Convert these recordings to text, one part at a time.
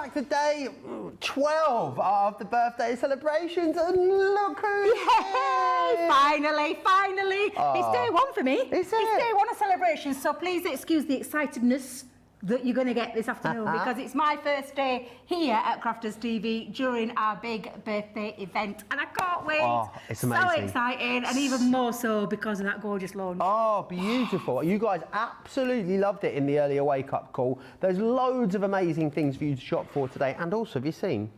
back to day 12 of the birthday celebrations, and look who's here! Finally! It's day one for me. It's day one of celebrations, so please excuse the excitedness that you're going to get this afternoon because it's my first day here at Crafters TV during our big birthday event, and I can't wait. Oh, it's amazing. So exciting, and even more so because of that gorgeous launch. Oh, beautiful. You guys absolutely loved it in the earlier wake-up call. There's loads of amazing things for you to shop for today, and also, have you seen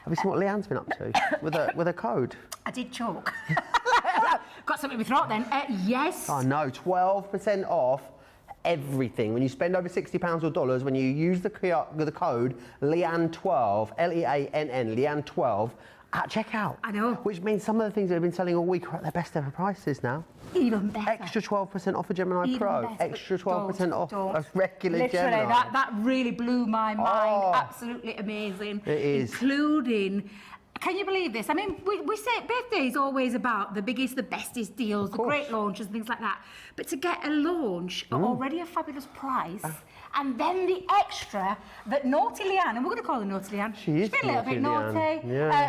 what Leanne's been up to with a code? I did choke. Got something in my throat then. Yes. Oh no, 12% off everything. When you spend over £60 or dollars, when you use the code Leanne12, Leann, Leanne12 at checkout. I know. Which means some of the things that have been selling all week are at their best ever prices now. Even better. Extra 12% off a Gemini Pro. Better. Extra 12% off a regular Literally, Gemini. that really blew my mind. Absolutely amazing. It is. Including, can you believe this? I mean, we say birthday is always about the biggest, the bestest deals, the great launches and things like that. But to get a launch at already a fabulous price, and then the extra that naughty Leanne, and we're going to call her naughty Leanne. She's been a little bit naughty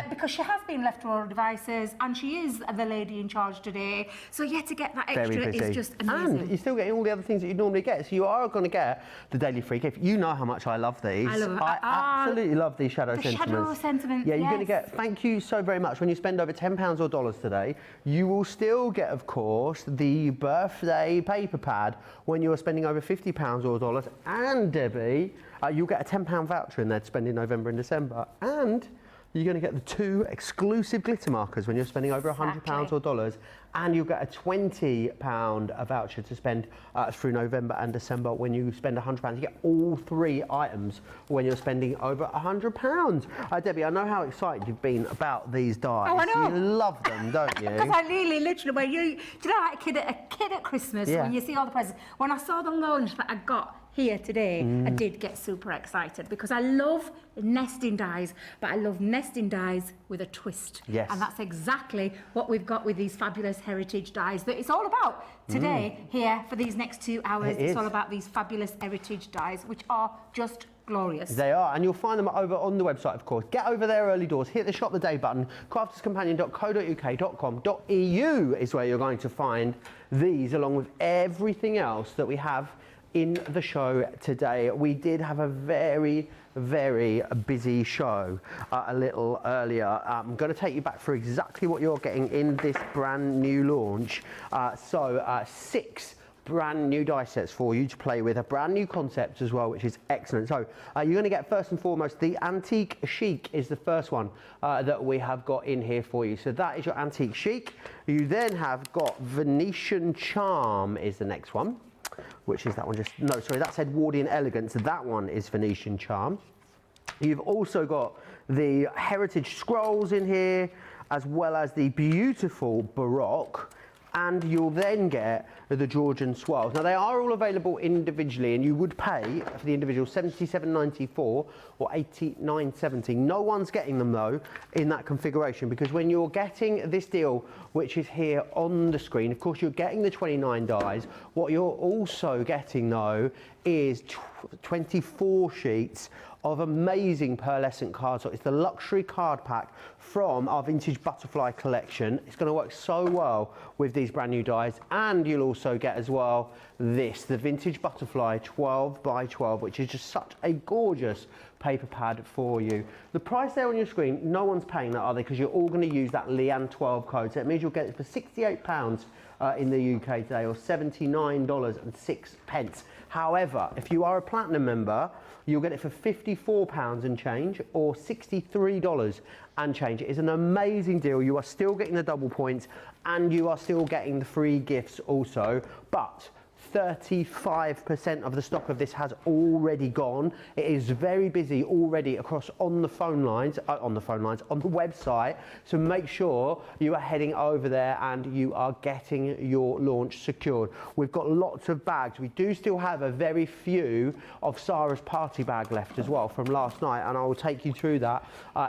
because she has been left to her own devices, and she is the lady in charge today. So yeah, to get that extra is just amazing. And you're still getting all the other things that you normally get. So you are going to get the daily free gift. You know how much I love these. I love it. I absolutely love these shadow sentiments. Shadow sentiments. Yeah, you're going to get. Thank you so very much. When you spend over £10 or dollars today, you will still get, of course, the birthday paper pad when you are spending over £50 or dollars. And Debbie, you'll get a £10 voucher in there to spend in November and December. And you're going to get the 2 exclusive glitter markers when you're spending over £100 or dollars, and you'll get a £20 voucher to spend through November and December when you spend £100. You get all 3 items when you're spending over £100. Debbie, I know how excited you've been about these dies. Oh, I know. You love them, don't you? Because I literally, do you know, like a kid at Christmas, when you see all the presents, when I saw the launch that I got here today, I did get super excited because I love nesting dies, but I love nesting dies with a twist. Yes. And that's exactly what we've got with these fabulous heritage dies that it's all about today here for these next 2 hours. It's all about these fabulous heritage dies, which are just glorious. They are, and you'll find them over on the website, of course. Get over there early doors, hit the shop the day button, crafterscompanion.co.uk.com.au is where you're going to find these, along with everything else that we have in the show today. We did have a very busy show a little earlier. I'm going to take you back for exactly what you're getting in this brand new launch. 6 brand new die sets for you to play with, a brand new concept as well, which is excellent. So you're going to get, first and foremost, the Antique Chic is the first one that we have got in here for you. So that is your Antique Chic. You then have got Venetian Charm is the next one, which is that one. That said Wardian Elegance. That one is Venetian Charm. You've also got the Heritage Scrolls in here, as well as the beautiful Baroque, and you'll then get the Georgian Swirls. Now, they are all available individually, and you would pay for the individual $77.94 or $89.70. No one's getting them, though, in that configuration, because when you're getting this deal, which is here on the screen, of course, you're getting the 29 dies. What you're also getting, though, is 24 sheets of amazing pearlescent cards. So it's the luxury card pack from our vintage butterfly collection. It's going to work so well with these brand new dies, and you'll also get as well this, the vintage butterfly 12 by 12, which is just such a gorgeous paper pad for you. The price there on your screen, no one's paying that, are they? Because you're all going to use that Leanne12 code. So it means you'll get it for £68 in the UK today, or $79.06. However, if you are a platinum member, you'll get it for £54 and change, or $63 and change. It is an amazing deal. You are still getting the double points, and you are still getting the free gifts also, but 35% of the stock of this has already gone. It is very busy already across on the website. So make sure you are heading over there and you are getting your launch secured. We've got lots of bags. We do still have a very few of Sarah's party bag left as well from last night, and I will take you through that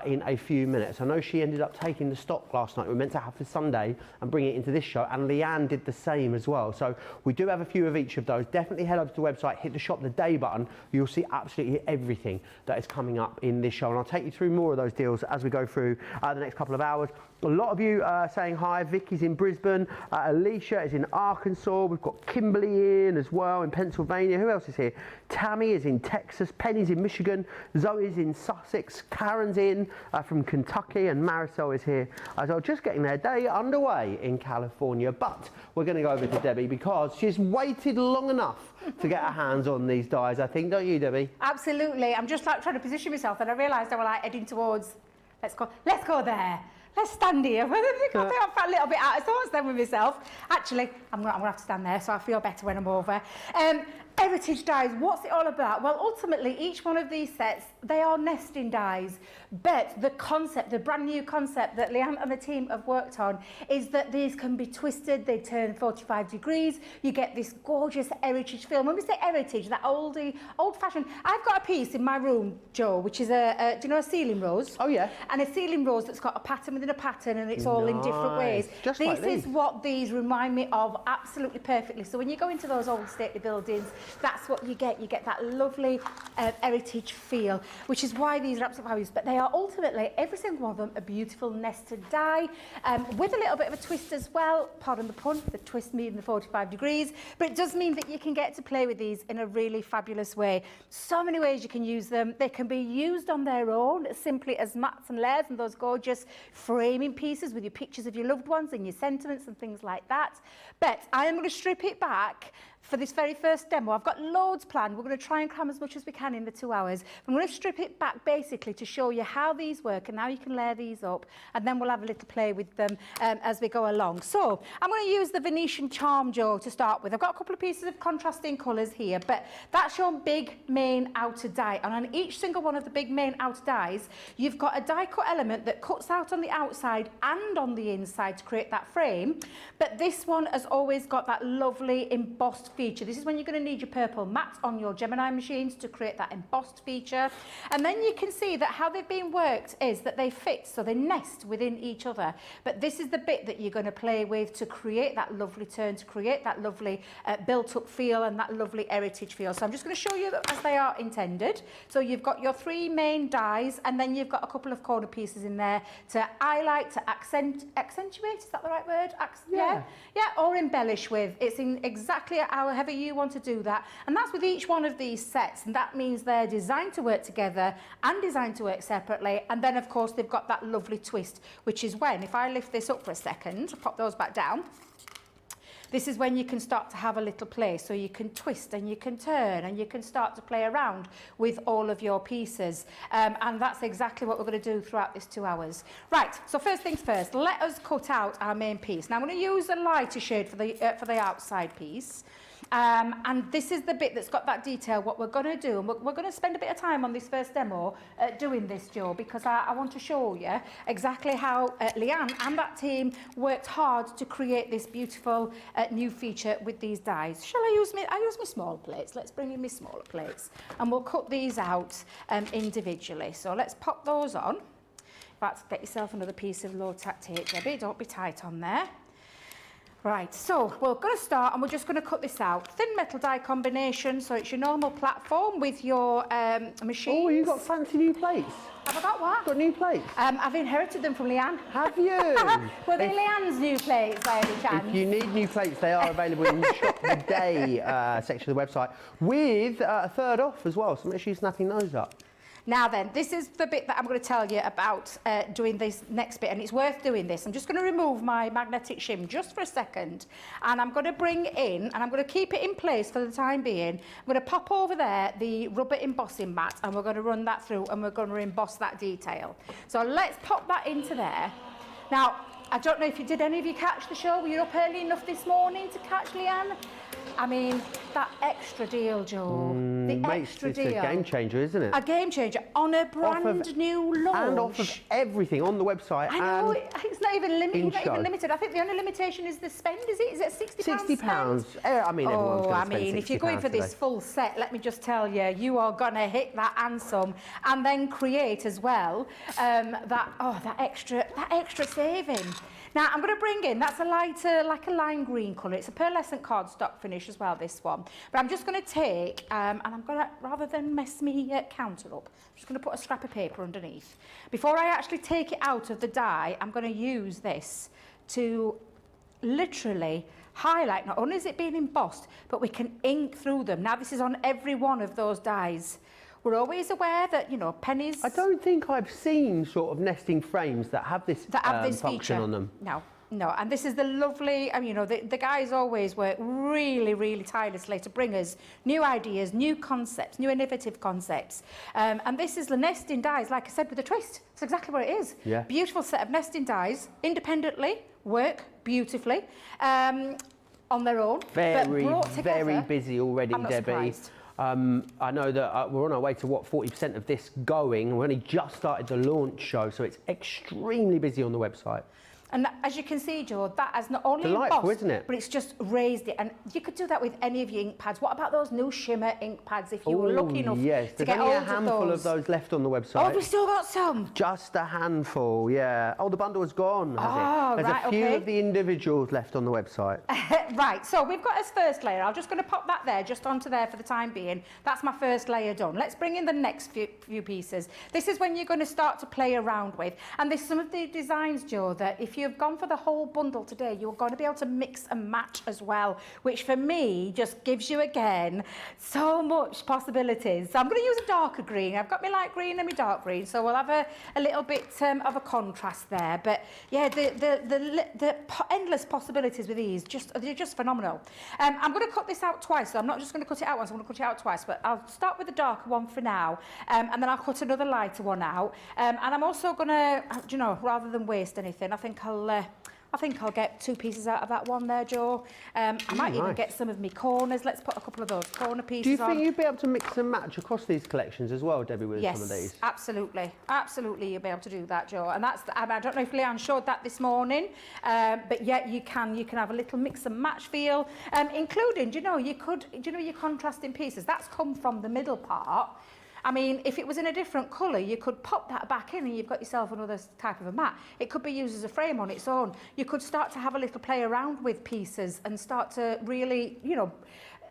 in a few minutes. I know she ended up taking the stock last night we were meant to have for Sunday and bring it into this show, and Leanne did the same as well. So we do have a few of each of those, definitely head over to the website, hit the Shop the Day button. You'll see absolutely everything that is coming up in this show. And I'll take you through more of those deals as we go through the next couple of hours. A lot of you saying hi. Vicky's in Brisbane. Alicia is in Arkansas. We've got Kimberly in as well in Pennsylvania. Who else is here? Tammy is in Texas. Penny's in Michigan. Zoe's in Sussex. Karen's in from Kentucky. And Marisol is here as well, just getting their day underway in California. But we're going to go over to Debbie because she's waited long enough to get her hands on these dies, I think. Don't you, Debbie? Absolutely. I'm just like trying to position myself, and I realised I was like heading towards, let's go there. Let's stand here. I think I felt a little bit out of sorts then with myself. Actually, I'm gonna have to stand there, so I feel better when I'm over. Heritage dies, what's it all about? Well, ultimately, each one of these sets, they are nesting dies. But the concept, the brand new concept that Leanne and the team have worked on is that these can be twisted, they turn 45 degrees, you get this gorgeous heritage feel. When we say heritage, that old-fashioned, I've got a piece in my room, Joe, which is do you know a ceiling rose? Oh, yeah. And a ceiling rose that's got a pattern within a pattern, and it's all in different ways. Just this like is these. what these remind me of absolutely perfectly. So when you go into those old stately buildings, that's what you get. You get that lovely heritage feel, which is why these are absolute values. But they are ultimately, every single one of them, a beautiful nested die with a little bit of a twist as well. Pardon the pun, the twist meaning the 45 degrees. But it does mean that you can get to play with these in a really fabulous way. So many ways you can use them. They can be used on their own, simply as mats and layers and those gorgeous framing pieces with your pictures of your loved ones and your sentiments and things like that. But I am going to strip it back for this very first demo. I've got loads planned. We're going to try and cram as much as we can in the 2 hours. I'm going to strip it back basically to show you how these work and how you can layer these up, and then we'll have a little play with them as we go along. So I'm going to use the Venetian Charm, Joe, to start with. I've got a couple of pieces of contrasting colours here, but that's your big main outer die, and on each single one of the big main outer dies, you've got a die cut element that cuts out on the outside and on the inside to create that frame. But this one has always got that lovely embossed feature. This is when you're going to need your purple matte on your Gemini machines to create that embossed feature. And then you can see that how they've been worked is that they fit, so they nest within each other. But this is the bit that you're going to play with to create that lovely turn, to create that lovely built-up feel and that lovely heritage feel. So I'm just going to show you as they are intended. So you've got your 3 main dies, and then you've got a couple of corner pieces in there to highlight, to accentuate, is that the right word? Yeah, or embellish with. It's in exactly however you want to do that, and that's with each one of these sets, and that means they're designed to work together and designed to work separately. And then of course they've got that lovely twist, which is when, if I lift this up for a second, pop those back down, this is when you can start to have a little play. So you can twist and you can turn and you can start to play around with all of your pieces. And that's exactly what we're going to do throughout this 2 hours. Right, so first things first, let us cut out our main piece. Now I'm going to use a lighter shade for the outside piece. And this is the bit that's got that detail, what we're going to do. And we're going to spend a bit of time on this first demo doing this, Joe, because I want to show you exactly how Leanne and that team worked hard to create this beautiful new feature with these dies. Shall I use my small plates? Let's bring in my smaller plates. And we'll cut these out individually. So let's pop those on. In fact, get yourself another piece of low-tack tape, Debbie. Don't be tight on there. Right, so we're going to start and we're just going to cut this out. Thin metal die combination, so it's your normal platform with your machines. Oh, you've got fancy new plates. Have I got what? Got new plates. I've inherited them from Leanne. Have you? Were they Leanne's new plates by any chance? If you need new plates, they are available in the Shop the Day section of the website with a third off as well, so make sure you're snapping those up. Now then, this is the bit that I'm going to tell you about doing this next bit, and it's worth doing this. I'm just going to remove my magnetic shim just for a second, and I'm going to bring in, and I'm going to keep it in place for the time being. I'm going to pop over there the rubber embossing mat, and we're going to run that through, and we're going to emboss that detail. So let's pop that into there. Now, I don't know if any of you catch the show. Were you up early enough this morning to catch Leanne? I mean, that extra deal, Joe. The extra deal. It's a game changer, isn't it? A game changer on a brand new launch. And off of everything on the website. I know, and it's not even limited. I think the only limitation is the spend, is it? Is it £60? £60. I mean, everyone's going to spend £60 if you're going for this full set, let me just tell you, you are going to hit that and some, and then create as well that extra saving. Now, I'm going to bring in, that's a lighter, like a lime green colour. It's a pearlescent cardstock finish as well, this one. But I'm just going to take, and I'm going to, rather than mess me counter up, I'm just going to put a scrap of paper underneath. Before I actually take it out of the die, I'm going to use this to literally highlight. Not only is it being embossed, but we can ink through them. Now, this is on every one of those dies. We're always aware that, you know, pennies... I don't think I've seen sort of nesting frames that have this, function feature on them. No, and this is the lovely, you know, the guys always work really, really tirelessly to bring us new ideas, new concepts, new innovative concepts. And this is the nesting dies, like I said, with a twist. That's exactly what it is. Yeah. Beautiful set of nesting dies, independently, work beautifully, on their own. Very busy already, I'm not Debbie. surprised. I know that we're on our way to, 40% of this going. We only just started the launch show, so it's extremely busy on the website. And as you can see, Joe, that has not only delightful, embossed, isn't it? but it's just raised it. And you could do that with any of your ink pads. What about those new shimmer ink pads, if you were lucky enough to get there's only hold a of handful of those left on the website. Oh, we've still got some? Just a handful, yeah. Oh, the bundle is gone, has it? There's right, a few okay. of the individuals left on the website. Right, so we've got as first layer. I'm just going to pop that there, just onto there for the time being. That's my first layer done. Let's bring in the next few pieces. This is when you're going to start to play around with. And there's some of the designs, Joe, that if you've gone for the whole bundle today, you're going to be able to mix and match as well, which for me just gives you, again, so much possibilities. So I'm going to use a darker green. I've got my light green and my dark green, so we'll have a little bit of a contrast there. But yeah, the endless possibilities with these, they're just phenomenal. I'm going to cut this out twice, so I'm not just going to cut it out once, I'm going to cut it out twice, but I'll start with the darker one for now, and then I'll cut another lighter one out. And I'm also going to, you know, rather than waste anything, I think I'll get 2 pieces out of that one there, Joe. I might even get some of my corners. Let's put a couple of those corner pieces on. Do you think you'd be able to mix and match across these collections as well, Debbie, with some of these? Yes, absolutely. Absolutely, you'll be able to do that, Joe. And that's, I don't know if Leanne showed that this morning, but yeah, you can have a little mix and match feel, including, your contrasting pieces. That's come from the middle part. I mean, if it was in a different colour, you could pop that back in and you've got yourself another type of a mat. It could be used as a frame on its own. You could start to have a little play around with pieces and start to really, you know,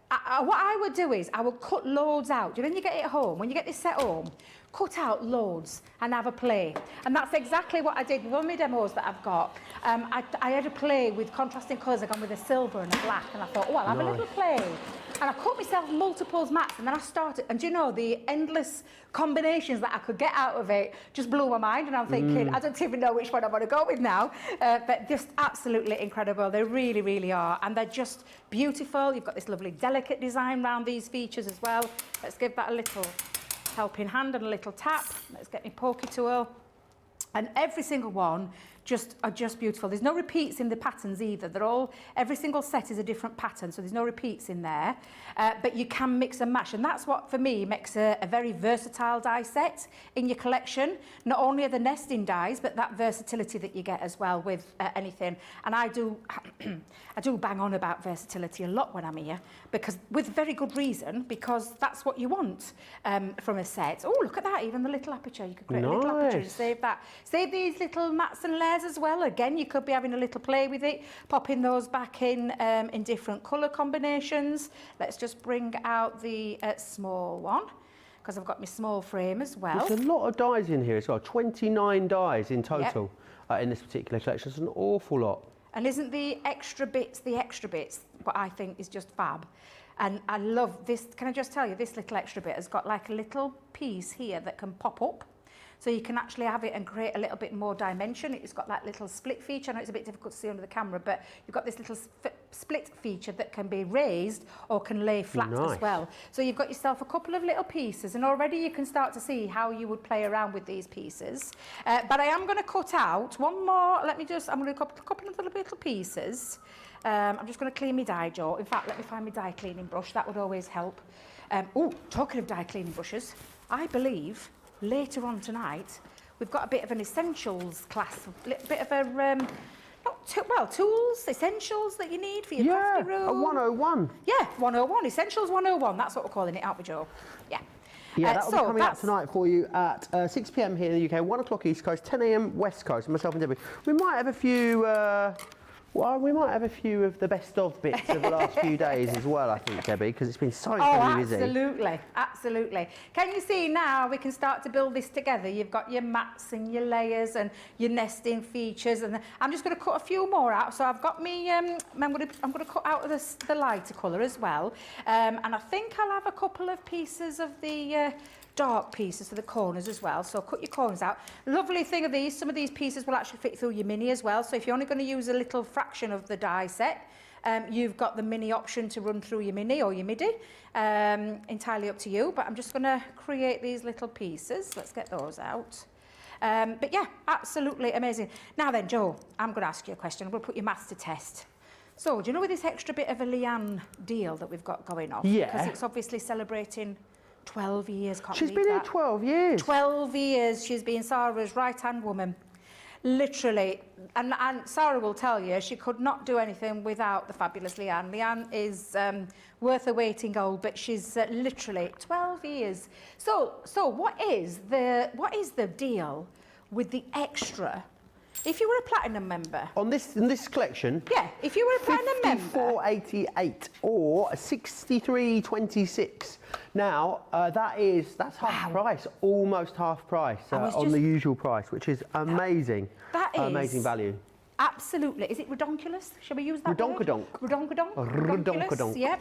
what I would do is I would cut loads out. When you get it home, when you get this set home, cut out loads and have a play. And that's exactly what I did with all my demos that I've got. I had a play with contrasting colours. I gone with a silver and a black, and I thought, oh, I'll have a little play. And I cut myself multiples mats, and then I started, and do you know, the endless combinations that I could get out of it just blew my mind, and I'm thinking, I don't even know which one I want to go with now, but just absolutely incredible. They really, really are, and they're just beautiful. You've got this lovely delicate design around these features as well. Let's give that a little helping hand and a little tap. Let's get my pokey tool. And every single one are just beautiful. There's no repeats in the patterns either. Every single set is a different pattern, so there's no repeats in there. But you can mix and match, and that's what, for me, makes a very versatile die set in your collection. Not only are the nesting dies, but that versatility that you get as well with anything. And I do bang on about versatility a lot when I'm here, because with very good reason, because that's what you want from a set. Oh, look at that! Even the little aperture, you could create a little aperture and save that. Save these little mats and layers as well. Again, you could be having a little play with it, popping those back in different colour combinations. Let's just bring out the small one, because I've got my small frame as well. There's a lot of dies in here as well. 29 dies in total in this particular collection. It's an awful lot. And isn't the extra bits what I think is just fab? And I love this. Can I just tell you, this little extra bit has got like a little piece here that can pop up. So you can actually have it and create a little bit more dimension. It's got that little split feature. I know it's a bit difficult to see under the camera, but you've got this little split feature that can be raised or can lay flat as well. So you've got yourself a couple of little pieces, and already you can start to see how you would play around with these pieces. But I am going to cut out one more. I'm going to cut a couple of little pieces. I'm just going to clean my die, Joe. In fact, let me find my die cleaning brush. That would always help. Talking of die cleaning brushes, I believe later on tonight we've got a bit of an essentials class, a little bit of a tools, essentials that you need for your crafty room. A 101. Yeah, 101, essentials 101. That's what we're calling it, aren't we, Joe? Yeah. Yeah, that will be coming out tonight for you at 6 p.m. here in the UK, 1 o'clock East Coast, 10 a.m. West Coast, myself and Debbie. We might have a few Well, we might have a few of the best of bits of the last few days as well, I think, Debbie, because it's been so incredibly busy. Absolutely, absolutely. Can you see now we can start to build this together? You've got your mats and your layers and your nesting features, and I'm just going to cut a few more out. So I've got me, I'm going to cut out the lighter colour as well, and I think I'll have a couple of pieces of the dark pieces for the corners as well, so cut your corners out. Lovely thing of these, some of these pieces will actually fit through your mini as well, so if you're only going to use a little fraction of the die set, you've got the mini option to run through your mini or your midi, entirely up to you, but I'm just going to create these little pieces. Let's get those out. But yeah, absolutely amazing. Now then, Joe, I'm going to ask you a question. I'm going to put your maths to test. So, do you know with this extra bit of a Leanne deal that we've got going on? Yeah. Because it's obviously celebrating 12 years, can't She's believe been that. here 12 years. 12 years she's been Sarah's right-hand woman. Literally. And Sarah will tell you, she could not do anything without the fabulous Leanne. Leanne is worth her weight in gold, but she's literally 12 years. So what is the deal with the extra? If you were a platinum member. In this collection? Yeah, if you were a platinum member. $54.88 or $63.26. Now, that's half price, almost half price on the usual price, which is amazing. That is amazing value. Absolutely. Is it redonkulous? Shall we use that word? Redonkadonk. Redonkulous, yep.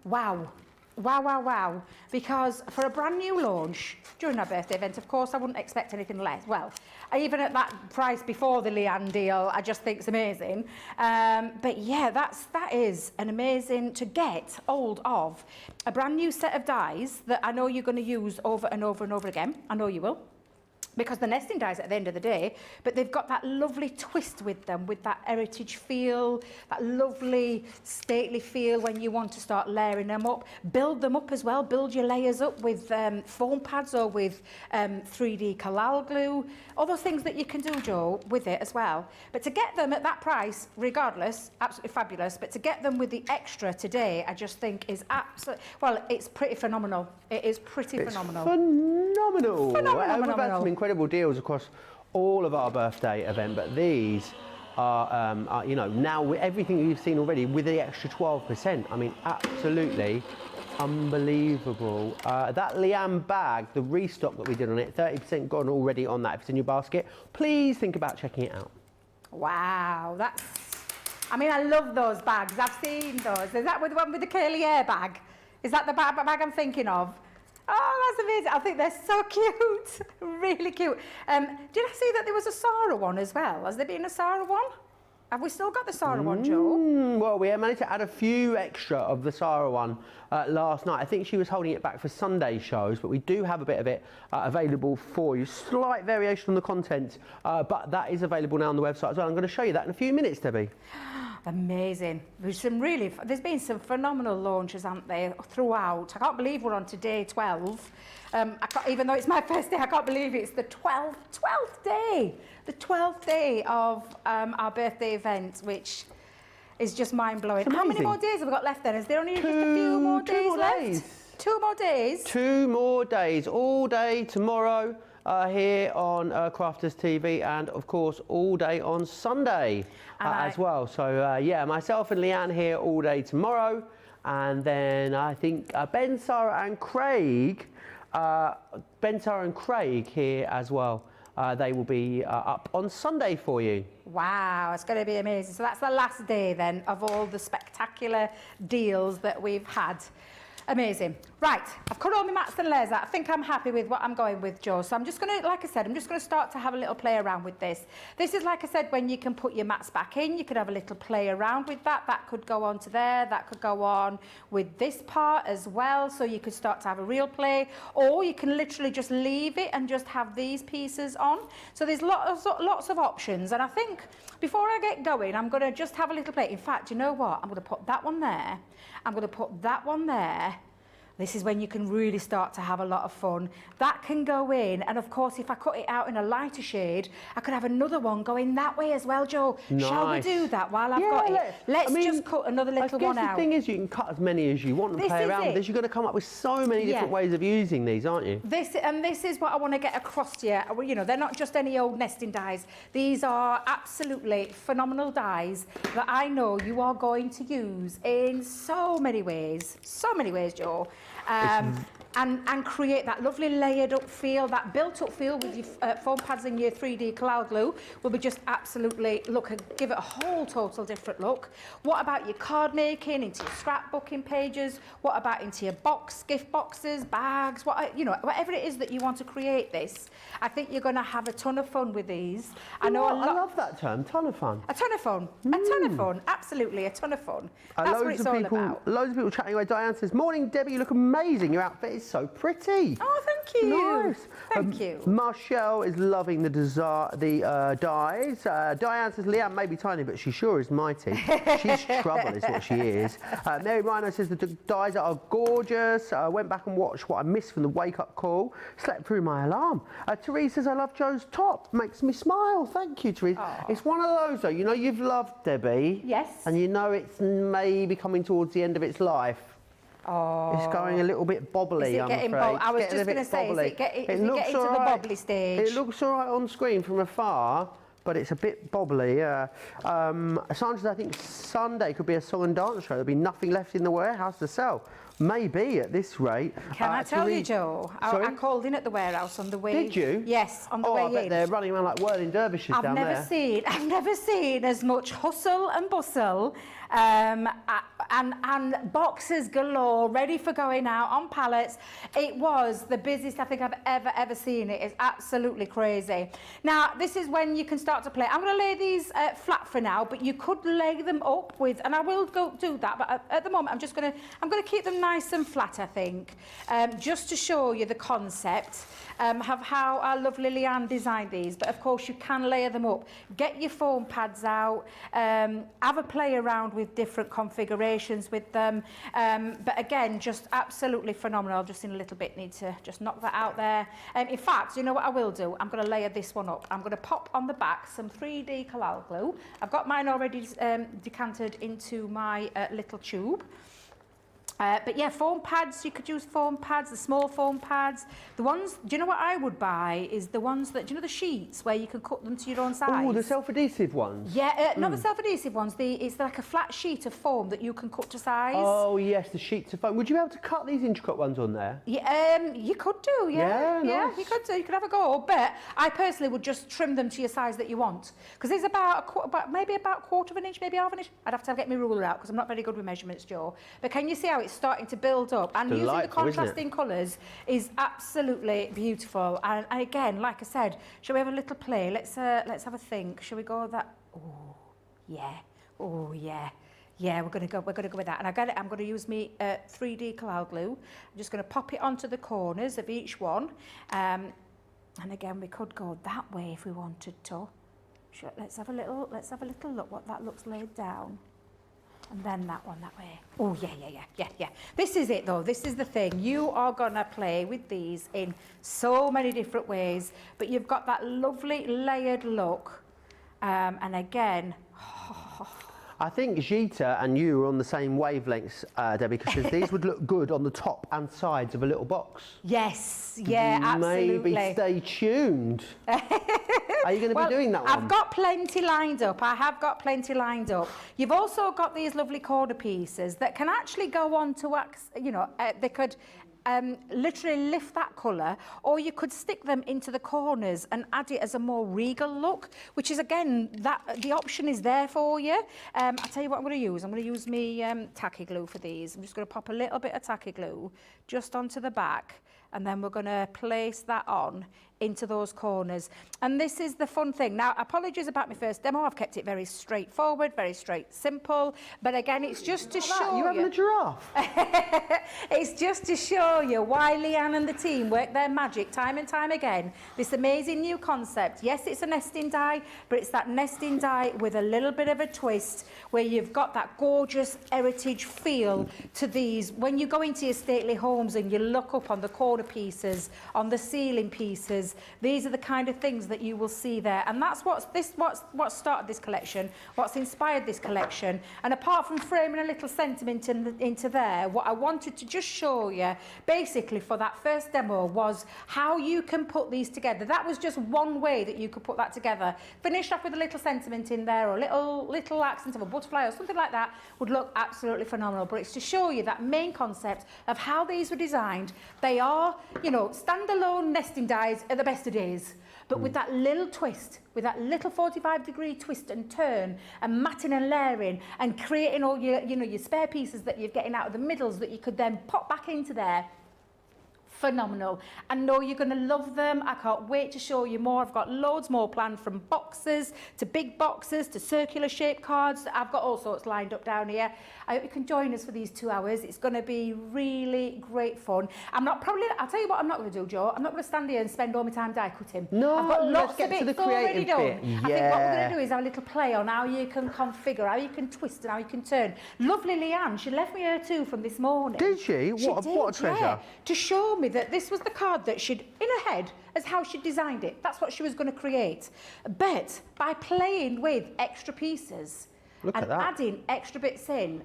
Wow. Wow. Because for a brand new launch, during our birthday event, of course, I wouldn't expect anything less. Well, even at that price before the Leanne deal, I just think it's amazing. But yeah, that is an amazing to get hold of a brand new set of dies that I know you're going to use over and over and over again. I know you will. Because the nesting dies at the end of the day, but they've got that lovely twist with them, with that heritage feel, that lovely stately feel when you want to start layering them up. Build them up as well, build your layers up with foam pads or with 3D collal glue, all those things that you can do, Joe, with it as well. But to get them at that price, regardless, absolutely fabulous, but to get them with the extra today, I just think is absolutely, well, it's pretty phenomenal. It is pretty phenomenal. Phenomenal. We've had some Phenomenal. incredible deals across all of our birthday event, but these are you know, now with everything you've seen already with the extra 12%, I mean, absolutely unbelievable. That Leanne bag, the restock that we did on it, 30% gone already on that. If it's in your basket, please think about checking it out. Wow, I mean, I love those bags. I've seen those. Is that the one with the curly hair bag? Is that the bag I'm thinking of? Oh, that's amazing. I think they're so cute. Really cute. Did I see that there was a Sarah one as well? Has there been a Sarah one? Have we still got the Sarah one, Joe? Well, we managed to add a few extra of the Sarah one last night. I think she was holding it back for Sunday shows, but we do have a bit of it available for you. Slight variation on the content, but that is available now on the website as well. I'm going to show you that in a few minutes, Debbie. Amazing. There's been some phenomenal launches, haven't there, throughout. I can't believe we're on to day 12. Even though it's my first day, I can't believe it's the 12th day. The 12th day of our birthday event, which is just mind-blowing. How many more days have we got left then? Is there only just a few more days left? 2 more days? 2 more days. All day tomorrow here on Crafters TV, and of course all day on Sunday as well. So yeah, myself and Leanne here all day tomorrow, and then I think Ben, Sarah and Craig here as well. They will be up on Sunday for you. Wow, it's going to be amazing. So that's the last day then of all the spectacular deals that we've had. Amazing. Right, I've cut all my mats and layers out. I think I'm happy with what I'm going with, Joe. So I'm just going to, like I said, I'm just going to start to have a little play around with this. This is, like I said, when you can put your mats back in, you could have a little play around with that. That could go on to there. That could go on with this part as well. So you could start to have a real play. Or you can literally just leave it and just have these pieces on. So there's lots of options. And I think before I get going, I'm going to just have a little play. In fact, you know what? I'm going to put that one there. I'm going to put that one there. This is when you can really start to have a lot of fun. That can go in, and of course, if I cut it out in a lighter shade, I could have another one going that way as well, Joe. Nice. Shall we do that while I've got it? Let's just cut another little one out. The thing is, you can cut as many as you want and play around with this. You're going to come up with so many different ways of using these, aren't you? This is what I want to get across to you. You know, they're not just any old nesting dies. These are absolutely phenomenal dies that I know you are going to use in so many ways, Joe. And create that lovely layered up feel, that built up feel with your foam pads and your 3D Collal glue will be just absolutely, give it a whole total different look. What about your card making, into your scrapbooking pages? What about into your gift boxes, bags, whatever it is that you want to create this? I think you're going to have a ton of fun with these. I love that term, ton of fun. A ton of fun, a ton of fun, absolutely a ton of fun. That's what it's all about. Loads of people chatting away. Diane says, morning Debbie, you look amazing. Your outfit is so pretty. Oh, thank you. Nice. Thank you. Marshall is loving the dies. Diane says, Leanne may be tiny, but she sure is mighty. She's trouble is what she is. Mary Rhino says the dies are gorgeous. Went back and watched what I missed from the wake-up call. Slept through my alarm. Therese says, I love Joe's top. Makes me smile. Thank you, Therese. Aww. It's one of those, though. You know you've loved Debbie. Yes. And you know it's maybe coming towards the end of its life. Oh. It's going a little bit bobbly, I'm afraid. I was just going to say, is it getting to the bobbly stage? It looks all right on screen from afar, but it's a bit bobbly, yeah. Sandra, I think Sunday could be a song and dance show. There'll be nothing left in the warehouse to sell. Maybe at this rate. Can I tell you, Joe? I called in at the warehouse on the way. Did you? Yes, on the way in. I bet they're running around like whirling dervishes down there. I've never seen as much hustle and bustle and boxes galore, ready for going out on pallets. It was the busiest I think I've ever seen it. It's absolutely crazy. Now, this is when you can start to play. I'm going to lay these flat for now, but you could lay them up with, and I will go do that, but at the moment I'm going to keep them nice and flat, I think, just to show you the concept of how our lovely Leanne designed these. But of course you can layer them up. Get your foam pads out, have a play around with different configurations with them. But again, just absolutely phenomenal. Just in a little bit, need to just knock that out there. In fact, you know what I will do? I'm going to layer this one up. I'm going to pop on the back some 3D Collal glue. I've got mine already decanted into my little tube. But yeah, foam pads, you could use foam pads, the small foam pads. The ones, do you know what I would buy is the ones that, do you know the sheets where you can cut them to your own size? Oh, the self-adhesive ones? Yeah, not the self-adhesive ones, it's like a flat sheet of foam that you can cut to size. Oh yes, the sheets of foam. Would you be able to cut these intricate ones on there? Yeah, you could do, yeah. Yeah, nice. You could do, you could have a go, but I personally would just trim them to your size that you want. Because there's maybe about a quarter of an inch, maybe half an inch. I'd have to get my ruler out because I'm not very good with measurements, Joe. But can you see how it's starting to build up? And using the contrasting colours is absolutely beautiful. And again, like I said, shall we have a little play? Let's have a think. Shall we go that? Oh, yeah. Oh, yeah. Yeah, we're going to go with that. And I'm going to use my 3D Collal glue. I'm just going to pop it onto the corners of each one. And again, we could go that way if we wanted to. Let's have a little look what that looks laid down. And then that one that way. Oh, yeah. This is it, though. This is the thing. You are going to play with these in so many different ways, but you've got that lovely layered look. And again... I think Gita and you are on the same wavelengths, Debbie, because these would look good on the top and sides of a little box. Yes, yeah, absolutely. Maybe stay tuned. Are you going to be doing that one? I've got plenty lined up. I have got plenty lined up. You've also got these lovely corner pieces that can actually go on to, they could literally lift that colour, or you could stick them into the corners and add it as a more regal look, which is, again, the option is there for you. I'll tell you what I'm going to use. I'm going to use my tacky glue for these. I'm just going to pop a little bit of tacky glue just onto the back, and then we're going to place that on into those corners. And this is the fun thing. Now, apologies about my first demo. I've kept it very straightforward, very simple. But again, it's just to show you. You're having a giraffe. It's just to show you why Leanne and the team work their magic time and time again. This amazing new concept. Yes, it's a nesting die, but it's that nesting die with a little bit of a twist where you've got that gorgeous heritage feel to these. When you go into your stately homes and you look up on the corner pieces, on the ceiling pieces, these are the kind of things that you will see there. And that's what started this collection, what's inspired this collection. And apart from framing a little sentiment into there, what I wanted to just show you, basically for that first demo, was how you can put these together. That was just one way that you could put that together. Finish off with a little sentiment in there, or little accent of a butterfly or something like that would look absolutely phenomenal. But it's to show you that main concept of how these were designed. They are, you know, standalone nesting dies at the best of days, but with that little twist, with that little 45-degree twist and turn, and matting and layering, and creating all your, you know, your spare pieces that you're getting out of the middles that you could then pop back into there. Phenomenal. I know you're going to love them. I can't wait to show you more. I've got loads more planned, from boxes to big boxes to circular shaped cards. I've got all sorts lined up down here. I hope you can join us for these 2 hours. It's going to be really great fun. I'll tell you what I'm not going to do, Joe. I'm not going to stand here and spend all my time die cutting. No, I've got lots let's get of to the bits already done. creative bit. I think what we're going to do is have a little play on how you can configure, how you can twist and how you can turn. Lovely Leanne, she left me her too from this morning. Did she? What a treasure. Yeah, to show me that this was the card that she'd, in her head, as how she designed it. That's what she was going to create. But by playing with extra pieces and adding extra bits in,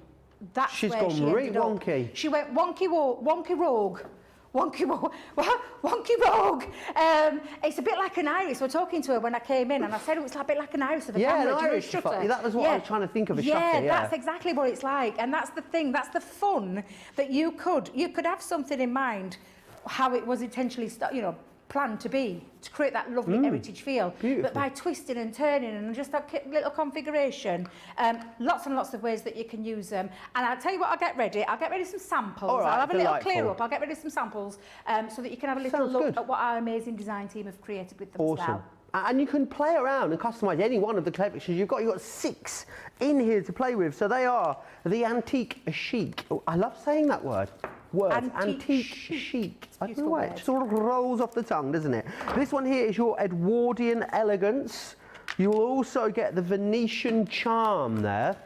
that's where she ended up. She's gone really wonky. She went wonky rogue. Wonky rogue. It's a bit like an iris. We're talking to her when I came in, and I said it's a bit like an iris of a camera. An iris shutter. That was what I was trying to think of, a shutter. Yeah, that's exactly what it's like. And that's the thing. That's the fun that you could have something in mind, how it was intentionally, planned to be, to create that lovely heritage feel. Beautiful. But by twisting and turning and just that little configuration, lots and lots of ways that you can use them. And I'll tell you what, I'll get ready some samples. All right, I'll have a little delightful. clear up. I'll get ready some samples so that you can have a little look at what our amazing design team have created with them as well. And you can play around and customise any one of the collections you've got. You've got 6 in here to play with. So they are the antique chic. Oh, I love saying that word. Antique chic. I don't know why. It sort of rolls off the tongue, doesn't it? This one here is your Edwardian elegance. You'll also get the Venetian charm there.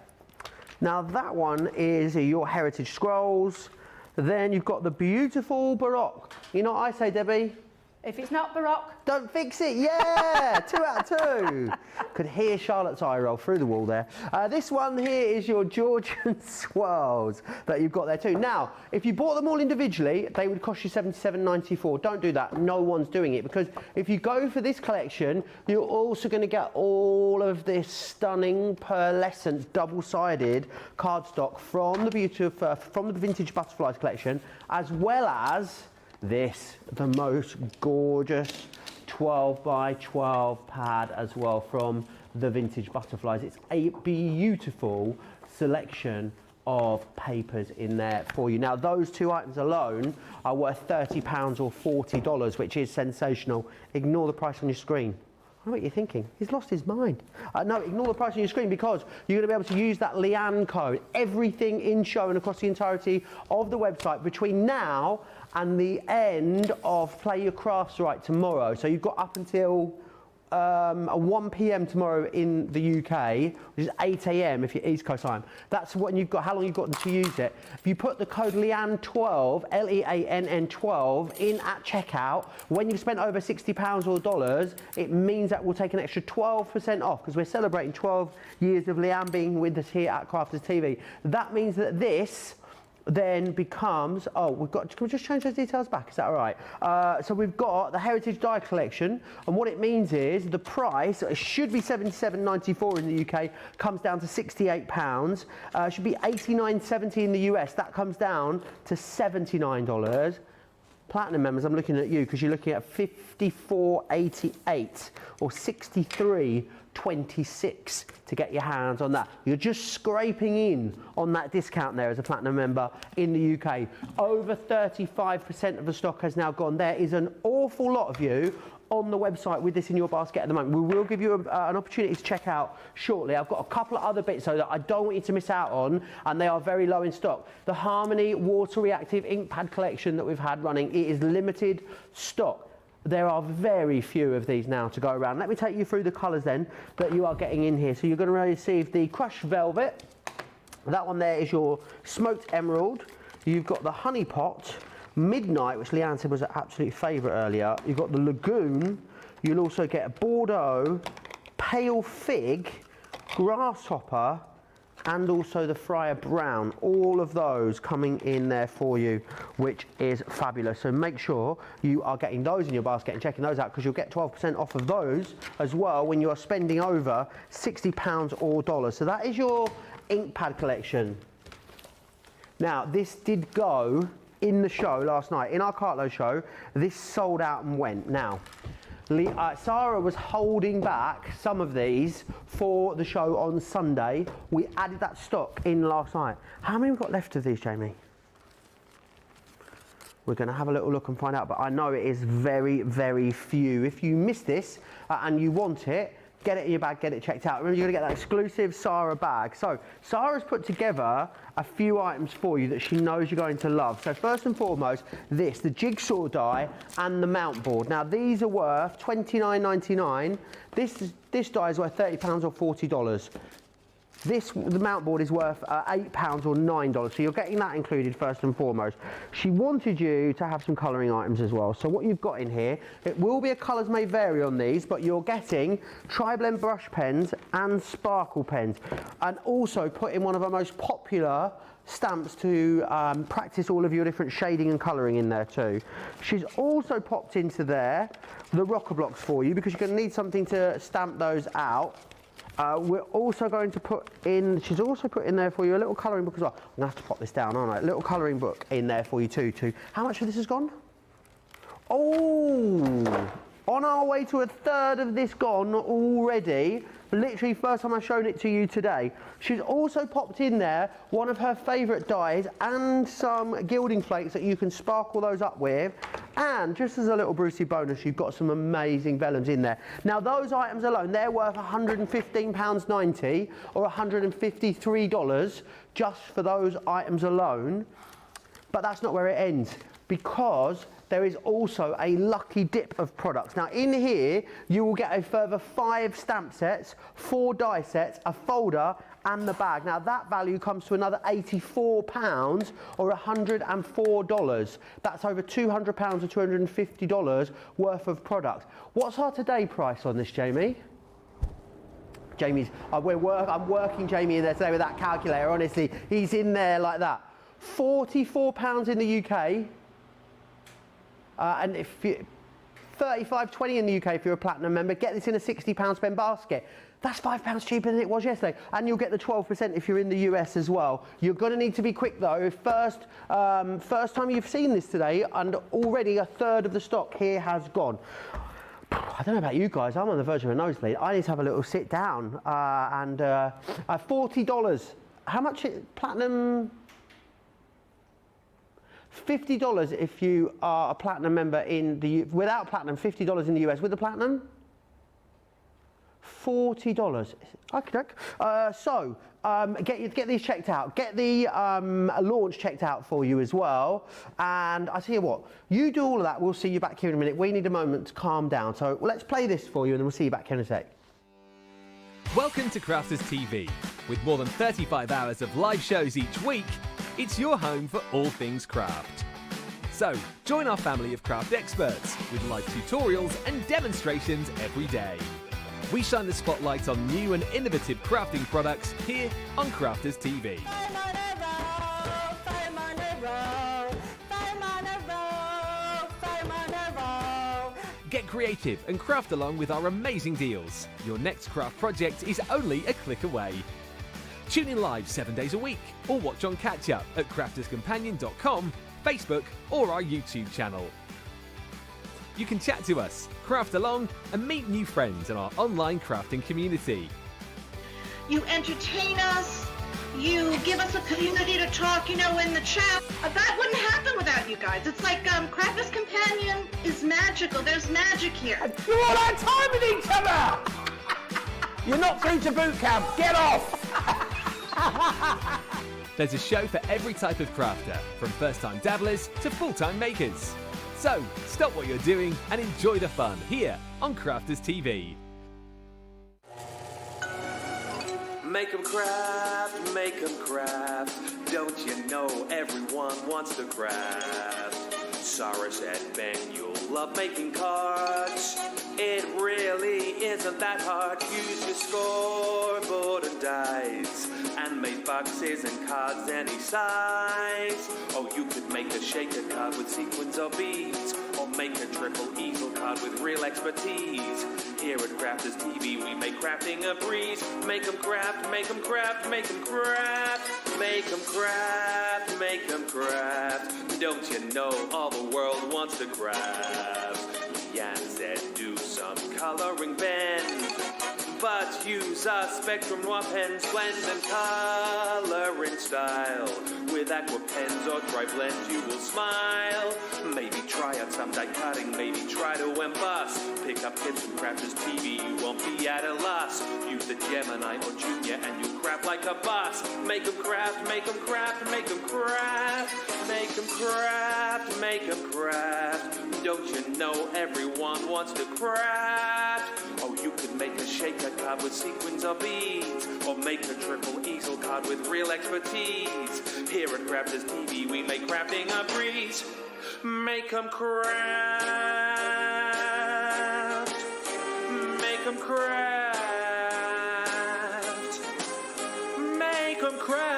Now that one is your heritage scrolls. Then you've got the beautiful Baroque. You know what I say, Debbie? If it's not Baroque, don't fix it. Yeah, 2 out of 2. Could hear Charlotte's eye roll through the wall there. This one here is your Georgian swirls that you've got there too. Now, if you bought them all individually, they would cost you $77.94. Don't do that. No one's doing it, because if you go for this collection, you're also going to get all of this stunning pearlescent double-sided cardstock from the Vintage Butterflies collection, as well as this, the most gorgeous 12 by 12 pad as well from the Vintage Butterflies. It's a beautiful selection of papers in there for you. Now, those 2 items alone are worth £30 or $40, which is sensational. Ignore the price on your screen. I know what you're thinking. He's lost his mind. No, ignore the price on your screen, because you're going to be able to use that Leanne code. Everything in show and across the entirety of the website between now and the end of Play Your Crafts Right tomorrow. So you've got up until 1 p.m. tomorrow in the UK, which is 8 a.m. if you're East Coast time. That's what you've got, how long you've got to use it. If you put the code Leanne12, Leann 12, in at checkout, when you've spent over £60 or dollars, it means that we'll take an extra 12% off, because we're celebrating 12 years of Leanne being with us here at Crafters TV. That means that this then becomes, can we just change those details back? Is that all right? So we've got the Heritage Die Collection, and what it means is the price, it should be $77.94 in the UK, comes down to £68. Should be $89.70 in the US. That comes down to $79. Platinum members, I'm looking at you, because you're looking at $54.88 or $63.26 to get your hands on that. You're just scraping in on that discount there as a Platinum member in the UK. Over 35% of the stock has now gone. There is an awful lot of you on the website with this in your basket at the moment. We will give you an opportunity to check out shortly. I've got a couple of other bits though that I don't want you to miss out on, and they are very low in stock. The Harmony Water Reactive Ink Pad collection that we've had running, it is limited stock. There are very few of these now to go around. Let me take you through the colours then that you are getting in here. So you're going to receive the Crushed Velvet. That one there is your Smoked Emerald. You've got the Honey Pot, Midnight, which Leanne said was an absolute favourite earlier. You've got the Lagoon. You'll also get Bordeaux, Pale Fig, Grasshopper, and also the Friar Brown. All of those coming in there for you, which is fabulous. So make sure you are getting those in your basket and checking those out, because you'll get 12% off of those as well when you are spending over £60 or dollars. So that is your ink pad collection. Now, this did go in the show last night. In our Cartload show, this sold out and went. Now, Sarah was holding back some of these for the show on Sunday. We added that stock in last night. How many have we got left of these, Jamie? We're going to have a little look and find out, but I know it is very, very few. If you miss this and you want it, get it in your bag, get it checked out. Remember, you're going to get that exclusive Sarah bag. So Sarah's put together a few items for you that she knows you're going to love. So first and foremost, the jigsaw die and the mount board. Now these are worth $29.99. This die is worth £30 or $40. The mount board is worth £8 or $9, so you're getting that included first and foremost. She wanted you to have some colouring items as well. So what you've got in here, it will be a colours may vary on these, but you're getting tri-blend brush pens and sparkle pens, and also put in one of our most popular stamps to practice all of your different shading and colouring in there too. She's also popped into there the rocker blocks for you, because you're going to need something to stamp those out. We're also going to put in, she's also put in there for you a little colouring book as well. I'm going to have to pop this down, aren't I? A little colouring book in there for you too. How much of this has gone? Oh, on our way to a third of this gone already. Literally first time I've shown it to you today. She's also popped in there one of her favourite dyes and some gilding flakes that you can sparkle those up with. And just as a little Brucey bonus, you've got some amazing vellums in there. Now those items alone, they're worth £115.90 or $153 just for those items alone. But that's not where it ends, because there is also a lucky dip of products. Now in here, you will get a further 5 stamp sets, 4 die sets, a folder, and the bag. Now that value comes to another £84 or $104. That's over £200 or $250 worth of product. What's our today price on this, Jamie? Jamie's, I'm working Jamie in there today with that calculator, honestly. He's in there like that. £44 in the UK. And if you, $35.20 in the UK if you're a platinum member. Get this in a £60 spend basket. That's £5 cheaper than it was yesterday. And you'll get the 12% if you're in the US as well. You're going to need to be quick though. First time you've seen this today, and already a third of the stock here has gone. I don't know about you guys, I'm on the verge of a nosebleed. I need to have a little sit down. $40. How much platinum? $50 if you are a platinum member in the without platinum, $50 in the US. With the platinum, $40. Okay. Get these checked out. Get the launch checked out for you as well. And I tell you what, you do all of that. We'll see you back here in a minute. We need a moment to calm down. So let's play this for you, and then we'll see you back here in a sec. Welcome to Crafters TV. With more than 35 hours of live shows each week, it's your home for all things craft. So, join our family of craft experts with live tutorials and demonstrations every day. We shine the spotlight on new and innovative crafting products here on Crafters TV. Get creative and craft along with our amazing deals. Your next craft project is only a click away. Tune in live 7 days a week or watch on catch up at crafterscompanion.com, Facebook or our YouTube channel. You can chat to us, craft along and meet new friends in our online crafting community. You entertain us, you give us a community to talk, in the chat. That wouldn't happen without you guys. It's like Crafters Companion is magic. magical. There's magic here. You're all out of time with each other! You're not through to boot camp. Get off! There's a show for every type of crafter, from first-time dabblers to full-time makers. So, stop what you're doing and enjoy the fun here on Crafters TV. Make 'em craft, make 'em craft. Don't you know everyone wants to craft? Cyrus and Ben, you'll love making cards. It really isn't that hard. Use your scoreboard and dice and make boxes and cards any size. Oh, you could make a shaker card with sequins or beads, or make a triple easel card with real expertise. Here at Crafters TV, we make crafting a breeze. Make 'em craft, make 'em craft, make 'em craft. Make 'em craft, make 'em craft. Don't you know all the world wants to craft? Jan said do some coloring, Ben, but use a Spectrum Noir pens, blend and color in style. With aqua pens or dry blends you will smile. Maybe try out some die cutting, maybe try to emboss. Pick up tips from Crafters TV, you won't be at a loss. Use the Gemini or Junior and you'll craft like a boss. Make 'em craft, make 'em craft, make 'em craft. Make 'em craft, make 'em craft. Don't you know everyone wants to craft? Oh, you could make a shaker card with sequins or beads, or make a triple easel card with real expertise. Here at Crafters TV, we make crafting a breeze. Make 'em craft. Make 'em craft. Make 'em craft.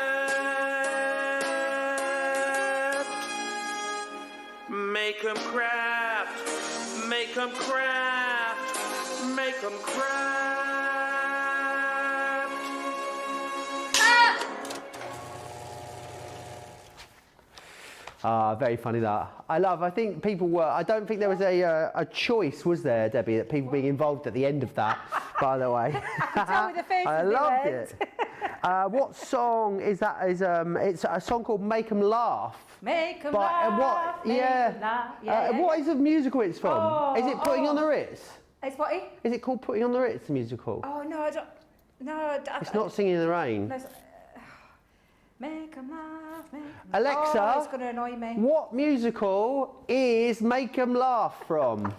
Make 'em craft. Make 'em craft. Make 'em craft. Very funny that. I think people were, I don't think there was a choice, was there, Debbie, that people being involved at the end of that, by the way. Tell me the faces I they loved went. it. What song is that? It's a song called Make 'Em Laugh. Make 'em But, laugh, what, make yeah. 'em laugh. Yeah, yeah. What is the musical it's from? Oh, is it Putting on the Ritz? It's what? Is it called Putting on the Ritz, the musical? Oh, no, I don't. No, It's not Singing in the Rain. No, make 'em laugh, make 'em Alexa, Oh, it's going to annoy me. what musical is Make 'Em Laugh from?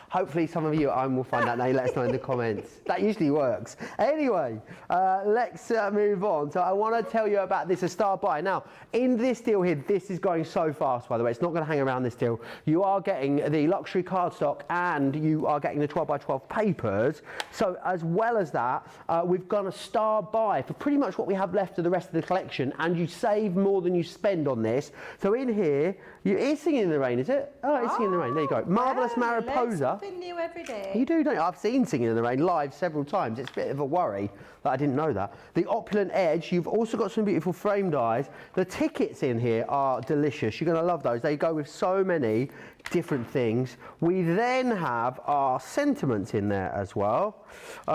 Hopefully some of you at home will find out now. Let us know in the comments. That usually works. Anyway, let's move on. So I want to tell you about this, a star buy. Now, in this deal here, this is going so fast, by the way. It's not going to hang around this deal. You are getting the luxury cardstock and you are getting the 12x12 papers. So as well as that, we've got a star buy for pretty much what we have left of the rest of the collection, and you save more than you spend on this. So in here, it's Singing in the Rain, is it? Oh, it's Singing in the Rain. There you go. Marvellous Wow, you learn Mariposa. something new every day. You do, don't you? I've seen Singing in the Rain live several times. It's a bit of a worry that I didn't know that. The Opulent Edge, you've also got some beautiful framed eyes. The tickets in here are delicious. You're going to love those. They go with so many different things. We then have our sentiments in there as well.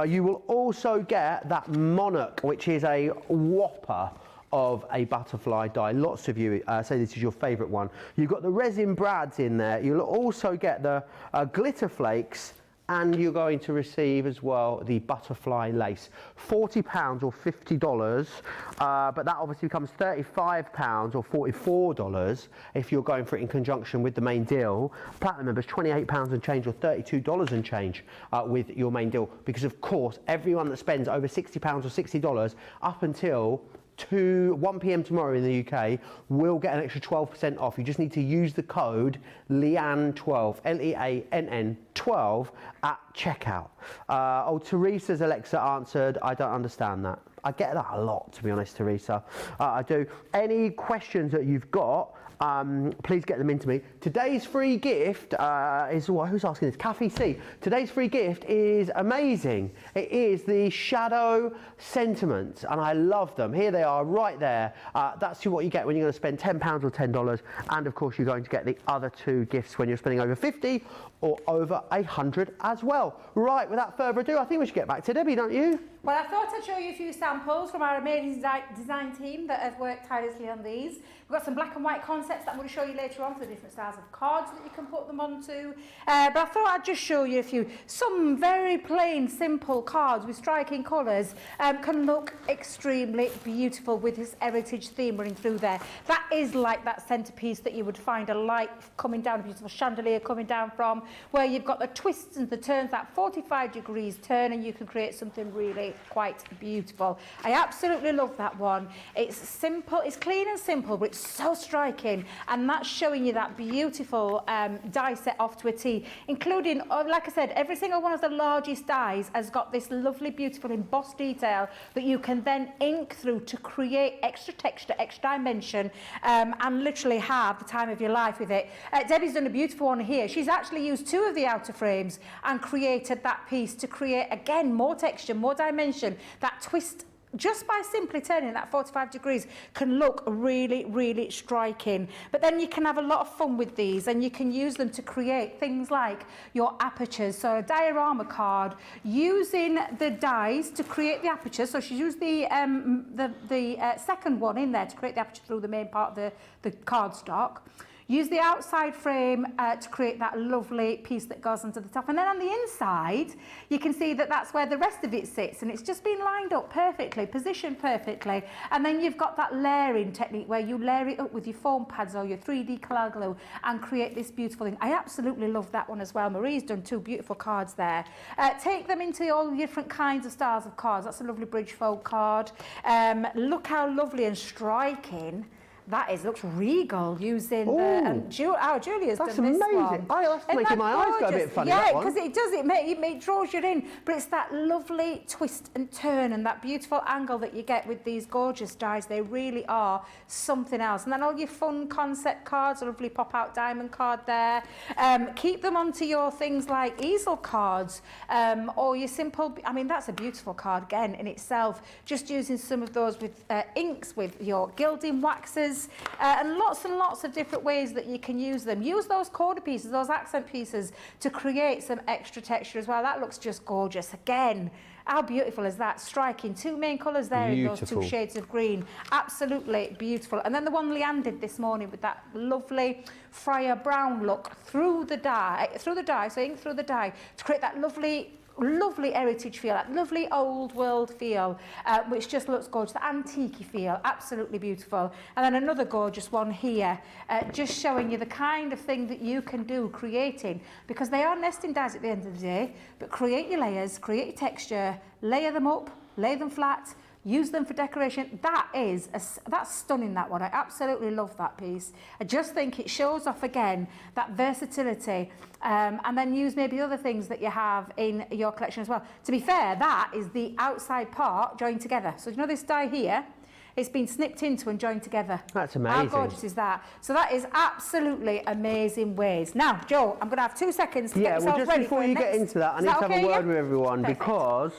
You will also get that Monarch, which is a whopper of a butterfly die. Lots of you say this is your favourite one. You've got the resin brads in there. You'll also get the glitter flakes, and you're going to receive as well the butterfly lace. £40 or $50, but that obviously becomes £35 or $44 if you're going for it in conjunction with the main deal. Platinum members, £28 and change or $32 and change with your main deal, because of course everyone that spends over £60 or $60 up until 1 p.m. tomorrow in the UK will get an extra 12% off. You just need to use the code LEANN12, Leann 12 at checkout. Teresa's Alexa answered, I don't understand that. I get that a lot, to be honest, Teresa. I do. Any questions that you've got, please get them into me. Today's free gift is, who's asking this? Kathy C. Today's free gift is amazing. It is the Shadow Sentiments, and I love them. Here they are, right there. That's what you get when you're going to spend £10 or $10, and of course you're going to get the other two gifts when you're spending over 50 or over 100 as well. Right, without further ado, I think we should get back to Debbie, don't you? Well, I thought I'd show you a few samples from our amazing design team that have worked tirelessly on these. We've got some black and white concepts that I'm going to show you later on for the different styles of cards that you can put them onto. But I thought I'd just show you a few. Some very plain, simple cards with striking colours can look extremely beautiful with this heritage theme running through there. That is like that centrepiece that you would find a light coming down, a beautiful chandelier coming down from, where you've got the twists and the turns, that 45 degrees turn, and you can create something really quite beautiful. I absolutely love that one. It's simple, it's clean and simple, but it's so striking, and that's showing you that beautiful die set off to a T, including, like I said, every single one of the largest dies has got this lovely, beautiful embossed detail that you can then ink through to create extra texture, extra dimension, and literally have the time of your life with it. Debbie's done a beautiful one here. She's actually used 2 of the outer frames and created that piece to create, again, more texture, more dimension. That twist, just by simply turning that 45 degrees, can look really, really striking. But then you can have a lot of fun with these, and you can use them to create things like your apertures. So a diorama card, using the dies to create the aperture. So she's used the second one in there to create the aperture through the main part of the cardstock. Use the outside frame to create that lovely piece that goes onto the top. And then on the inside, you can see that that's where the rest of it sits, and it's just been lined up perfectly, positioned perfectly. And then you've got that layering technique where you layer it up with your foam pads or your 3D colour glue and create this beautiful thing. I absolutely love that one as well. Marie's done 2 beautiful cards there. Take them into all different kinds of styles of cards. That's a lovely bridge fold card. Look how lovely and striking that is. Looks regal using Julia's that's done this amazing. one. That's making my eyes go a bit funny. Yeah, because it does. It draws you in, but it's that lovely twist and turn and that beautiful angle that you get with these gorgeous dies. They really are something else. And then all your fun concept cards, a lovely pop-out diamond card there. Keep them onto your things like easel cards, or your simple. I mean, that's a beautiful card again in itself. Just using some of those with inks, with your gilding waxes. And lots of different ways that you can use them. Use those corner pieces, those accent pieces, to create some extra texture as well. That looks just gorgeous. Again, how beautiful is that? Striking. 2 main colours there in those 2 shades of green. Absolutely beautiful. And then the one Leanne did this morning with that lovely Friar Brown look through the die, so ink through the die, to create that lovely heritage feel, that lovely old world feel, which just looks gorgeous, the antique feel, absolutely beautiful. And then another gorgeous one here, just showing you the kind of thing that you can do creating, because they are nesting dies at the end of the day, but create your layers, create your texture, layer them up, lay them flat, use them for decoration. That's stunning, that one. I absolutely love that piece. I just think it shows off again that versatility, and then use maybe other things that you have in your collection as well. To be fair, that is the outside part joined together. So you know this die here? It's been snipped into and joined together. That's amazing. How gorgeous is that? So that is absolutely amazing ways. Now, Joe, I'm going to have 2 seconds to get yourself just ready before you get into that, I need to have a word with everyone. Perfect. Because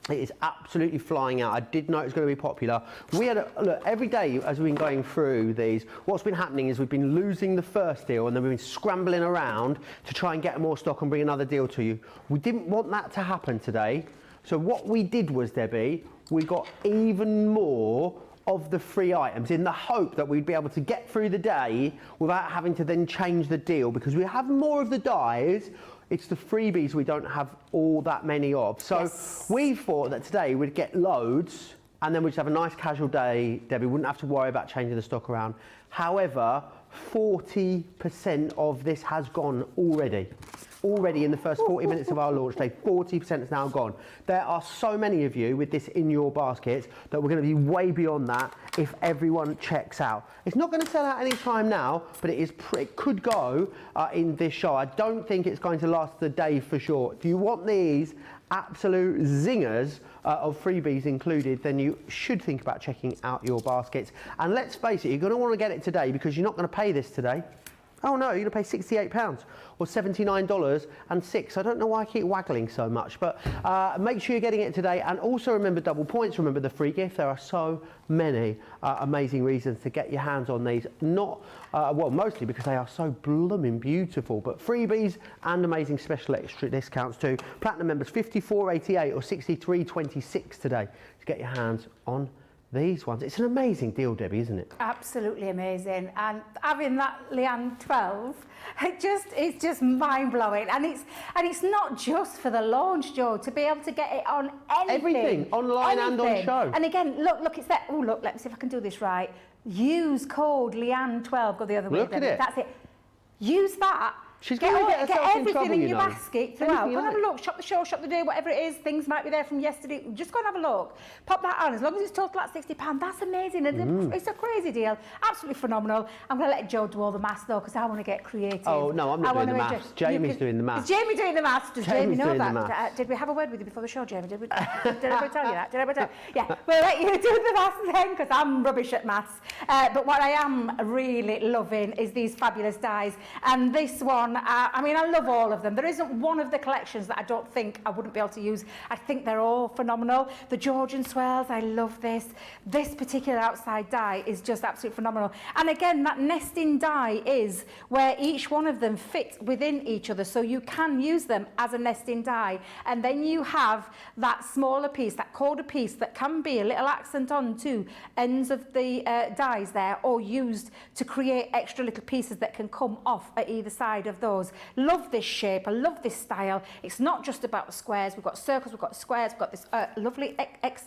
it is absolutely flying out. I did know it was going to be popular. We had look, every day as we've been going through these, what's been happening is we've been losing the first deal, and then we've been scrambling around to try and get more stock and bring another deal to you. We didn't want that to happen today. So what we did was, Debbie, we got even more of the free items in the hope that we'd be able to get through the day without having to then change the deal, because we have more of the dies. It's the freebies we don't have all that many of. So we thought that today we'd get loads, and then we'd just have a nice casual day. Debbie wouldn't have to worry about changing the stock around. However, 40% of this has gone already. Already in the first 40 minutes of our launch day, 40% is now gone. There are so many of you with this in your baskets that we're going to be way beyond that if everyone checks out. It's not going to sell out any time now, but it could go in this show. I don't think it's going to last the day for sure. If you want these absolute zingers of freebies included, then you should think about checking out your baskets. And let's face it, you're going to want to get it today, because you're not going to pay this today. Oh no, you're going to pay £68 or $79.06. I don't know why I keep waggling so much, but make sure you're getting it today. And also remember double points, remember the free gift. There are so many amazing reasons to get your hands on these. Not, well, mostly because they are so blooming beautiful, but freebies and amazing special extra discounts too. Platinum members $54.88 or $63.26 today to get your hands on these ones. It's an amazing deal, Debbie, isn't it? Absolutely amazing. And having that Leanne 12, it's just mind-blowing. And it's not just for the launch, Joe, to be able to get it on anything. Everything, online and on show. And again, look, it's there. Oh, look, let me see if I can do this right. Use code Leanne12, go the other way. Look at it. That's it. Use that. She's going to get herself in everything trouble, in you your know. basket throughout. Go and have a look. Shop the show, shop the day, whatever it is. Things might be there from yesterday. Just go and have a look. Pop that on. As long as it's total at £60, that's amazing. And it's a crazy deal. Absolutely phenomenal. I'm going to let Joe do all the maths though, because I want to get creative. Oh no, I'm not doing the maths. Jamie's doing the maths. Is Jamie doing the maths? Does Jamie Jamie's know doing the that? maths. Did we have a word with you before the show, Jamie? Did I tell you that? Did I tell you? Yeah, we'll let you do the maths then, because I'm rubbish at maths. But what I am really loving is these fabulous dies. And this one, I mean, I love all of them. There isn't one of the collections that I don't think I wouldn't be able to use. I think they're all phenomenal. The Georgian swirls, I love this. This particular outside die is just absolutely phenomenal. And again, that nesting die is where each one of them fit within each other, so you can use them as a nesting die. And then you have that smaller piece, that quarter piece, that can be a little accent on to ends of the dies there, or used to create extra little pieces that can come off at either side of those. Love this shape, I love this style. It's not just about the squares. We've got circles, we've got squares, we've got this lovely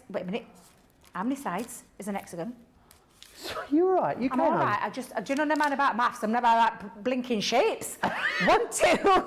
wait a minute, how many sides is an hexagon? You're right, you can. I'm all right. Do you know the man about maths? I'm not about like blinking shapes. 1, 2, 1,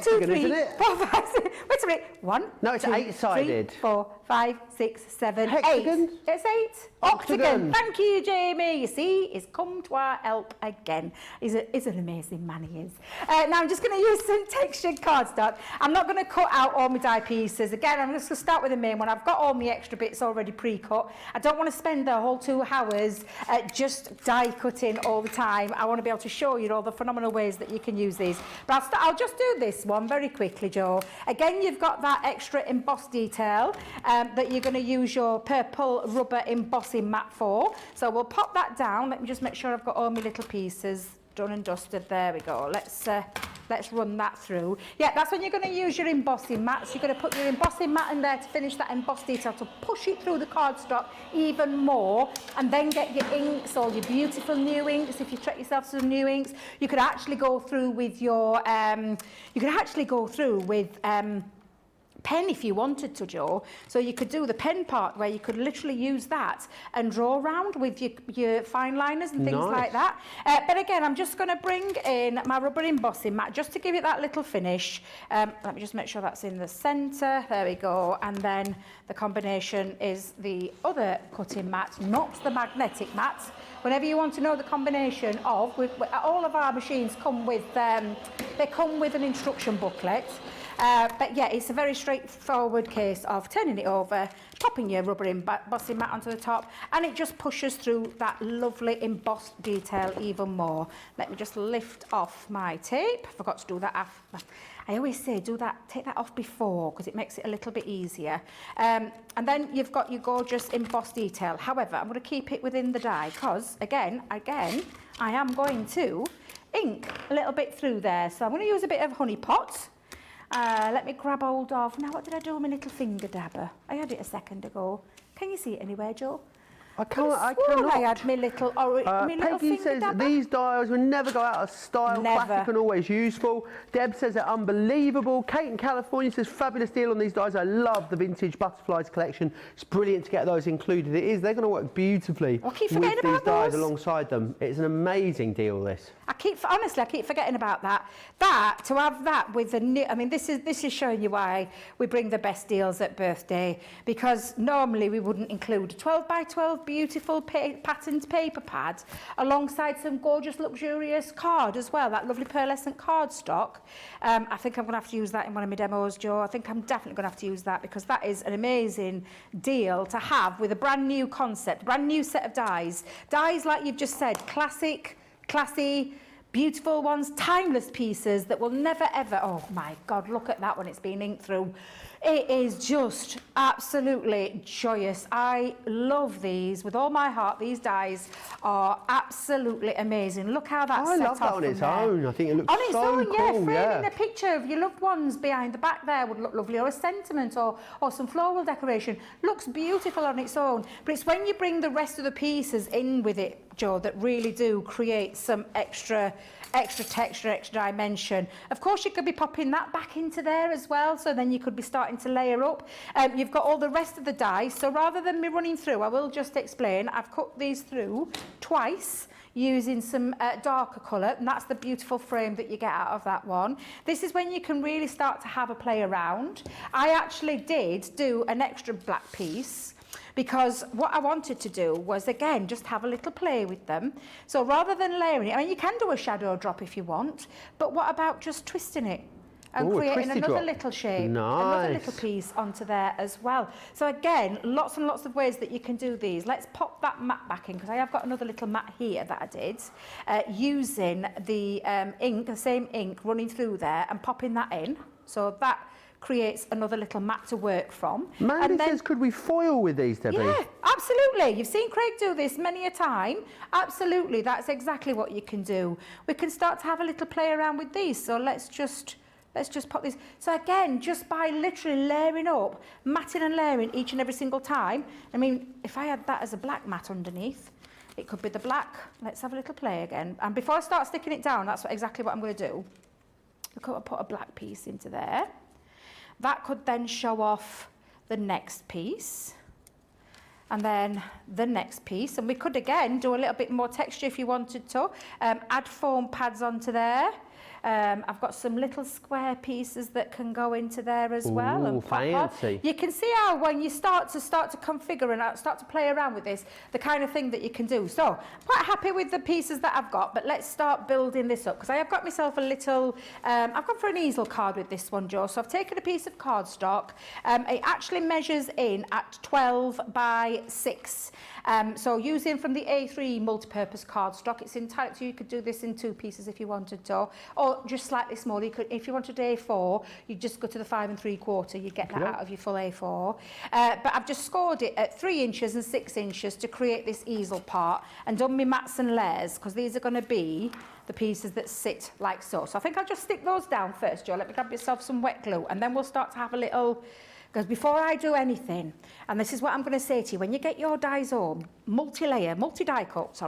2, 3, isn't it? 4, 5, 6. Wait a minute. 1, No, it's 2, eight-sided. 3, 4, 5, 6, 7, Hexagon? 8. It's 8. Octagon. Thank you, Jamie. You see, he's come to our help again. He's an amazing man, he is. Now I'm just going to use some textured cardstock. I'm not going to cut out all my die pieces. Again, I'm just going to start with the main one. I've got all my extra bits already pre-cut. I don't want to spend the whole 2 hours just die cutting all the time. I want to be able to show you all the phenomenal ways that you can use these. But I'll just do this one very quickly, Joe. Again, you've got that extra embossed detail that you're going to use your purple rubber embossing mat for. So we'll pop that down. Let me just make sure I've got all my little pieces done and dusted. There we go. Let's run that through. Yeah, that's when you're going to use your embossing mat. So you're going to put your embossing mat in there to finish that embossed detail, to push it through the cardstock even more, and then get your inks, all your beautiful new inks. If you treat yourself to some new inks, you could actually go through with your pen if you wanted to, Joe. So you could do the pen part where you could literally use that and draw around with your fine liners and things like that. But again, I'm just going to bring in my rubber embossing mat just to give it that little finish. Let me just make sure that's in the centre. There we go. And then the combination is the other cutting mat, not the magnetic mat. Whenever you want to know the combination of, all of our machines come with, they come with an instruction booklet. But yeah, it's a very straightforward case of turning it over, popping your rubber embossing mat onto the top, and it just pushes through that lovely embossed detail even more. Let me just lift off my tape. I forgot to do that after. I always say take that off before, because it makes it a little bit easier. And then you've got your gorgeous embossed detail. However, I'm going to keep it within the die, because again, I am going to ink a little bit through there. So I'm going to use a bit of honey pot. Let me grab hold of, now what did I do with my little finger dabber? I had it a second ago. Can you see it anywhere, Joe? I cannot. I had my little, Peggy says these dials will never go out of style, classic and always useful. Deb says they're unbelievable. Kate in California says fabulous deal on these dies. I love the vintage butterflies collection. It's brilliant to get those included. It is. They're going to work beautifully with these dies alongside them. It's an amazing deal, this. Honestly, I keep forgetting about that. To have that with the new, I mean, this is showing you why we bring the best deals at birthday, because normally we wouldn't include a 12 by 12 beautiful patterned paper pad alongside some gorgeous luxurious card as well, that lovely pearlescent cardstock. I think I'm going to have to use that in one of my demos, Joe. I think I'm definitely going to have to use that, because that is an amazing deal to have with a brand new concept, brand new set of dies. Dies, like you've just said, classic, classy, beautiful ones, timeless pieces that will never ever, oh my God, look at that one, it's been inked through. It is just absolutely joyous. I love these with all my heart. These dies are absolutely amazing. Look how that's I set love that off on from its there. own. I think it looks On its so own, cool. yeah, framing Yeah. a picture of your loved ones behind the back there would look lovely, or a sentiment, or some floral decoration. Looks beautiful on its own, but it's when you bring the rest of the pieces in with it, Jo, that really do create some extra texture, extra dimension. Of course, you could be popping that back into there as well, so then you could be starting to layer up. You've got all the rest of the dies, so rather than me running through, I will just explain. I've cut these through twice using some darker colour, and that's the beautiful frame that you get out of that one. This is when you can really start to have a play around. I actually did do an extra black piece, because what I wanted to do was, again, just have a little play with them. So rather than layering it, I mean, you can do a shadow drop if you want, but what about just twisting it and Ooh, a creating twisty another drop. little shape, another Nice. little piece onto there as well. So again, lots and lots of ways that you can do these. Let's pop that mat back in, because I have got another little mat here that I did, using the ink, the same ink running through there and popping that in. So that creates another little mat to work from. Mandy And then- says, could we foil with these, Debbie? yeah, absolutely. You've seen Craig do this many a time. Absolutely, that's exactly what you can do. We can start to have a little play around with these. So let's just pop these. So again, just by literally layering up, matting and layering each and every single time. I mean, if I had that as a black mat underneath, it could be the black. Let's have a little play again. And before I start sticking it down, that's exactly what I'm going to do. Look, I'll put a black piece into there. That could then show off the next piece, and then the next piece. And we could, again, do a little bit more texture if you wanted to. Add foam pads onto there. I've got some little square pieces that can go into there as well. Ooh, And pop up. fancy. You can see how when you start to configure and start to play around with this, the kind of thing that you can do. So, I'm quite happy with the pieces that I've got, but let's start building this up, because I have got myself a little, I've gone for an easel card with this one, Jo. So I've taken a piece of cardstock. It actually measures in at 12 by 6. So using from the A3 multi-purpose cardstock, it's entirely, so you could do this in 2 pieces if you wanted to, or just slightly smaller. You could, if you wanted A4, you just go to the 5 3/4. You get that out of your full A4. But I've just scored it at 3 inches and 6 inches to create this easel part, and done my mats and layers, because these are going to be the pieces that sit like so. So I think I'll just stick those down first, Jo. Let me grab yourself some wet glue, and then we'll start to have a little. Because before I do anything, and this is what I'm going to say to you, when you get your dies home, multi-die cut,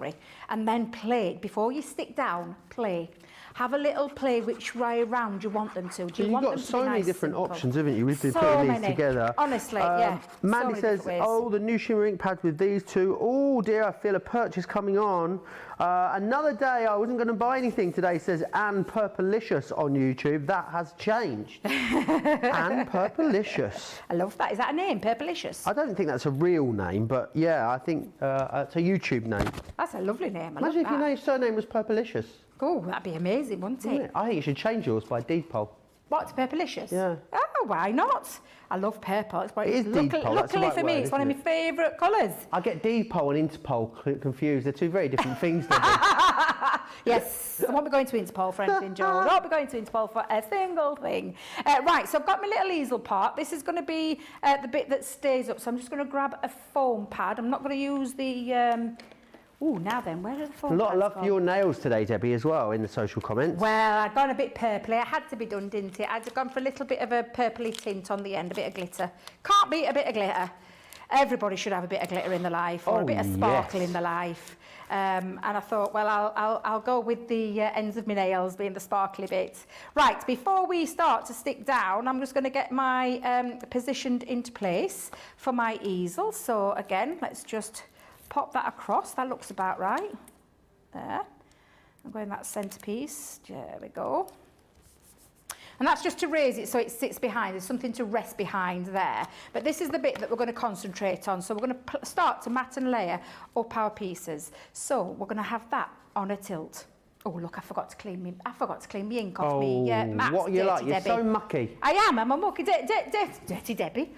and then play, before you stick down, play. Have a little play which way around you want them to. Do you You've want got them to so be many nice, different simple? options, haven't you? We've been So putting many. these together. Honestly, yeah. So Mandy many says, different ways. oh, the new shimmer ink pads with these two. Oh dear, I feel a purchase coming on. Another day, I wasn't going to buy anything today, says Anne Purplicious on YouTube. That has changed. Anne Purplicious. I love that. Is that a name, Purplicious? I don't think that's a real name, but yeah, I think it's a YouTube name. That's a lovely name. I Imagine if love your that. surname was Purplicious. Oh, that'd be amazing, wouldn't it? Yeah, I think you should change yours by deed poll. What's Purplicious? Yeah. Oh, why not? I love purple. It's It is deed poll, that's the luckily right for me, word, it's one of my isn't favourite colours. I get deed poll and Interpol confused. They're two very different things. Yes, I won't be going to Interpol for anything, Jo. I won't be going to Interpol for a single thing. Right, so I've got my little easel part. This is going to be the bit that stays up. So I'm just going to grab a foam pad. I'm not going to use the... Oh, now then, where are the foam A lot of pads love for gone? your nails today, Debbie, as well, in the social comments. Well, I'd gone a bit purpley. It had to be done, didn't it? I'd gone for a little bit of a purpley tint on the end, a bit of glitter. Can't beat a bit of glitter. Everybody should have a bit of glitter in their life, or a bit of sparkle in their life. And I thought, well, I'll go with the ends of my nails being the sparkly bit. Right, before we start to stick down, I'm just going to get my positioned into place for my easel. So again, let's just pop that across. That looks about right. There. I'm going that centrepiece. There we go. And that's just to raise it so it sits behind. There's something to rest behind there. But this is the bit that we're going to concentrate on. So we're going to start to mat and layer up our pieces. So we're going to have that on a tilt. Oh, look, I forgot to clean me ink off me. Matt's what are you Dirty like? You're Debbie. so mucky. I am. I'm a mucky Dirty Debbie.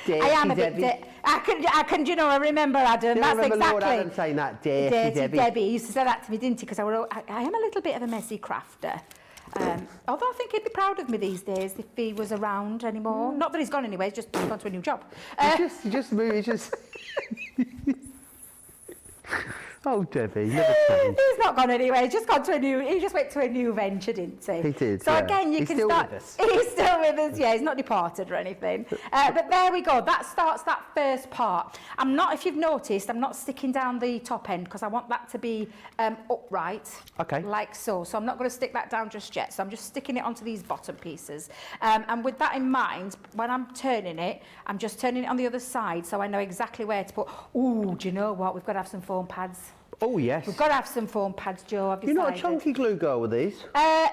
I am a Debbie. bit. I can. You know, I remember Adam. Do you That's remember exactly. Lord Adam saying that? Dirty Debbie. Debbie. He used to say that to me, didn't he? Because I am a little bit of a messy crafter. Although I think he'd be proud of me these days if he was around anymore. Not that he's gone anyway. He's just gone to a new job. He just. Oh, Debbie, never changed. He's not gone anywhere. He just went to a new venture, didn't he? He did, So yeah. again, you He's can still start. with us. He's still with us. Yeah, he's not departed or anything. But there we go. That starts that first part. If you've noticed, I'm not sticking down the top end because I want that to be upright. Okay. Like so. So I'm not going to stick that down just yet. So I'm just sticking it onto these bottom pieces. And with that in mind, when I'm turning it, I'm just turning it on the other side so I know exactly where to put. Ooh, do you know what? We've got to have some foam pads. Oh, yes. We've got to have some foam pads, Joe. I've You're not a decided. chunky glue girl with these?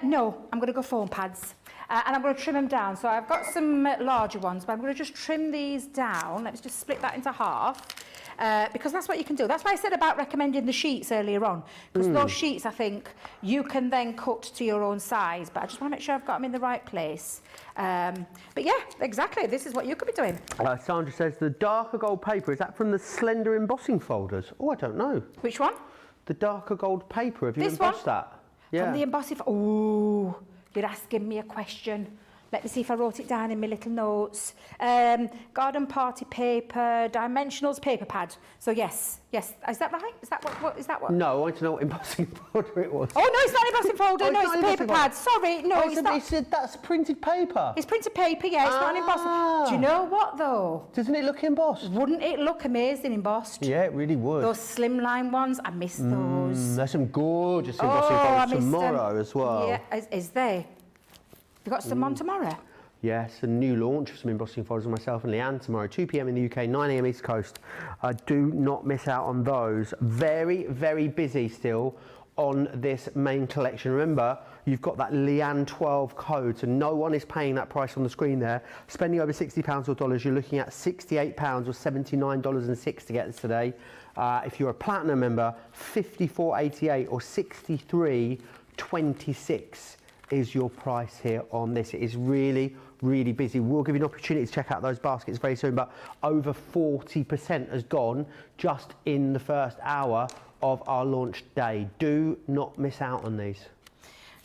No, I'm going to go foam pads. And I'm going to trim them down. So I've got some larger ones, but I'm going to just trim these down. Let's just split that into half. Because that's what you can do. That's why I said about recommending the sheets earlier on. Because those sheets, I think, you can then cut to your own size. But I just want to make sure I've got them in the right place. But yeah, exactly. This is what you could be doing. Sandra says, the darker gold paper, is that from the slender embossing folders? Oh, I don't know. Which one? The darker gold paper, have you This embossed one? that? Yeah. From the embossing. Ooh, you're asking me a question. Let me see if I wrote it down in my little notes. Garden party paper, dimensionals paper pad. So yes. Is that right? Is that what? No, I want to know what embossing folder it was. Oh no, it's not an embossing folder. Oh, No, it's it's not a an paper embossing pad. Sorry, no, Oh, it's not. It said that's printed paper. It's printed paper. Yeah, it's not an embossing. Do you know what though? Doesn't it look embossed? Wouldn't it look amazing embossed? Yeah, it really would. Those slimline ones, I miss those. There's some gorgeous embossing I folders miss tomorrow them. as well. Yeah, is there? You got some on tomorrow? Yes, a new launch of some embossing folders with myself and Leanne tomorrow, 2 p.m. in the UK, 9 a.m. East Coast. Do not miss out on those. Very, very busy still on this main collection. Remember, you've got that Leanne 12 code, so no one is paying that price on the screen there. Spending over £60 or dollars, you're looking at £68 or $79.06 to get this today. If you're a platinum member, $54.88 or $63.26 is your price here on this. It is really, really busy. We'll give you an opportunity to check out those baskets very soon, but over 40% has gone just in the first hour of our launch day. Do not miss out on these.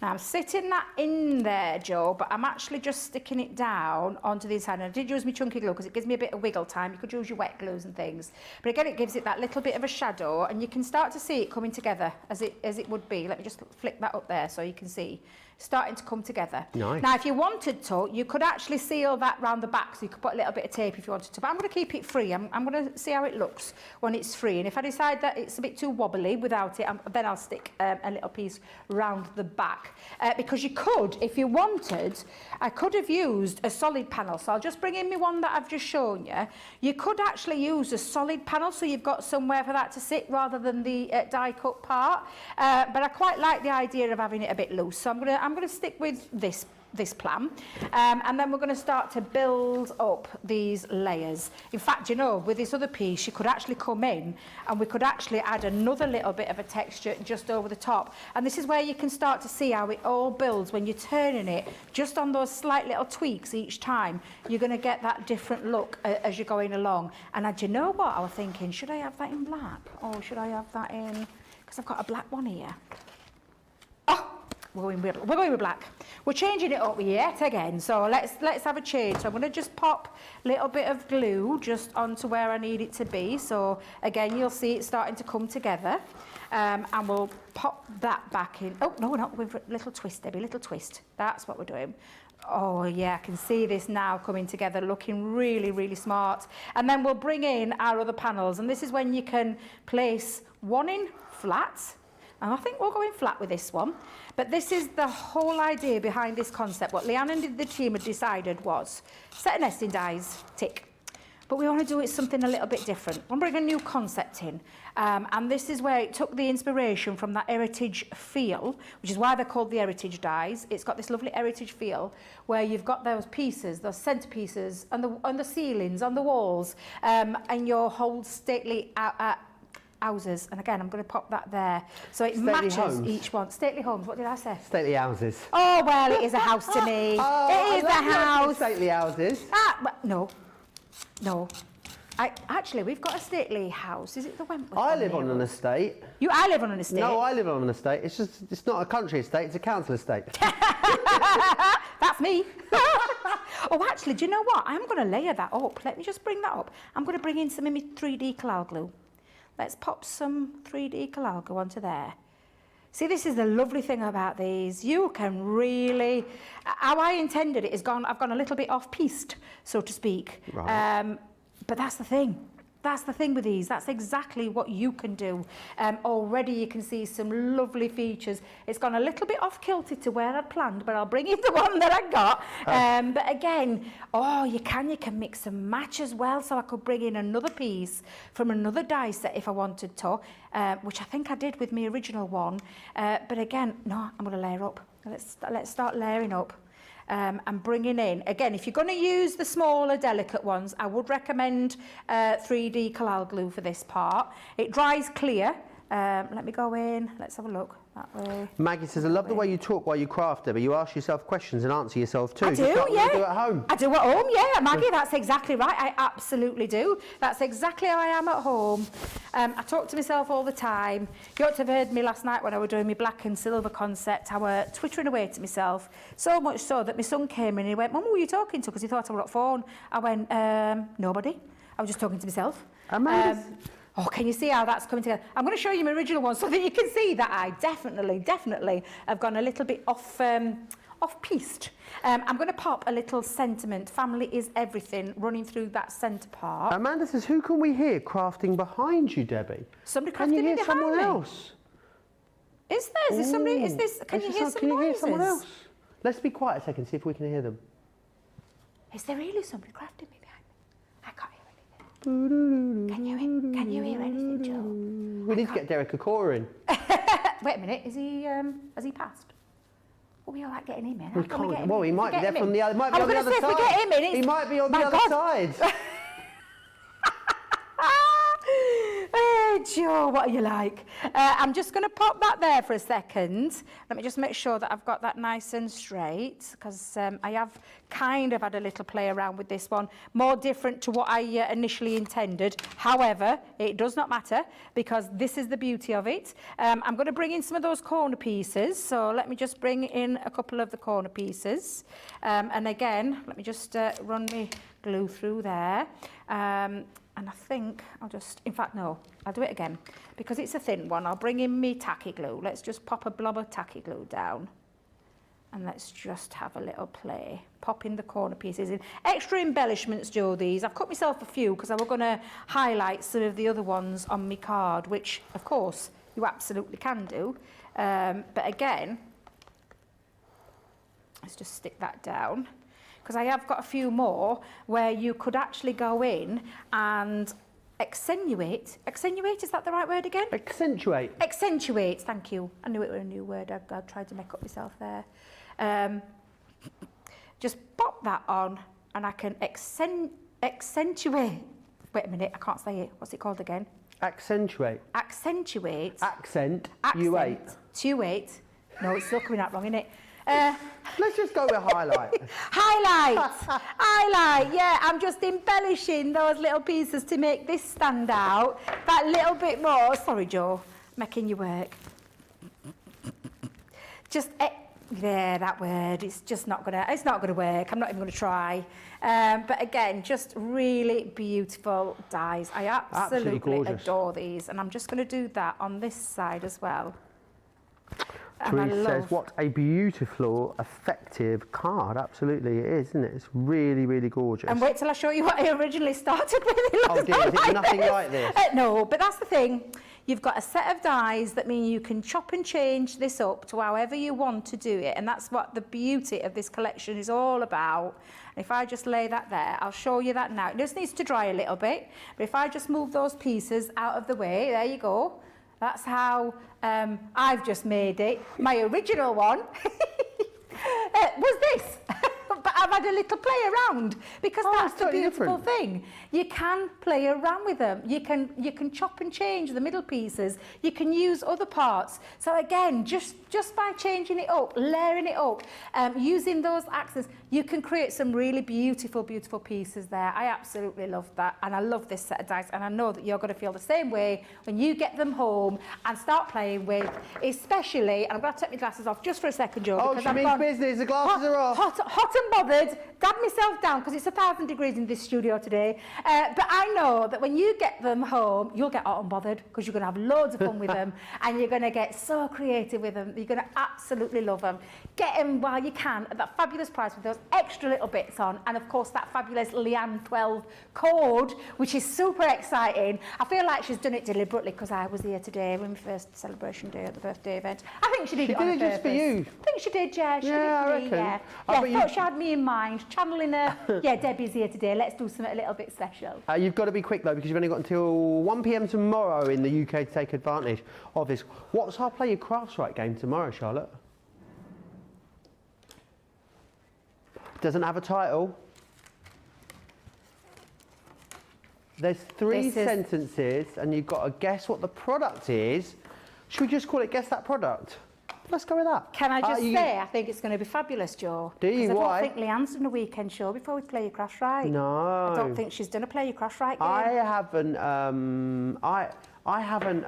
Now I'm sitting that in there, Joe, but I'm actually just sticking it down onto the inside. And I did use my chunky glue because it gives me a bit of wiggle time. You could use your wet glues and things. But again, it gives it that little bit of a shadow, and you can start to see it coming together as it would be. Let me just flick that up there so you can see. Starting to come together. Nice. Now, if you wanted to, you could actually seal that round the back, so you could put a little bit of tape if you wanted to. But I'm going to keep it free. I'm going to see how it looks when it's free. And if I decide that it's a bit too wobbly without it, then I'll stick a little piece round the back. Because you could, if you wanted, I could have used a solid panel. So I'll just bring in my one that I've just shown you. You could actually use a solid panel, so you've got somewhere for that to sit rather than the die-cut part. But I quite like the idea of having it a bit loose. So I'm going to stick with this plan, and then we're going to start to build up these layers. In fact, you know, with this other piece, you could actually come in and we could actually add another little bit of a texture just over the top. And this is where you can start to see how it all builds when you're turning it just on those slight little tweaks each time. You're going to get that different look as you're going along. And do you know what I was thinking? Should I have that in black, or should I have that in, because I've got a black one here. We're going with black. We're changing it up yet again, so let's have a change. So I'm going to just pop a little bit of glue just onto where I need it to be. So again, you'll see it starting to come together, and we'll pop that back in. Oh no, we're not. With a little twist, Debbie, little twist. That's what we're doing. Oh yeah, I can see this now coming together, looking really, really smart. And then we'll bring in our other panels, and this is when you can place one in flat. And I think we'll go in flat with this one. But this is the whole idea behind this concept. What Leanne and the team had decided was set of nesting dies, tick. But we want to do it something a little bit different. We'll bring a new concept in. And this is where it took the inspiration from that heritage feel, which is why they're called the heritage dies. It's got this lovely heritage feel where you've got those pieces, those centerpieces, on the ceilings, on the walls, and your whole stately houses. And again, I'm going to pop that there. So it Stately matches homes. each one. Stately homes, what did I say? Stately houses. Oh, well, it is a house to me. It is a house. Stately houses. No. Actually, we've got a stately house. Is it the Wentworth? I one live on near an us? estate. I live on an estate. No, I live on an estate. It's not a country estate, it's a council estate. That's me. Oh, actually, do you know what? I'm going to layer that up. Let me just bring that up. I'm going to bring in some of my 3D Collal glue. Let's pop some 3D Collal glue onto there. See, this is the lovely thing about these. You can really... How I intended it is I've gone a little bit off-piste, so to speak. Right. But that's the thing. That's the thing with these. That's exactly what you can do. Already you can see some lovely features. It's gone a little bit off-kilter to where I'd planned, but I'll bring in the one that I got. But again, you can mix and match as well. So I could bring in another piece from another die set if I wanted to, which I think I did with my original one. But again, no, I'm going to layer up. Let's start layering up. And bringing in, again, if you're going to use the smaller, delicate ones, I would recommend 3D Collal glue for this part. It dries clear. Let me go in. Let's have a look that way. Maggie says, I love the way you talk while you craft, Debbie. You ask yourself questions and answer yourself too. I do, Just like yeah. you do at home. I do at home, yeah, Maggie, that's exactly right. I absolutely do. That's exactly how I am at home. I talk to myself all the time. You ought to have heard me last night when I was doing my black and silver concept. I was twittering away to myself, so much so that my son came in and he went, Mum, who were you talking to? Because he thought I was on phone. I went, nobody. I was just talking to myself. Oh, can you see how that's coming together? I'm going to show you my original one so that you can see that I definitely have gone a little bit off-piste. I'm going to pop a little sentiment. Family is everything running through that centre part. Amanda says, who can we hear crafting behind you, Debbie? Somebody Can you crafting hear behind someone me. else? Is there? Is there somebody? Is this? Can you hear some noises? someone else? Let's be quiet a second, see if we can hear them. Is there really somebody crafting me behind me? I can't hear anything. Can you hear anything, Joe? We need to get Derek Akora in. Wait a minute. Is he? Has he passed? Are we all right getting him in? We How can we get can't. him Well, in? he might be Get there him from in. the other. Might be I on was the gonna other say, if we side. get him in, He it's- might be on My the other God. side. Hey, Joe, what are you like? I'm just going to pop that there for a second. Let me just make sure that I've got that nice and straight, because I have kind of had a little play around with this one, more different to what I initially intended. However, it does not matter, because this is the beauty of it. I'm going to bring in some of those corner pieces, so let me just bring in a couple of the corner pieces. And again, let me just run my glue through there. And I think I'll just, in fact, no, I'll do it again. Because it's a thin one, I'll bring in me tacky glue. Let's just pop a blob of tacky glue down. And let's just have a little play. Pop in the corner pieces in. Extra embellishments, Joe, these. I've cut myself a few because I was going to highlight some of the other ones on my card, which, of course, you absolutely can do. But again, let's just stick that down. Because I have got a few more where you could actually go in and accentuate. Accentuate, is that the right word again? Accentuate. Accentuate, thank you. I knew it was a new word. I tried to make up myself there. Just pop that on and I can accentuate. Wait a minute, I can't say it. What's it called again? Accentuate. Accentuate. Accent. Tuate. No, it's still coming out wrong, isn't it? Let's just go with highlight. Highlight, yeah, I'm just embellishing those little pieces to make this stand out that little bit more. Sorry, Joe, making you work. Just, there, that word, it's just not gonna work. I'm not even gonna try. But again, just really beautiful dies. I absolutely adore these. And I'm just gonna do that on this side as well. Therese says, what a beautiful, effective card. Absolutely, it is, isn't it? It's really, really gorgeous. And wait till I show you what I originally started with. Oh dear, is it nothing like this? No, but that's the thing. You've got a set of dies that mean you can chop and change this up to however you want to do it. And that's what the beauty of this collection is all about. And if I just lay that there, I'll show you that now. It just needs to dry a little bit. But if I just move those pieces out of the way, there you go. That's how I've just made it. My original one was this. But I've had a little play around, because that's the totally beautiful different. thing. You can play around with them. You can chop and change the middle pieces. You can use other parts. So again, just by changing it up, layering it up, using those accents, you can create some really beautiful, beautiful pieces there. I absolutely love that, and I love this set of dice, and I know that you're going to feel the same way when you get them home and start playing with, especially, and I'm going to take my glasses off just for a second, Joe. Oh, because she I've means gone business, the glasses are off. hot and bothered, dab myself down because it's 1,000 degrees in this studio today. But I know that when you get them home, you'll get hot and bothered because you're going to have loads of fun with them, and you're going to get so creative with them. You're going to absolutely love them. Get them while you can at that fabulous price with those extra little bits on, and of course that fabulous Leanne 12 code, which is super exciting. I feel like she's done it deliberately because I was here today when my first celebration day at the birthday event. I think she did it on did it just for purpose. you. I think she did, yeah. She did Yeah, it for I me, reckon. yeah. I Yeah, bet thought you- she had me in mind, channeling her. Yeah, Debbie's here today. Let's do something a little bit special. You've got to be quick though, because you've only got until 1 p.m. tomorrow in the UK to take advantage of this. What's our Play Your Crafts Right game tomorrow, Charlotte? Doesn't have a title. There's three sentences, and you've got to guess what the product is. Should we just call it Guess That Product? Let's go with that. Can I just say, I think it's going to be fabulous, Joe. Do you? 'Cause Why? I don't think Leanne's done a weekend show before we Play Your Crafts Right. No. I don't think she's done a Play Your Crafts Right game. I haven't, I haven't,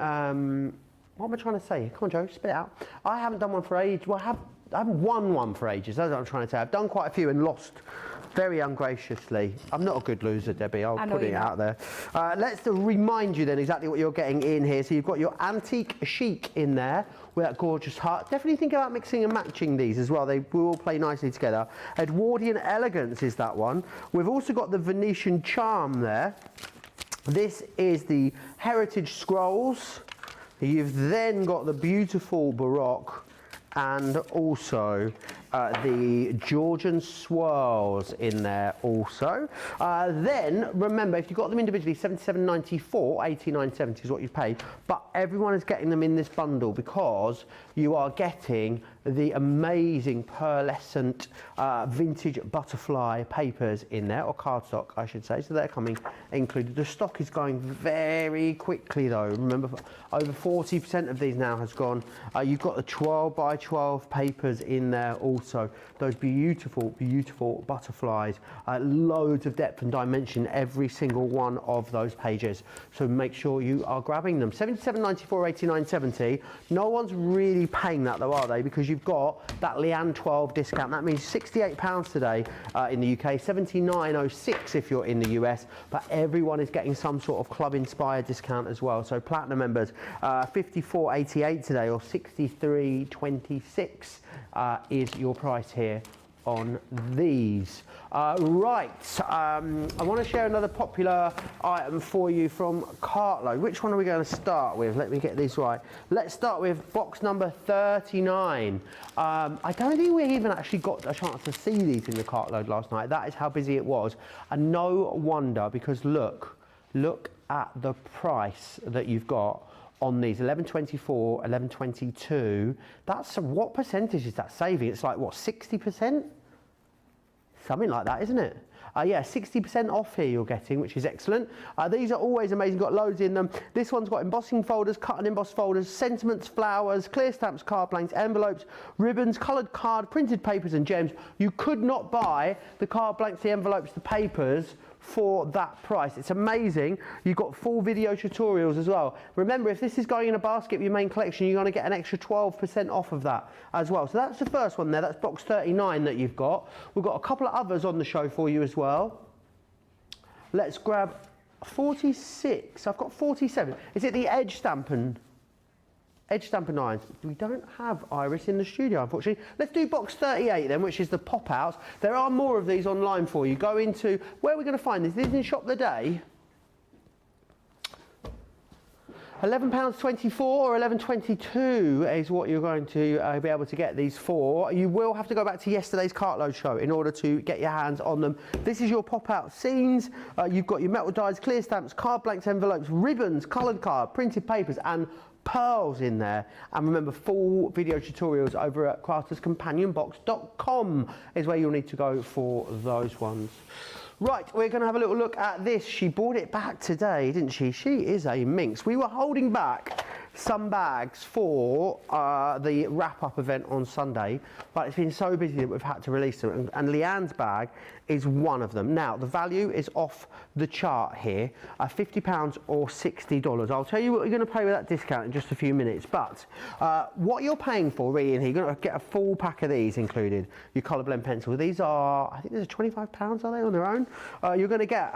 what am I trying to say? Come on, Joe, spit it out. I haven't done one for ages. Well, I haven't won one for ages. That's what I'm trying to say. I've done quite a few and lost very ungraciously. I'm not a good loser, Debbie. I'll put it out there. Let's remind you then exactly what you're getting in here. So you've got your antique chic in there with that gorgeous heart. Definitely think about mixing and matching these as well. They will all play nicely together. Edwardian Elegance is that one. We've also got the Venetian Charm there. This is the Heritage Scrolls. You've then got the beautiful Baroque, and also the Georgian swirls in there also. Then remember, if you got them individually, $77.94, $89.70 is what you've paid, but everyone is getting them in this bundle because you are getting the amazing pearlescent vintage butterfly papers in there, or cardstock I should say, so they're coming included. The stock is going very quickly though. Remember, over 40% of these now has gone. You've got the 12 by 12 papers in there also. Those beautiful, beautiful butterflies. Loads of depth and dimension every single one of those pages. So make sure you are grabbing them. $77.94, $89.70. No one's really paying that though, are they? Because you've got that Leanne 12 discount. That means £68 today in the UK, $79.06 if you're in the US, but everyone is getting some sort of club inspired discount as well. So platinum members, $54.88 today, or $63.26 is your price here on these. Right, I want to share another popular item for you from Cartload. Which one are we going to start with? Let me get these right. Let's start with box number 39. I don't think we even actually got a chance to see these in the Cartload last night. That is how busy it was. And no wonder, because look at the price that you've got on these. 11.24, 11.22. That's, what percentage is that saving? It's like, what, 60%? Something like that, isn't it? Yeah, 60% off here you're getting, which is excellent. These are always amazing, got loads in them. This one's got embossing folders, cut and embossed folders, sentiments, flowers, clear stamps, card blanks, envelopes, ribbons, coloured card, printed papers and gems. You could not buy the card blanks, the envelopes, the papers for that price. It's amazing. You've got full video tutorials as well. Remember, if this is going in a basket with your main collection, you're going to get an extra 12% off of that as well. So that's the first one there. That's box 39 that you've got. We've got a couple of others on the show for you as well. Let's grab 46. I've got 47. Is it the edge stamping irons? We don't have Iris in the studio, unfortunately. Let's do box 38 then, which is the pop-outs. There are more of these online for you. Go into, where are we going to find this? This is in Shop the Day. £11.24 or £11.22 is what you're going to be able to get these for. You will have to go back to yesterday's Cartload show in order to get your hands on them. This is your pop-out scenes. You've got your metal dies, clear stamps, card blanks, envelopes, ribbons, coloured card, printed papers, and pearls in there. And remember, full video tutorials over at crafterscompanionbox.com is where you'll need to go for those ones. Right, we're going to have a little look at this. She brought it back today, didn't she? She is a minx. We were holding back some bags for the wrap-up event on Sunday, but it's been so busy that we've had to release them, and Leanne's bag is one of them. Now, the value is off the chart here, £50 or $60. I'll tell you what you're going to pay with that discount in just a few minutes, but what you're paying for really in here, you're going to get a full pack of these included, your colour blend pencil. These are, I think these are £25, are they, on their own? You're going to get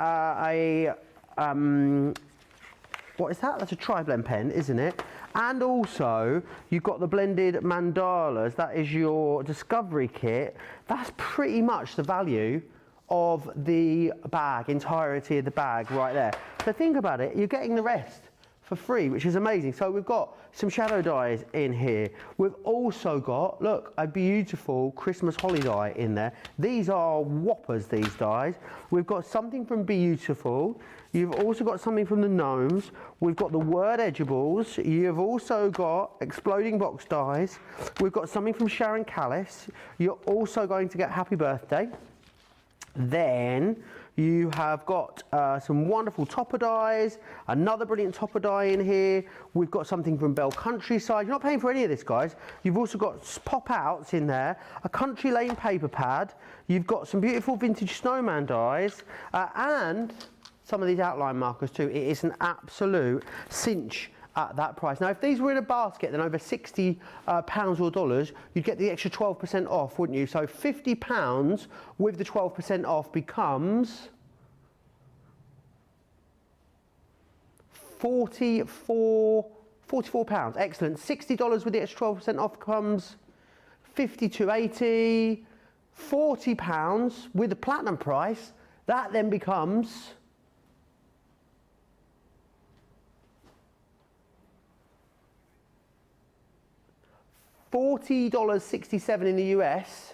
what is that? That's a tri-blend pen, isn't it? And also, you've got the blended mandalas. That is your discovery kit. That's pretty much the value of the bag, entirety of the bag right there. So think about it, you're getting the rest for free, which is amazing. So we've got some shadow dyes in here. We've also got, look, a beautiful Christmas holly dye in there. These are whoppers, these dyes. We've got something from Beautiful. You've also got something from the Gnomes. We've got the Word Edgeables. You've also got Exploding Box dyes. We've got something from Sharon Callis. You're also going to get Happy Birthday. Then you have got some wonderful topper dyes, another brilliant topper dye in here. We've got something from Bell Countryside. You're not paying for any of this, guys. You've also got pop-outs in there, a Country Lane paper pad. You've got some beautiful vintage snowman dyes, and some of these outline markers too. It is an absolute cinch at that price. Now, if these were in a basket, then over £60 or dollars, you'd get the extra 12% off, wouldn't you? So £50 with the 12% off becomes £44. Excellent. $60 with the extra 12% off comes $52.80. £40 with the platinum price. That then becomes $40.67 in the US,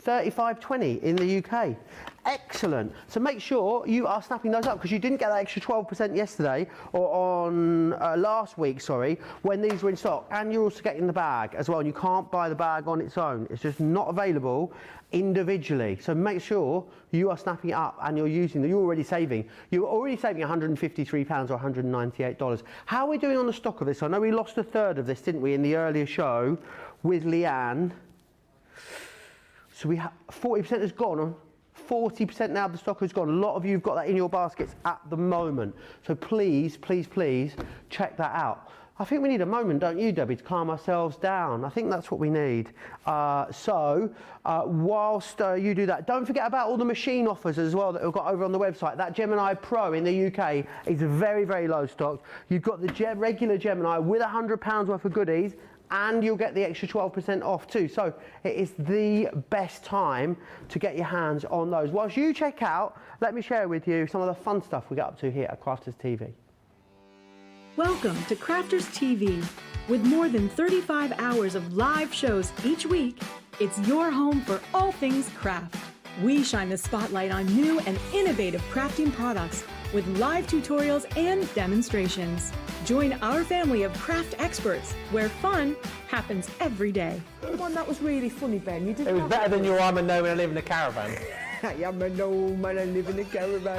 $35.20 in the UK. Excellent. So make sure you are snapping those up, because you didn't get that extra 12% yesterday, or on last week, sorry, when these were in stock. And you're also getting the bag as well, and you can't buy the bag on its own. It's just not available individually. So make sure you are snapping it up and you're using them. You're already saving £153 or $198. How are we doing on the stock of this? I know we lost a third of this, didn't we, in the earlier show with Leanne. So we have 40% is gone. 40% now of the stock has gone. A lot of you have got that in your baskets at the moment. So please, please, please check that out. I think we need a moment, don't you, Debbie, to calm ourselves down. I think that's what we need. Whilst you do that, don't forget about all the machine offers as well that we've got over on the website. That Gemini Pro in the UK is very, very low stock. You've got the regular Gemini with £100 worth of goodies, and you'll get the extra 12% off too. So it is the best time to get your hands on those. Whilst you check out, let me share with you some of the fun stuff we get up to here at Crafters TV. Welcome to Crafters TV. With more than 35 hours of live shows each week, it's your home for all things craft. We shine the spotlight on new and innovative crafting products with live tutorials and demonstrations. Join our family of craft experts where fun happens every day. The one that was really funny, Ben. You didn't. It was better than your I'm a no and I live in a caravan. I'm a no man, I live in a caravan.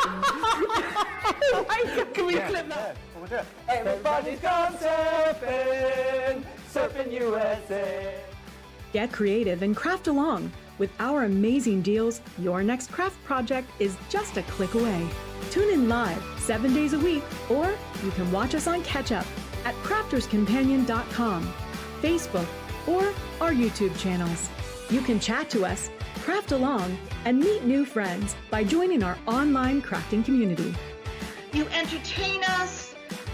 Can we clip that? Everybody's gone surfing, surfing USA. Get creative and craft along. With our amazing deals, your next craft project is just a click away. Tune in live 7 days a week, or you can watch us on Catch Up at crafterscompanion.com, Facebook, or our YouTube channels. You can chat to us, craft along, and meet new friends by joining our online crafting community. You entertain us.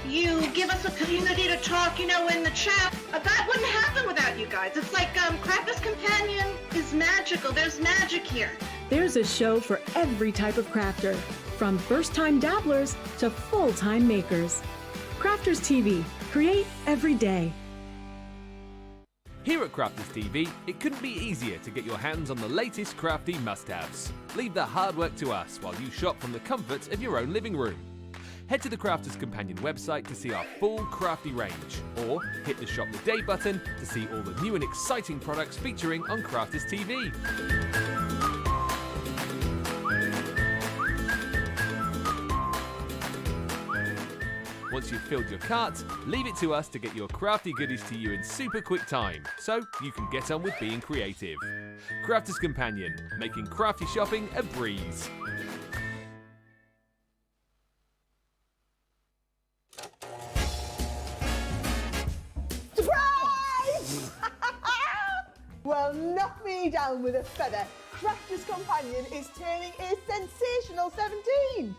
You give us a community to talk, in the chat. That wouldn't happen without you guys. It's like Crafters Companion is magical. There's magic here. There's a show for every type of crafter, from first-time dabblers to full-time makers. Crafters TV. Create every day. Here at Crafters TV, it couldn't be easier to get your hands on the latest crafty must-haves. Leave the hard work to us while you shop from the comfort of your own living room. Head to the Crafters Companion website to see our full crafty range, or hit the Shop the Day button to see all the new and exciting products featuring on Crafters TV. Once you've filled your cart, leave it to us to get your crafty goodies to you in super quick time, so you can get on with being creative. Crafters Companion, making crafty shopping a breeze. Surprise! Well, knock me down with a feather. Crafters Companion is turning a sensational 17.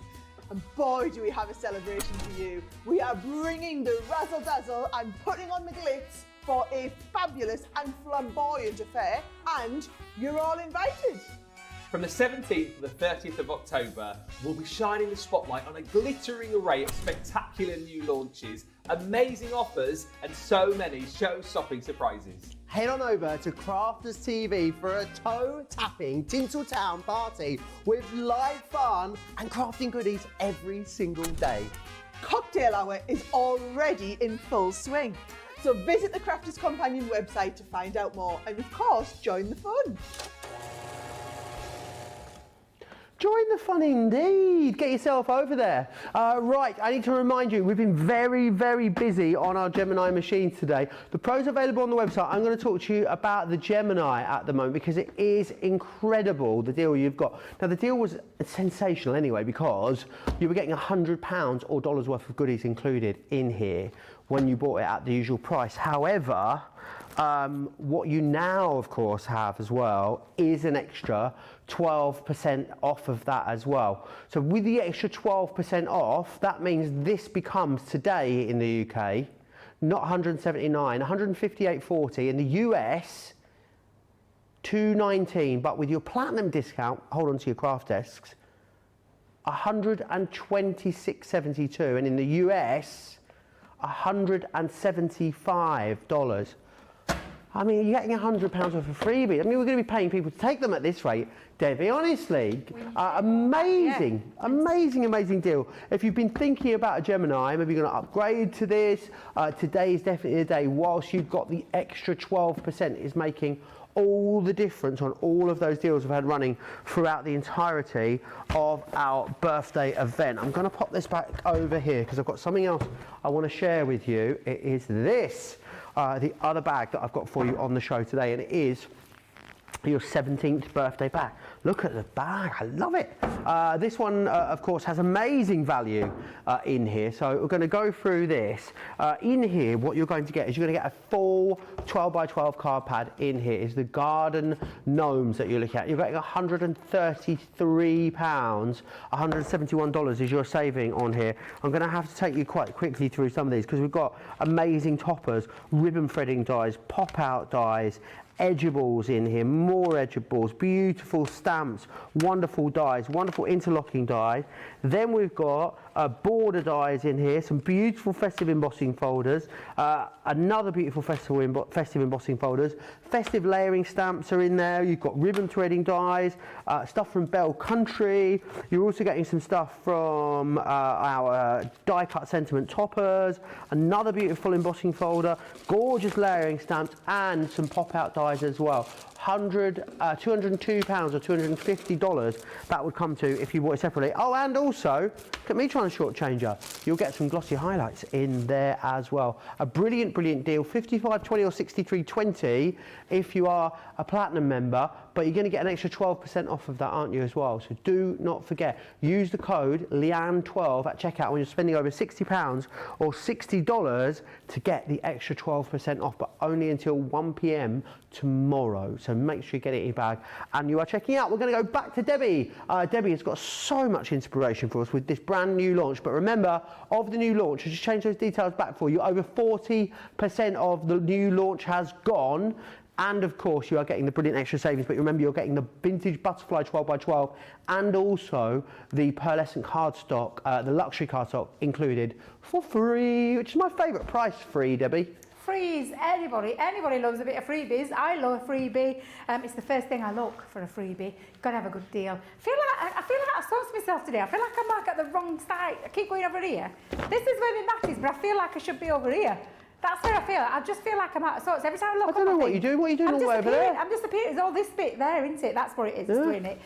And boy, do we have a celebration for you. We are bringing the razzle-dazzle and putting on the glitz for a fabulous and flamboyant affair, and you're all invited. From the 17th to the 30th of October, we'll be shining the spotlight on a glittering array of spectacular new launches, amazing offers, and so many show-stopping surprises. Head on over to Crafters TV for a toe-tapping Tinseltown party with live fun and crafting goodies every single day. Cocktail hour is already in full swing. So visit the Crafters Companion website to find out more, and of course, join the fun. Join the fun indeed. Get yourself over there. Right, I need to remind you, we've been very, very busy on our Gemini machines today. The pros available on the website. I'm going to talk to you about the Gemini at the moment because it is incredible, the deal you've got. Now, the deal was sensational anyway because you were getting £100 or dollars worth of goodies included in here when you bought it at the usual price. However, what you now, of course, have as well is an extra 12% off of that as well. So with the extra 12% off, that means this becomes today in the UK, not 179, 158.40 in the US, 219, but with your platinum discount, hold on to your craft desks, 126.72, and in the US, $175. I mean, you're getting £100 worth of freebies. I mean, we're going to be paying people to take them at this rate, Debbie, honestly. Amazing, amazing deal. If you've been thinking about a Gemini, maybe you're going to upgrade to this, today is definitely the day. Whilst you've got the extra 12% is making all the difference on all of those deals we've had running throughout the entirety of our birthday event. I'm going to pop this back over here because I've got something else I want to share with you. It is this. The other bag that I've got for you on the show today, and it is your 17th birthday bag. Look at the bag, I love it. This one, of course, has amazing value in here. So we're going to go through this. In here, what you're going to get is you're going to get a full 12 by 12 card pad. In here is the garden gnomes that you're looking at. You're getting £133, $171 is your saving on here. I'm going to have to take you quite quickly through some of these because we've got amazing toppers, ribbon threading dies, pop-out dies, edgeables in here, more edgeables, beautiful stamps, wonderful dies, wonderful interlocking dies. Then we've got border dies in here, some beautiful festive embossing folders, another beautiful festive embossing folders, festive layering stamps are in there. You've got ribbon threading dies, stuff from Bell Country. You're also getting some stuff from our die cut sentiment toppers, another beautiful embossing folder, gorgeous layering stamps, and some pop out dies as well. £202 or $250 that would come to if you bought it separately. Oh, and also, look at me trying to shortchange you. You'll get some glossy highlights in there as well. A brilliant deal, $55.20 or $63.20 if you are a platinum member, but you're going to get an extra 12% off of that, aren't you, as well? So do not forget, use the code Leanne12 at checkout when you're spending over £60 or $60 to get the extra 12% off, but only until 1 p.m. tomorrow. So make sure you get it in your bag and you are checking out. We're going to go back to Debbie. Debbie has got so much inspiration for us with this brand new launch, but remember, of the new launch, I just changed those details back for you, over 40% of the new launch has gone. And of course, you are getting the brilliant extra savings, but remember, you're getting the vintage butterfly 12 by 12 and also the pearlescent cardstock, the luxury cardstock included for free, which is my favourite price, free, Debbie. freeze. Anybody loves a bit of freebies. I love a freebie. It's the first thing I look for a freebie. You've got to have a good deal. I feel like I saw myself today. I feel like I'm like at the wrong side. I keep going over here. This is where my mat is, but I feel like I should be over here. That's how I feel. I just feel like I'm out of sorts. Every time I look, I don't know what you're doing. What are you doing all the way over there? I'm just appearing. It's all this bit there, isn't it? That's what it is. It's doing it.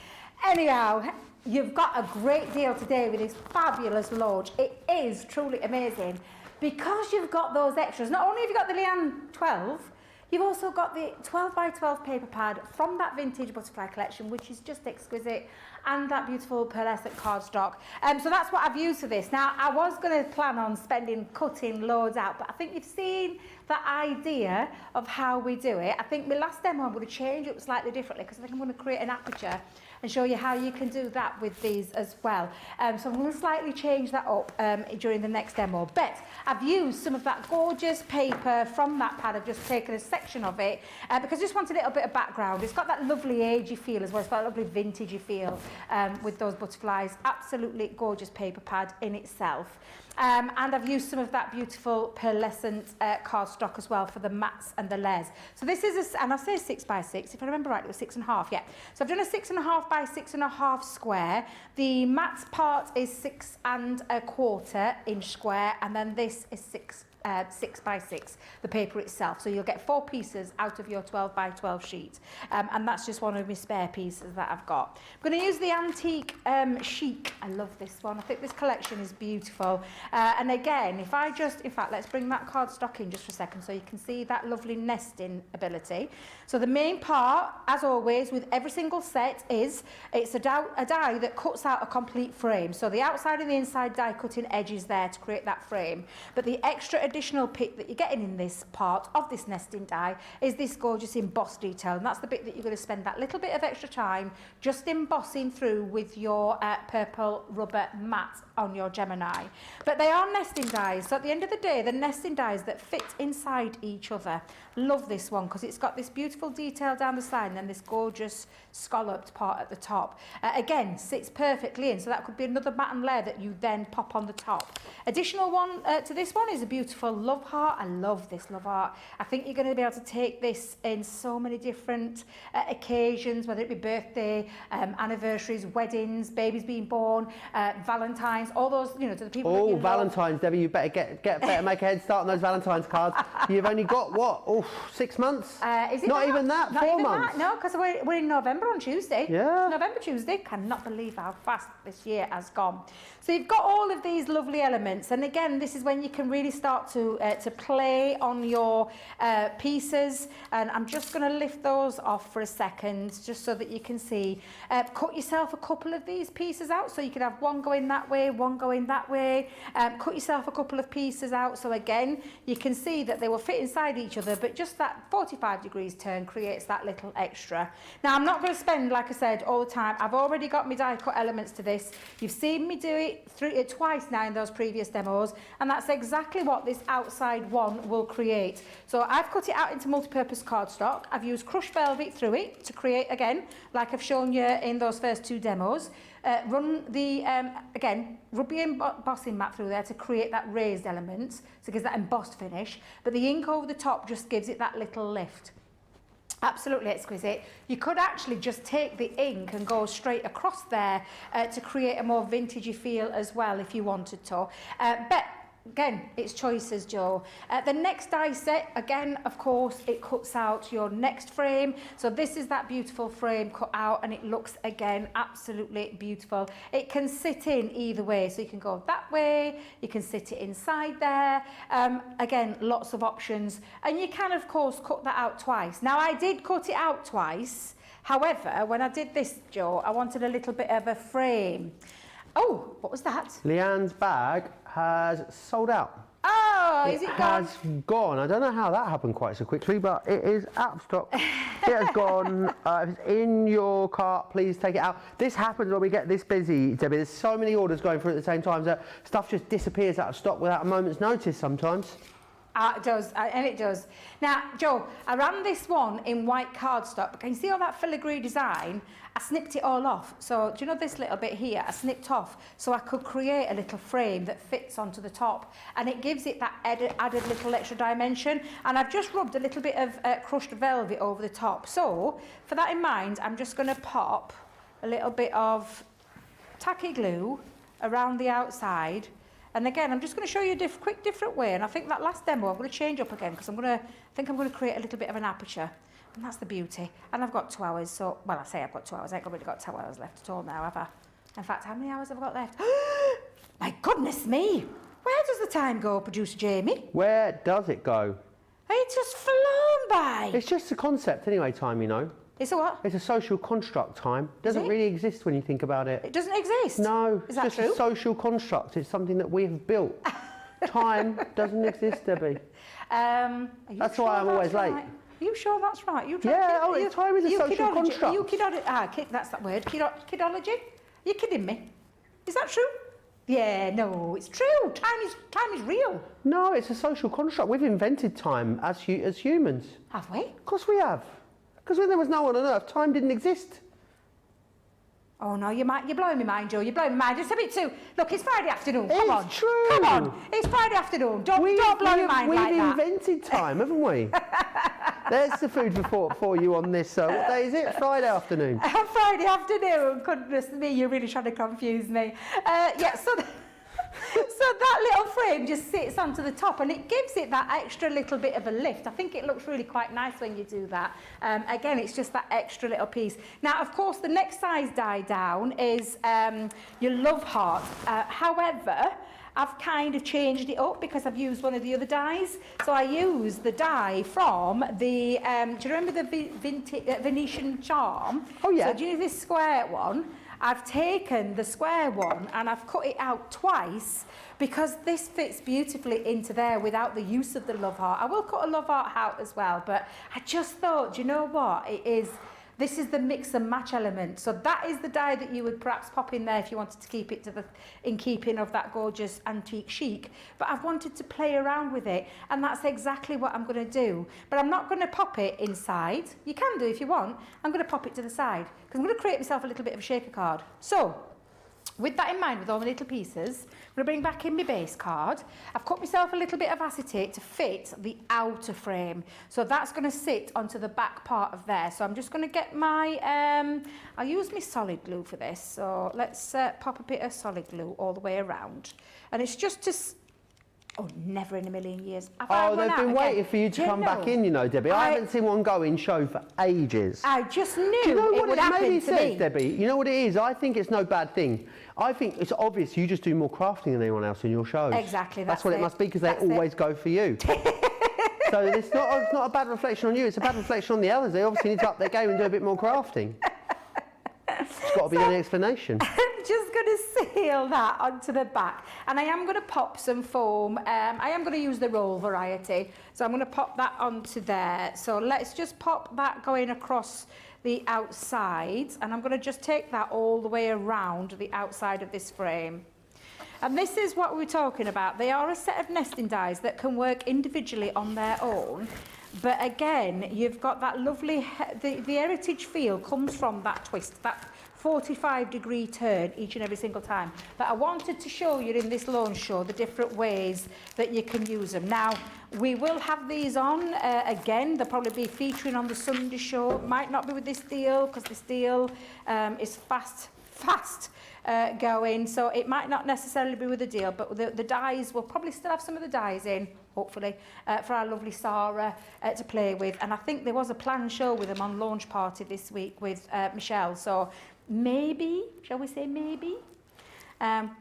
Anyhow, you've got a great deal today with this fabulous launch. It is truly amazing because you've got those extras. Not only have you got the Leanne 12, you've also got the 12 by 12 paper pad from that vintage butterfly collection, which is just exquisite, and that beautiful pearlescent cardstock. So that's what I've used for this. Now, I was going to plan on cutting loads out, but I think you've seen the idea of how we do it. I think my last demo I'm going to change it slightly differently because I think I'm going to create an aperture and show you how you can do that with these as well. So I'm going to slightly change that up during the next demo. But I've used some of that gorgeous paper from that pad. I've just taken a section of it because I just want a little bit of background. It's got that lovely agey feel as well. It's got a lovely vintagey feel with those butterflies. Absolutely gorgeous paper pad in itself. And I've used some of that beautiful pearlescent cardstock as well for the mats and the layers. So this is, and I say 6 by 6, if I remember right, it was 6.5, yeah. So I've done a 6.5 by 6.5 square. The mats part is 6 1/4 inch square, and then this is 6 by 6, the paper itself. So you'll get 4 pieces out of your 12 by 12 sheet. And that's just one of my spare pieces that I've got. I'm going to use the antique chic. I love this one. I think this collection is beautiful. And again, in fact, let's bring that cardstock in just for a second so you can see that lovely nesting ability. So the main part, as always, with every single set it's a die that cuts out a complete frame. So the outside and the inside die cutting edges there to create that frame. But the extra additional pick that you're getting in this part of this nesting die is this gorgeous embossed detail, and that's the bit that you're going to spend that little bit of extra time just embossing through with your purple rubber mat on your Gemini. But they are nesting dies, so at the end of the day, the nesting dies that fit inside each other. Love this one because it's got this beautiful detail down the side and then this gorgeous scalloped part at the top. Again, sits perfectly in, so that could be another batten layer that you then pop on the top. Additional one to this one is a beautiful love heart. I love this love heart. I think you're going to be able to take this in so many different occasions, whether it be birthday, anniversaries, weddings, babies being born, Valentine's, all those, you know, to the people that you Valentine's, love. Debbie, you better make a head start on those Valentine's cards. You've only got, what, 6 months? Is it Not even that, 4 months? No, because we're in November on Tuesday. Yeah. November, Tuesday. Cannot believe how fast this year has gone. So you've got all of these lovely elements, and again, this is when you can really start to play on your pieces. And I'm just going to lift those off for a second, just so that you can see. Cut yourself a couple of these pieces out, so you could have one going that way, one going that way. Cut yourself a couple of pieces out, so again, you can see that they will fit inside each other, but just that 45 degrees turn creates that little extra. Now, I'm not going to spend, like I said, all the time. I've already got my die cut elements to this. You've seen me do it twice now in those previous demos, and that's exactly what this outside one will create. So I've cut it out into multi-purpose cardstock. I've used crushed velvet through it to create, again, like I've shown you in those first 2 demos. Run the, again, rub your embossing mat through there to create that raised element, so it gives that embossed finish, but the ink over the top just gives it that little lift. Absolutely exquisite. You could actually just take the ink and go straight across there to create a more vintagey feel as well if you wanted to. But again, it's choices, Joe. The next die set, again, of course, it cuts out your next frame. So this is that beautiful frame cut out, and it looks, again, absolutely beautiful. It can sit in either way. So you can go that way, you can sit it inside there. Again, lots of options. And you can, of course, cut that out twice. Now, I did cut it out twice. However, when I did this, Joe, I wanted a little bit of a frame. Oh, what was that? Leanne's bag has sold out. Oh, is it gone? It has gone. I don't know how that happened quite so quickly, but it is out of stock. It has gone. If it's in your cart, please take it out. This happens when we get this busy, Debbie. There's so many orders going through at the same time that stuff just disappears out of stock without a moment's notice sometimes. It does, and it does. Now, Joe, I ran this one in white cardstock, but can you see all that filigree design? I snipped it all off. So, do you know this little bit here? I snipped off so I could create a little frame that fits onto the top, and it gives it that added little extra dimension. And I've just rubbed a little bit of crushed velvet over the top. So, for that in mind, I'm just going to pop a little bit of tacky glue around the outside. And again, I'm just going to show you a quick different way. And I think that last demo I'm going to change up again because I'm going to create a little bit of an aperture. And that's the beauty. And I've got 2 hours. So, well, I say I've got 2 hours. I ain't really got 2 hours left at all now, have I? In fact, how many hours have I got left? My goodness me. Where does the time go, Producer Jamie? Where does it go? It's just flown by. It's just a concept anyway, time, you know. It's a what? It's a social construct, time. Doesn't really exist when you think about it. It doesn't exist? No, Is it's that just true? a social construct. It's something that we have built. Time doesn't exist, Debbie. That's why I'm always late. Are you sure that's right? Time is a social construct. That's that word. Kidology? You're kidding me. Is that true? Yeah, no, it's true. Time is real. No, it's a social construct. We've invented time as humans. Have we? Of course we have. Because when there was no one on Earth, time didn't exist. Oh no, you're blowing my mind, Joe. You're blowing my mind. It's a bit too. Look, it's Friday afternoon. Come on. It's true. Come on. It's Friday afternoon. Don't blow your mind like that. We've invented time, haven't we? There's the food for thought for you on this. What day is it? Friday afternoon. Friday afternoon. Goodness me, you're really trying to confuse me. So that little frame just sits onto the top and it gives it that extra little bit of a lift. I think it looks really quite nice when you do that. Again, it's just that extra little piece. Now, of course, the next size die down is your love heart. However, I've kind of changed it up because I've used one of the other dies. So I used the die from the, do you remember the Venetian charm? Oh, yeah. So do you know this square one? I've taken the square one and I've cut it out twice because this fits beautifully into there without the use of the love heart. I will cut a love heart out as well, but I just thought, do you know what? This is the mix and match element. So that is the die that you would perhaps pop in there if you wanted to keep it in keeping of that gorgeous antique chic. But I've wanted to play around with it, and that's exactly what I'm going to do. But I'm not going to pop it inside. You can do if you want. I'm going to pop it to the side because I'm going to create myself a little bit of a shaker card. So, with that in mind, with all the little pieces, I'm going to bring back in my base card. I've cut myself a little bit of acetate to fit the outer frame. So that's going to sit onto the back part of there. So I'm just going to get my, I'll use my solid glue for this. So let's pop a bit of solid glue all the way around. And it's just to... Oh, never in a million years. They've been waiting for you to come back in, you know, Debbie. I haven't seen one go in show for ages. I just knew Do you know it what would it happen maybe to says, me. Debbie? You know what it is? I think it's no bad thing. I think it's obvious you just do more crafting than anyone else in your shows. Exactly, that's what it must be because they always go for you. So it's not a bad reflection on you, it's a bad reflection on the others. They obviously need to up their game and do a bit more crafting. It's got to be an explanation. I'm just going to seal that onto the back, and I am going to pop some foam. I am going to use the roll variety, so I'm going to pop that onto there. So let's just pop that going across the outside, and I'm going to just take that all the way around the outside of this frame. And this is what we're talking about. They are a set of nesting dies that can work individually on their own. But again, you've got that lovely, the heritage feel comes from that twist, that 45-degree turn each and every single time. But I wanted to show you in this launch show the different ways that you can use them. Now, we will have these on again. They'll probably be featuring on the Sunday show. Might not be with this deal because this deal is fast going, so it might not necessarily be with the deal, but the dies, we'll probably still have some of the dies in, hopefully, for our lovely Sarah to play with. And I think there was a planned show with them on launch party this week with Michelle, so maybe, shall we say maybe?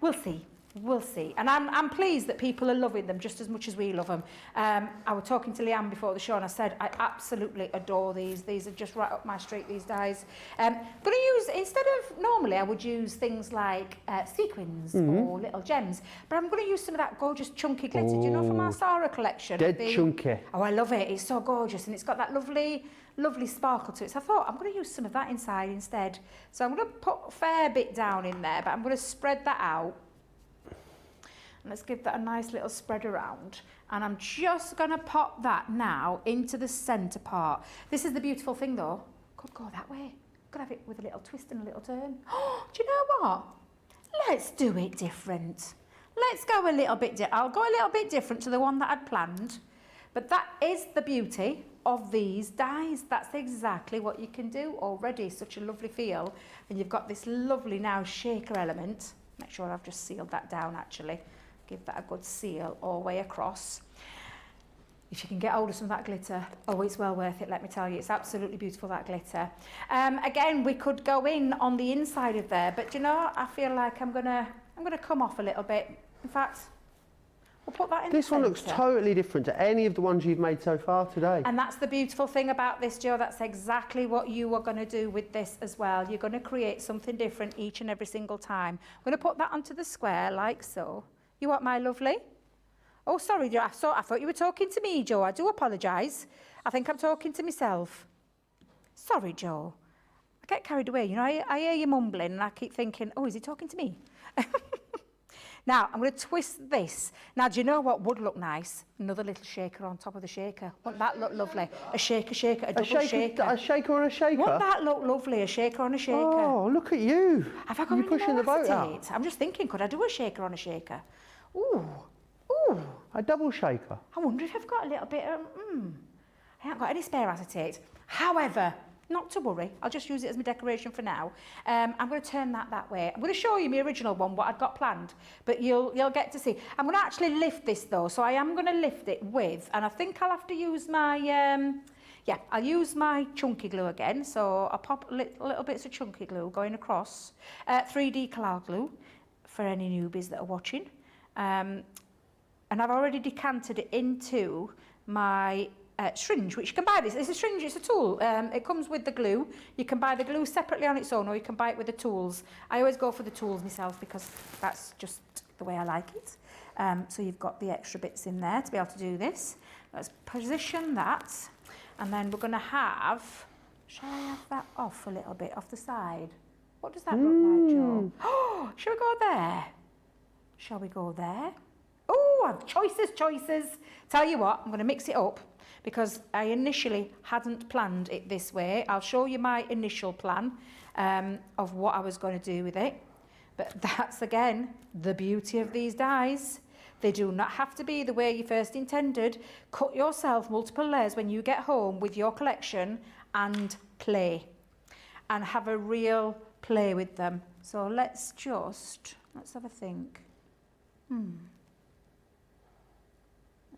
We'll see. We'll see. And I'm pleased that people are loving them just as much as we love them. I was talking to Leanne before the show and I said, I absolutely adore these. These are just right up my street, these dies. Going to use, instead of, normally I would use things like sequins or little gems, but I'm going to use some of that gorgeous chunky glitter. Do you know from our Sarah collection? Dead chunky. Oh, I love it. It's so gorgeous and it's got that lovely sparkle to it. So I thought I'm going to use some of that inside instead. So I'm going to put a fair bit down in there, but I'm going to spread that out. And let's give that a nice little spread around. And I'm just going to pop that now into the centre part. This is the beautiful thing though. Could go that way. Could have it with a little twist and a little turn. Oh, do you know what? Let's do it different. Let's go a little bit I'll go a little bit different to the one that I'd planned. But that is the beauty of these dies. That's exactly what you can do already. Such a lovely feel. And you've got this lovely now shaker element. Make sure I've just sealed that down actually. Give that a good seal all the way across. If you can get hold of some of that glitter, oh, it's well worth it, let me tell you. It's absolutely beautiful, that glitter. Again, we could go in on the inside of there, but you know, I feel like I'm gonna come off a little bit. In fact, we'll put that in This the one looks centre. totally different to any of the ones you've made so far today. And that's the beautiful thing about this, Jo. That's exactly what you are going to do with this as well. You're going to create something different each and every single time. I'm going to put that onto the square like so. You what, my lovely? Oh, sorry, Jo. I thought you were talking to me, Jo. I do apologise. I think I'm talking to myself. Sorry, Jo. I get carried away. You know, I hear you mumbling and I keep thinking, oh, is he talking to me? Now, I'm going to twist this. Now, do you know what would look nice? Another little shaker on top of the shaker. Wouldn't that look lovely? A shaker, a double shaker. A shaker on a shaker? Wouldn't that look lovely? A shaker on a shaker. Oh, look at you. Have I got You any pushing the more boat at out. it? I'm just thinking, could I do a shaker on a shaker? Ooh, ooh. A double shaker. I wonder if I've got a little bit of, I haven't got any spare acetate. However, not to worry, I'll just use it as my decoration for now. I'm going to turn that way. I'm going to show you my original one, what I'd got planned, but you'll get to see. I'm going to actually lift this though, so I am going to lift it with, and I think I'll have to use my, I'll use my chunky glue again. So I'll pop little bits of chunky glue going across, 3D cloud glue for any newbies that are watching. And I've already decanted it into my syringe, which you can buy this. It's a syringe, it's a tool. It comes with the glue. You can buy the glue separately on its own, or you can buy it with the tools. I always go for the tools myself because that's just the way I like it. So you've got the extra bits in there to be able to do this. Let's position that, and then we're going to have, shall I have that off a little bit off the side? What does that look like, Jo? Oh, shall we go there? Shall we go there? Oh, I've choices. Tell you what, I'm going to mix it up because I initially hadn't planned it this way. I'll show you my initial plan of what I was going to do with it. But that's, again, the beauty of these dies. They do not have to be the way you first intended. Cut yourself multiple layers when you get home with your collection and play. And have a real play with them. So let's have a think. Let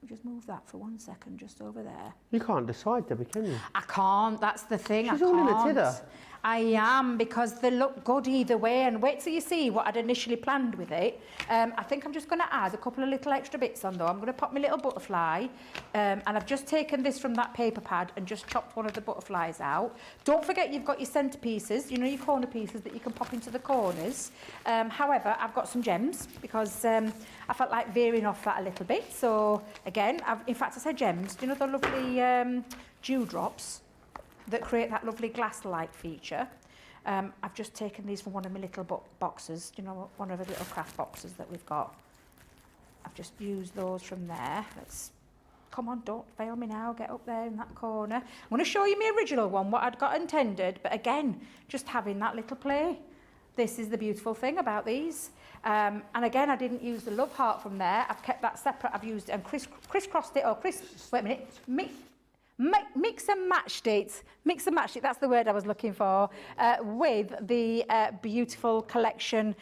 me just move that for 1 second, just over there. You can't decide, Debbie, can you? I can't, that's the thing. She's I all can't. in a tidder. I am, because they look good either way, and wait till you see what I'd initially planned with it. I think I'm just going to add a couple of little extra bits on though. I'm going to pop my little butterfly, and I've just taken this from that paper pad and just chopped one of the butterflies out. Don't forget you've got your centre pieces, you know, your corner pieces that you can pop into the corners. However, I've got some gems because I felt like veering off that a little bit. So again, in fact I said gems, do you know the lovely dewdrops that create that lovely glass-like feature? I've just taken these from one of my little boxes, you know, one of the little craft boxes that we've got. I've just used those from there. Come on, don't fail me now, get up there in that corner. I'm going to show you my original one, what I'd got intended, but again, just having that little play. This is the beautiful thing about these. And again, I didn't use the love heart from there. I've kept that separate. I've used and crisscrossed it, wait a minute, mix and matched it, that's the word I was looking for, with the beautiful collection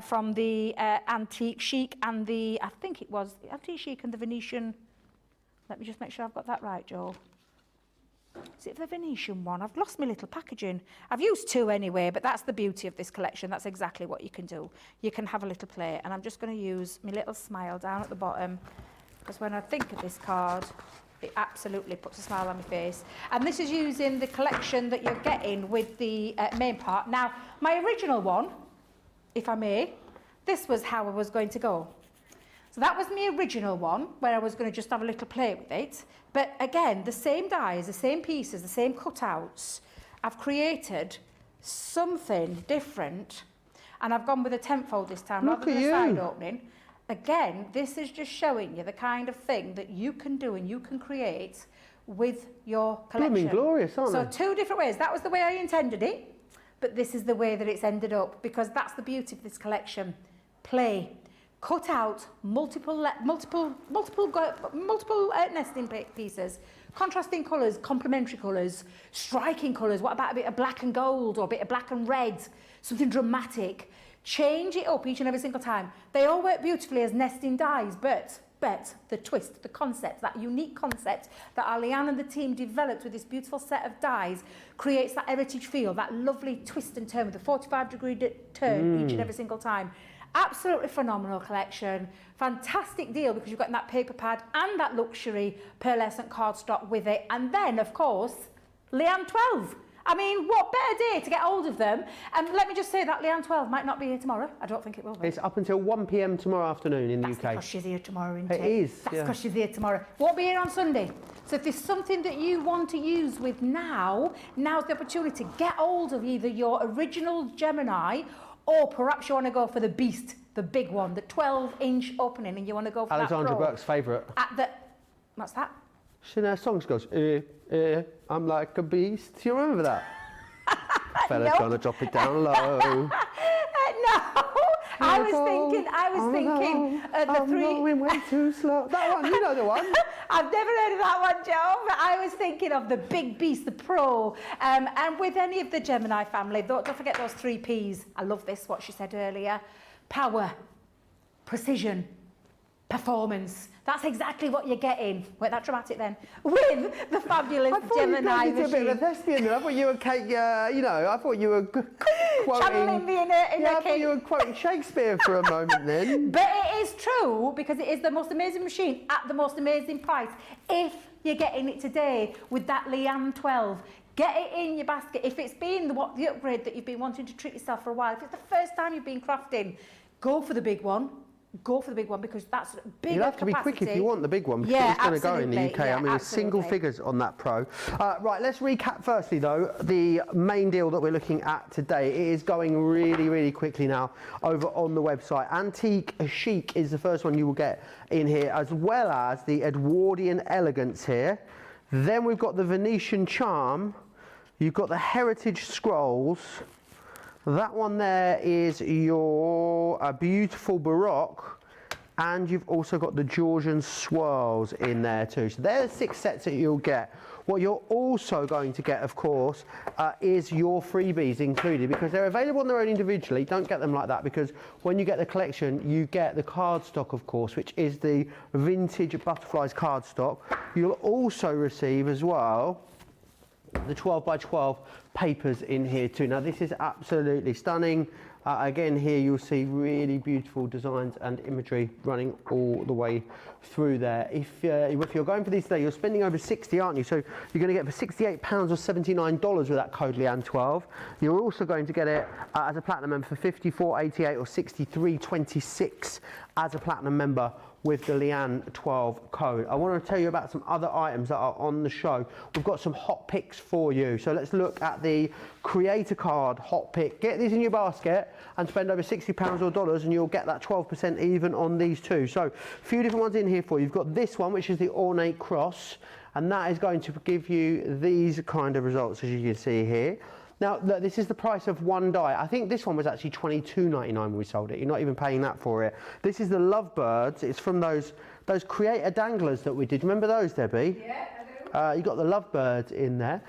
from the Antique Chic and the, I think it was the Antique Chic and the Venetian. Let me just make sure I've got that right, Jo. Is it the Venetian one? I've lost my little packaging. I've used two anyway, but that's the beauty of this collection. That's exactly what you can do. You can have a little play, and I'm just going to use my little smile down at the bottom, because when I think of this card, it absolutely puts a smile on my face. And this is using the collection that you're getting with the main part. Now, my original one, if I may, this was how I was going to go. So that was my original one, where I was going to just have a little play with it. But again, the same dies, the same pieces, the same cutouts. I've created something different, and I've gone with a 10-fold this time, rather than a side opening. again, this is just showing you the kind of thing that you can do and you can create with your collection. Blooming glorious, aren't So they? 2 different ways. That was the way I intended it, but this is the way that it's ended up, because that's the beauty of this collection. Play. Cut out multiple nesting pieces, contrasting colours, complementary colours, striking colours. What about a bit of black and gold or a bit of black and red? Something dramatic. Change it up each and every single time. They all work beautifully as nesting dies, but the twist, the concept, that unique concept that Leanne and the team developed with this beautiful set of dies creates that heritage feel, that lovely twist and turn with a 45-degree turn each and every single time. Absolutely phenomenal collection. Fantastic deal, because you've got that paper pad and that luxury pearlescent cardstock with it. And then, of course, Leanne 12. I mean, what better day to get hold of them? And let me just say that Leanne 12 might not be here tomorrow. I don't think it will be. It's up until 1 p.m. tomorrow afternoon in the That's UK. because she's here tomorrow, isn't it? It is, That's yeah. because she's here tomorrow. Won't be here on Sunday. So if there's something that you want to use with now's the opportunity. Get hold of either your original Gemini, or perhaps you want to go for the beast, the big one, the 12-inch opening, and you want to go for Alexandra that Pro. Burke's favourite. What's that? She in her songs goes, I'm like a beast. Do you remember that? Fella's No. gonna drop it down low. No, I was thinking of the I'm three. going way too slow. That one, you know the one. I've never heard of that one, Joe, but I was thinking of the big beast, the Pro. And with any of the Gemini family, don't forget those 3 Ps. I love this, what she said earlier. Power, precision, performance. That's exactly what you're getting. Weren't that dramatic then? With the fabulous Gemini You were a bit of a machine. thespian then. I thought you were I thought you were Channeling quoting... me in I a thought cake. you were quoting Shakespeare for a moment then. But it is true, because it is the most amazing machine at the most amazing price. If you're getting it today with that Leanne 12, get it in your basket. If it's been the upgrade that you've been wanting to treat yourself for a while, if it's the first time you've been crafting, go for the big one. Go for the big one, because that's big. You'll have to be quick if you want the big one, because Yeah, it's going to go in the absolutely. UK. Yeah, I mean, it's single absolutely. figures on that Pro. Right, let's recap firstly, though, the main deal that we're looking at today. It is going really, really quickly now over on the website. Antique Chic is the first one you will get in here, as well as the Edwardian Elegance here. Then we've got the Venetian Charm. You've got the Heritage Scrolls. That one there is your beautiful Baroque, and you've also got the Georgian Swirls in there too. So they're the 6 sets that you'll get. What you're also going to get, of course, is your freebies included, because they're available on their own individually. Don't get them like that, because when you get the collection, you get the cardstock, of course, which is the vintage Butterflies cardstock. You'll also receive as well the 12x12 papers in here too. Now this is absolutely stunning. Again, here you'll see really beautiful designs and imagery running all the way through there. If you're going for these today, you're spending over 60, aren't you? So you're going to get for £68 or $79 with that code Leanne12. You're also going to get it as a platinum member for $54.88 or $63.26 as a platinum member with the Leanne 12 code. I want to tell you about some other items that are on the show. We've got some hot picks for you. So let's look at the creator card hot pick. Get these in your basket and spend over £60 or dollars, and you'll get that 12% even on these two. So a few different ones in here for you. You've got this one, which is the ornate cross, and that is going to give you these kind of results, as you can see here. Now, look, this is the price of one die. I think this one was actually $22.99 when we sold it. You're not even paying that for it. This is the Lovebirds. It's from those creator danglers that we did. Remember those, Debbie? Yeah, I do. You've got the Lovebirds in there.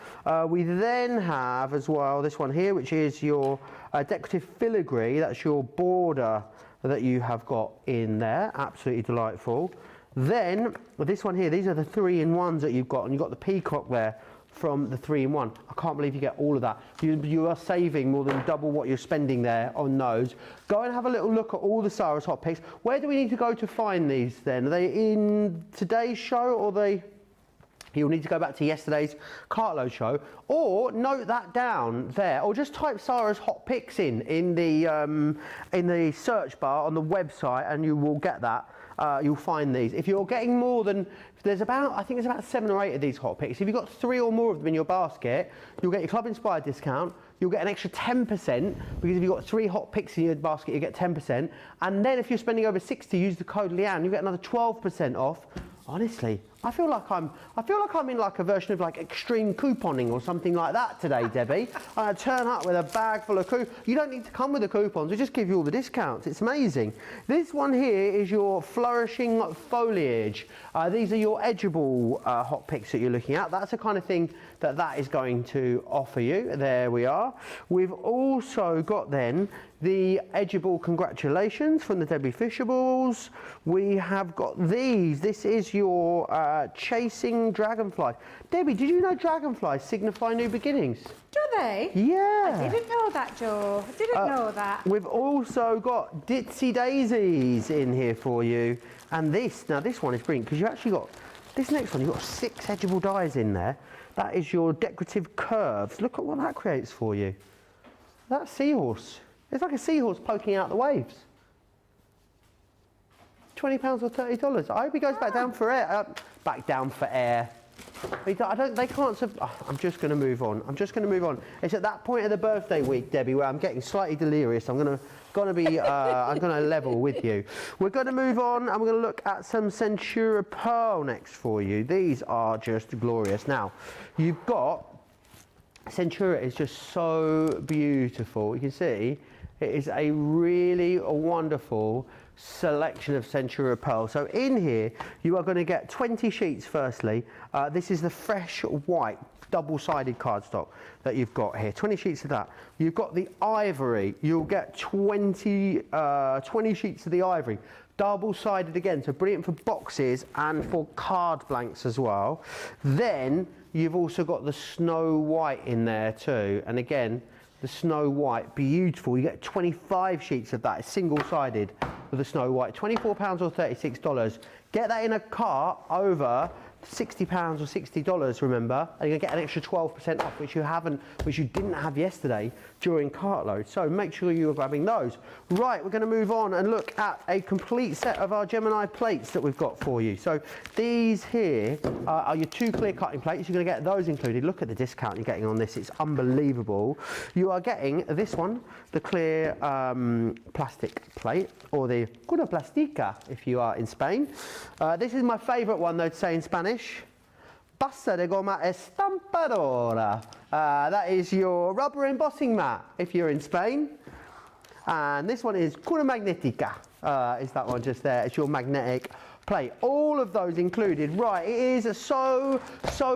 We then have as well this one here, which is your decorative filigree. That's your border that you have got in there. Absolutely delightful. Then, this one here, these are the 3-in-1s that you've got, and you've got the peacock there from the 3-in-1. I can't believe you get all of that. You are saving more than double what you're spending there on those. Go and have a little look at all the Sarah's hot picks. Where do we need to go to find these then? Are they in today's show, or you'll need to go back to yesterday's cartload show, or note that down there, or just type Sarah's hot picks in the search bar on the website, and you will get that. You'll find these. If you're getting more than, I think there's about 7 or 8 of these hot picks. If you've got 3 or more of them in your basket, you'll get your Club Inspired discount, you'll get an extra 10% because if you've got 3 hot picks in your basket, you get 10%. And then if you're spending over 60, use the code Leanne, you get another 12% off. Honestly, I feel like I'm in like a version of like extreme couponing or something like that today, Debbie. I turn up with a bag full of coupons. You don't need to come with the coupons, we just give you all the discounts. It's amazing. This one here is your flourishing foliage. These are your edgeable hot picks that you're looking at. That's the kind of thing that is going to offer you. There we are. We've also got then the edgeable congratulations from the Debbie Fishables. We have got these. This is your chasing dragonflies. Debbie, did you know dragonflies signify new beginnings? Do they? Yeah. I didn't know that, Joe. I didn't know that. We've also got Ditsy Daisies in here for you. And this one is brilliant because you actually got, this next one, you've got 6 edgeable dies in there. That is your decorative curves. Look at what that creates for you. That seahorse. It's like a seahorse poking out the waves. £20 or $30. I hope he goes back down for air. Back down for air. They can't. I'm just going to move on. It's at that point of the birthday week, Debbie, where I'm getting slightly delirious. I'm going to level with you. We're going to move on and we're going to look at some Centura Pearl next for you. These are just glorious. Now, you've got Centura is just so beautiful. You can see it is a really wonderful selection of Centura Pearl. So in here, you are going to get 20 sheets firstly. This is the fresh white double-sided cardstock that you've got here. 20 sheets of that. You've got the ivory. You'll get 20 sheets of the ivory. Double-sided again, so brilliant for boxes and for card blanks as well. Then you've also got the snow white in there too. And again, the snow white, beautiful. You get 25 sheets of that. It's single-sided with the snow white. £24 or $36. Get that in a cart over £60 or $60, remember, and you're going to get an extra 12% off, which you didn't have yesterday during Cartload. So make sure you're grabbing those. Right, we're going to move on and look at a complete set of our Gemini plates that we've got for you. So these here are your 2 clear cutting plates. You're going to get those included. Look at the discount you're getting on this. It's unbelievable. You are getting this one, the clear plastic plate, or the cuna plastica if you are in Spain. This is my favourite one though to say in Spanish. Basta de goma estampadora. That is your rubber embossing mat if you're in Spain. And this one is cuna magnetica. Is that one just there? It's your magnetic plate. All of those included. Right, it is so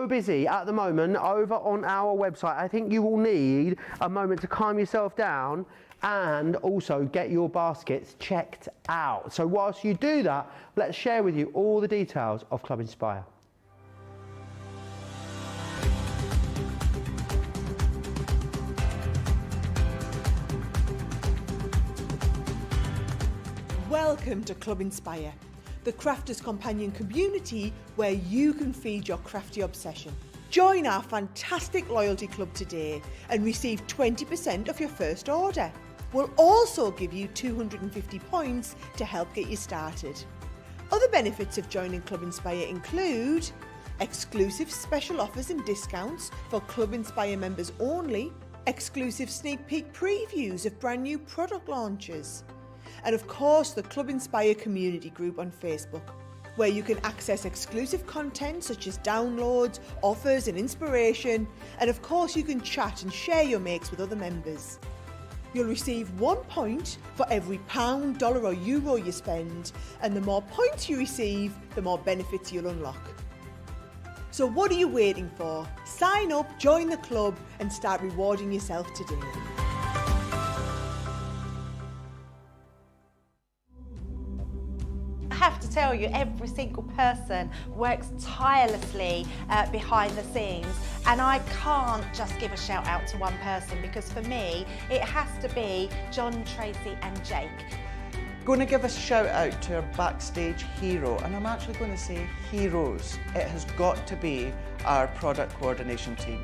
busy at the moment over on our website. I think you will need a moment to calm yourself down and also get your baskets checked out. So whilst you do that, let's share with you all the details of Club Inspire. Welcome to Club Inspire, the Crafters Companion community where you can feed your crafty obsession. Join our fantastic loyalty club today and receive 20% off your first order. We'll also give you 250 points to help get you started. Other benefits of joining Club Inspire include exclusive special offers and discounts for Club Inspire members only, exclusive sneak peek previews of brand new product launches, and of course the Club Inspire community group on Facebook, where you can access exclusive content such as downloads, offers and inspiration, and of course you can chat and share your makes with other members. You'll receive 1 point for every £1, dollar or euro you spend, and the more points you receive, the more benefits you'll unlock. So what are you waiting for? Sign up, join the club and start rewarding yourself today. I have to tell you, every single person works tirelessly behind the scenes, and I can't just give a shout out to one person, because for me it has to be John, Tracy and Jake. Going to give a shout out to our backstage hero, and I'm actually going to say heroes. It has got to be our product coordination team.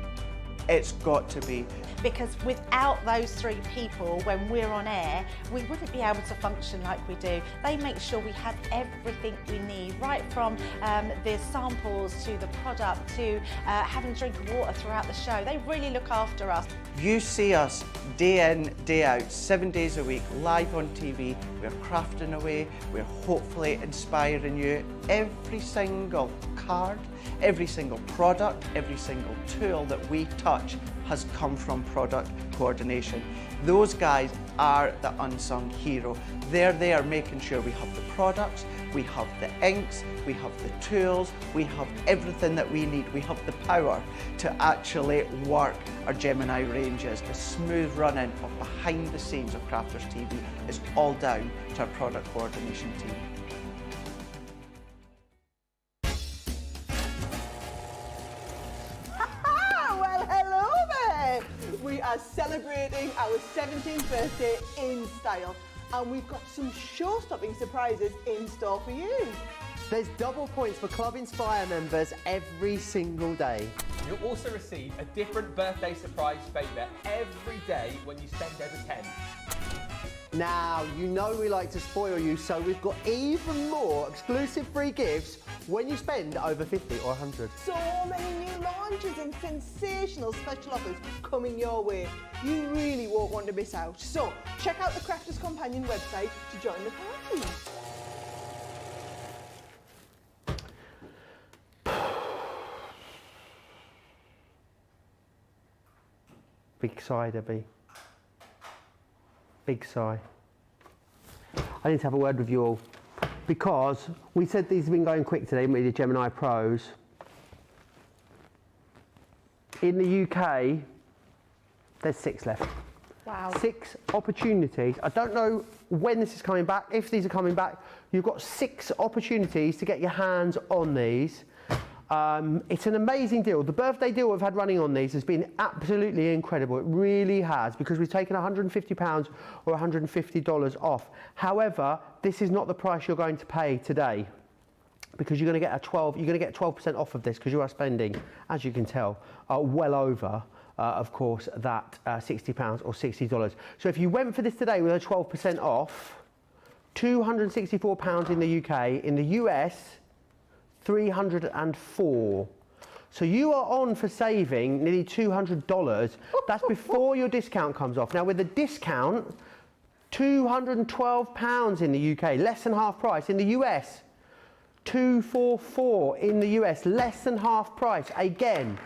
It's got to be. Because without those 3 people, when we're on air, we wouldn't be able to function like we do. They make sure we have everything we need, right from the samples to the product to having a drink of water throughout the show. They really look after us. You see us day in, day out, 7 days a week, live on TV. We're crafting away. We're hopefully inspiring you. Every single card, every single product, every single tool that we touch has come from product coordination. Those guys are the unsung hero. They're there making sure we have the products, we have the inks, we have the tools, we have everything that we need. We have the power to actually work our Gemini ranges. The smooth running of behind the scenes of Crafters TV is all down to our product coordination team. Well, hello there! We are celebrating our 17th birthday in style, and we've got some show-stopping surprises in store for you. There's double points for Club Inspire members every single day. You'll also receive a different birthday surprise favour every day when you spend over 10. Now, you know we like to spoil you, so we've got even more exclusive free gifts when you spend over 50 or 100. So many new launches and sensational special offers coming your way. You really won't want to miss out. So check out the Crafters Companion website to join the party. Big sigh, Debbie. Big sigh. I need to have a word with you all because we said these have been going quick today, didn't we, the Gemini Pros. In the UK, there's 6 left. Wow. 6 opportunities. I don't know when this is coming back. If these are coming back, you've got 6 opportunities to get your hands on these. It's an amazing deal. The birthday deal we've had running on these has been absolutely incredible. It really has, because we've taken £150 or $150 off. However, this is not the price you're going to pay today, because you're going to get 12% off of this, because you are spending, as you can tell, well over, of course, that £60 or $60. So if you went for this today with a 12% off, £264 in the UK, in the US, 304. So you are on for saving nearly $200. That's before your discount comes off. Now with the discount, £212 in the UK, less than half price. In the US, $244 in the US, less than half price. Again,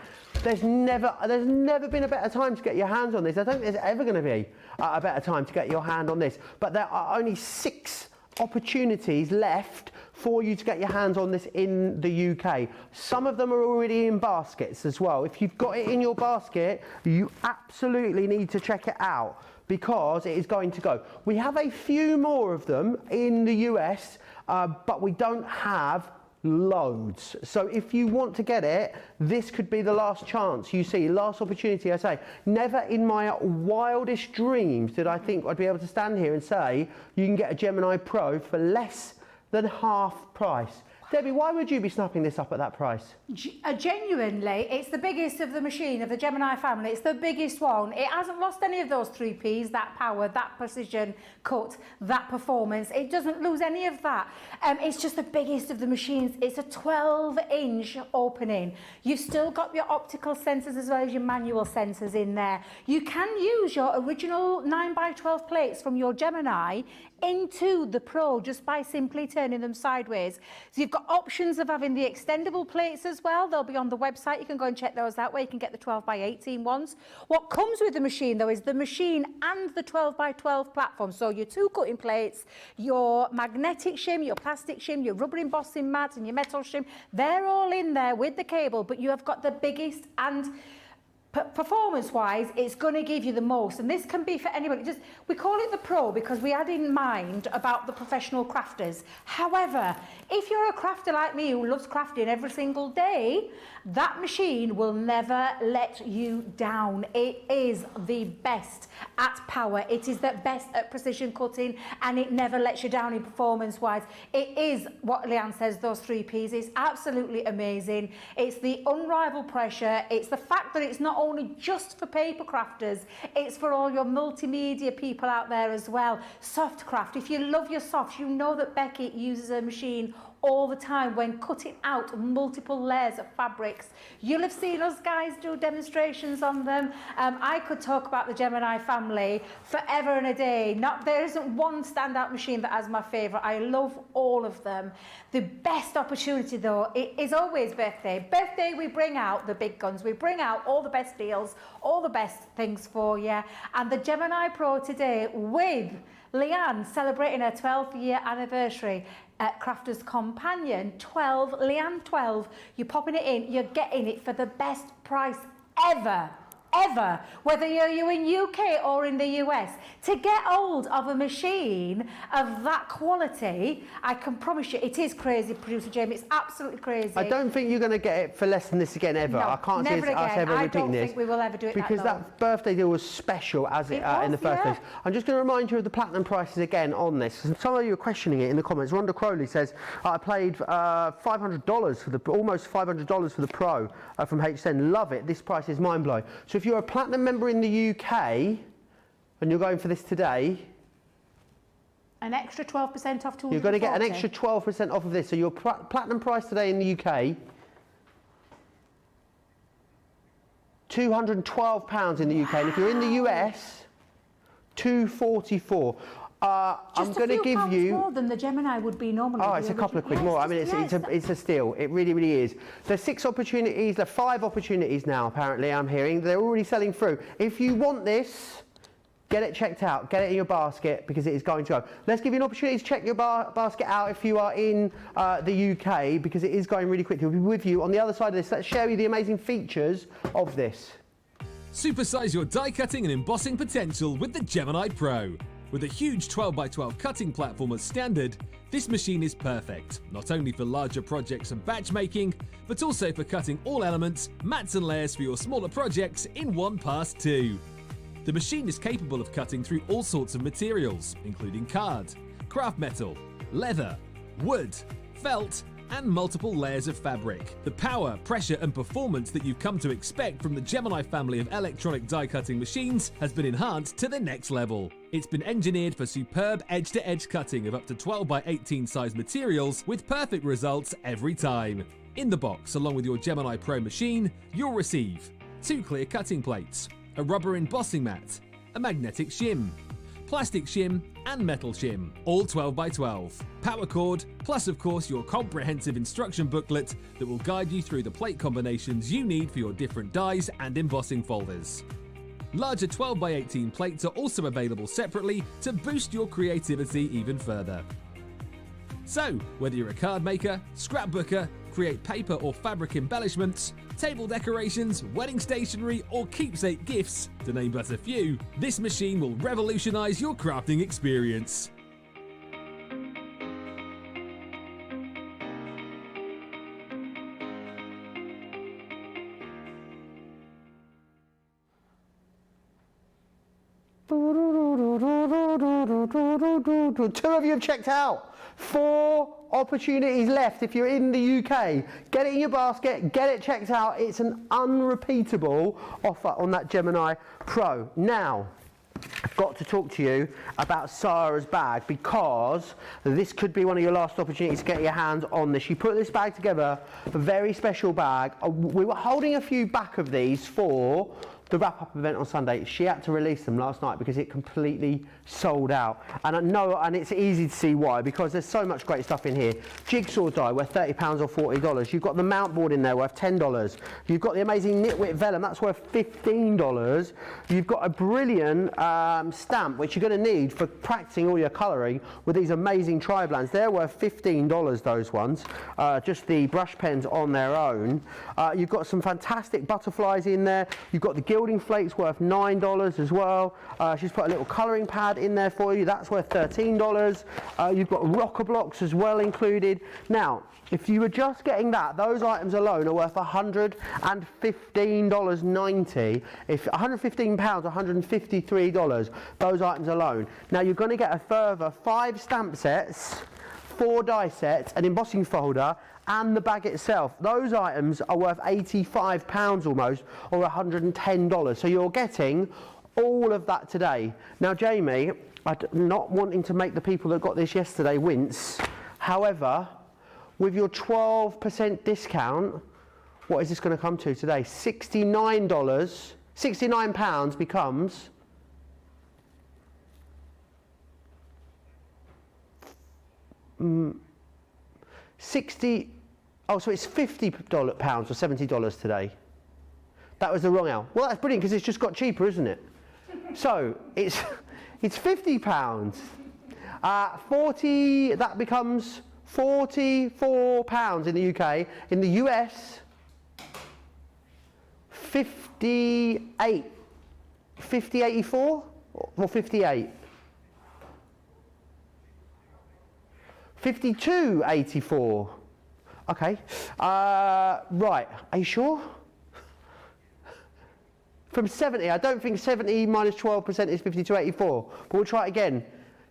there's never been a better time to get your hands on this. I don't think there's ever going to be a better time to get your hand on this. But there are only 6 opportunities left for you to get your hands on this in the UK. Some of them are already in baskets as well. If you've got it in your basket, you absolutely need to check it out, because it is going to go. We have a few more of them in the US, but we don't have loads. So if you want to get it, this could be the last chance you see, last opportunity. I say, never in my wildest dreams did I think I'd be able to stand here and say you can get a Gemini Pro for less than half price. Debbie, why would you be snapping this up at that price? Genuinely, it's the biggest of the machine, of the Gemini family. It's the biggest one. It hasn't lost any of those 3 Ps, that power, that precision cut, that performance. It doesn't lose any of that. It's just the biggest of the machines. It's a 12-inch opening. You've still got your optical sensors as well as your manual sensors in there. You can use your original 9x12 plates from your Gemini into the Pro just by simply turning them sideways. So you've got options of having the extendable plates as well. They'll be on the website. You can go and check those out where you can get the 12x18 ones. What comes with the machine though is the machine and the 12x12 platform. So your 2 cutting plates, your magnetic shim, your plastic shim, your rubber embossing mat and your metal shim, they're all in there with the cable, but you have got the biggest, and performance-wise, it's going to give you the most, and this can be for anybody. We call it the Pro because we had in mind about the professional crafters. However, if you're a crafter like me who loves crafting every single day, that machine will never let you down. It is the best at power. It is the best at precision cutting, and it never lets you down in performance-wise. It is what Leanne says, those 3 Ps. It's absolutely amazing. It's the unrivaled pressure. It's the fact that it's not not only just for paper crafters, it's for all your multimedia people out there as well. Soft craft. If you love your softs, you know that Becky uses her machine all the time when cutting out multiple layers of fabrics. You'll have seen us guys do demonstrations on them. I could talk about the Gemini family forever and a day. There isn't one standout machine that has my favourite. I love all of them. The best opportunity though, it is always birthday. Birthday, we bring out the big guns. We bring out all the best deals, all the best things for you. And the Gemini Pro today with Leanne celebrating her 12th year anniversary at Crafters Companion, 12, Leanne 12, you're popping it in, you're getting it for the best price ever. Whether you're in UK or in the US, to get hold of a machine of that quality, I can promise you it is crazy, producer Jamie. It's absolutely crazy. I don't think you're going to get it for less than this again ever. No, I can't see never us again. ever I repeating don't this. think we will ever do it because that birthday deal was special as it in the first place. I'm just going to remind you of the platinum prices again on this. Some of you are questioning it in the comments. Rhonda Crowley says, I paid $500 for the almost $500 for the Pro from HSN. Love it. This price is mind blowing. So if you're a platinum member in the UK and you're going for this today, an extra 12% off to you're going to get an extra 12% off of this. So your platinum price today in the UK, £212 in the UK, and if you're in the US, $244. I'm going to give you more than the Gemini would be normally. Oh, it's a couple of quid more. I mean, it's a steal. It really, really is. There's 6 opportunities. There's 5 opportunities now. Apparently, I'm hearing they're already selling through. If you want this, get it checked out. Get it in your basket because it is going to go. Let's give you an opportunity to check your basket out if you are in the UK because it is going really quickly. We'll be with you on the other side of this. Let's share with you the amazing features of this. Supersize your die cutting and embossing potential with the Gemini Pro. With a huge 12x12 cutting platform as standard, this machine is perfect, not only for larger projects and batch making, but also for cutting all elements, mats and layers for your smaller projects in one pass too. The machine is capable of cutting through all sorts of materials, including card, craft metal, leather, wood, felt, and multiple layers of fabric. The power, pressure and performance that you've come to expect from the Gemini family of electronic die cutting machines has been enhanced to the next level. It's been engineered for superb edge-to-edge cutting of up to 12x18 size materials with perfect results every time. In the box, along with your Gemini Pro machine, you'll receive 2 clear cutting plates, a rubber embossing mat, a magnetic shim, plastic shim and metal shim, all 12x12, power cord, plus of course your comprehensive instruction booklet that will guide you through the plate combinations you need for your different dies and embossing folders. Larger 12x18 plates are also available separately to boost your creativity even further. So, whether you're a card maker, scrapbooker, create paper or fabric embellishments, table decorations, wedding stationery, or keepsake gifts, to name but a few, this machine will revolutionize your crafting experience. Two of you have checked out. 4 opportunities left if you're in the UK. Get it in your basket, get it checked out. It's an unrepeatable offer on that Gemini Pro. Now, I've got to talk to you about Sarah's bag because this could be one of your last opportunities to get your hands on this. She put this bag together, a very special bag. We were holding a few back of these for the wrap-up event on Sunday. She had to release them last night because it completely sold out. And I know, and it's easy to see why, because there's so much great stuff in here. Jigsaw die worth £30 or $40. You've got the mount board in there worth $10. You've got the amazing Knitwit vellum, that's worth $15. You've got a brilliant stamp, which you're going to need for practicing all your colouring with these amazing tri-blands. They're worth $15, those ones. Just the brush pens on their own. You've got some fantastic butterflies in there. You've got the gilding flakes worth $9 as well. She's put a little colouring pad in there for you. That's worth $13. You've got rocker blocks as well included. Now, if you were just getting that, those items alone are worth $115.90. If £115, $153, those items alone. Now, you're going to get a further 5 stamp sets, 4 die sets, an embossing folder, and the bag itself. Those items are worth £85 almost, or $110. So you're getting all of that today. Now, Jamie, not wanting to make the people that got this yesterday wince, however, with your 12% discount, what is this going to come to today? £69 becomes so it's £50 or $70 today. That was the wrong L. Well, that's brilliant because it's just got cheaper, isn't it? So it's £50. 40, that becomes £44 in the UK. In the US, 50.84 or 58? 52.84. Okay. Right. Are you sure? From 70, I don't think 70 minus 12% is 52.84. But we'll try it again.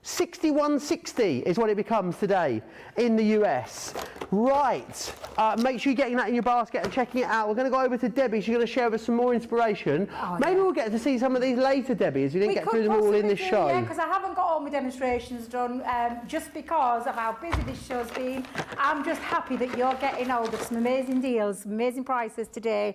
61.60 is what it becomes today in the US. Right, make sure you're getting that in your basket and checking it out. We're going to go over to Debbie. She's going to share with us some more inspiration. Maybe we'll get to see some of these later, Debbie, as you didn't get through them all in this show. Yeah, because I haven't got all my demonstrations done just because of how busy this show's been. I'm just happy that you're getting hold of some amazing deals, some amazing prices today.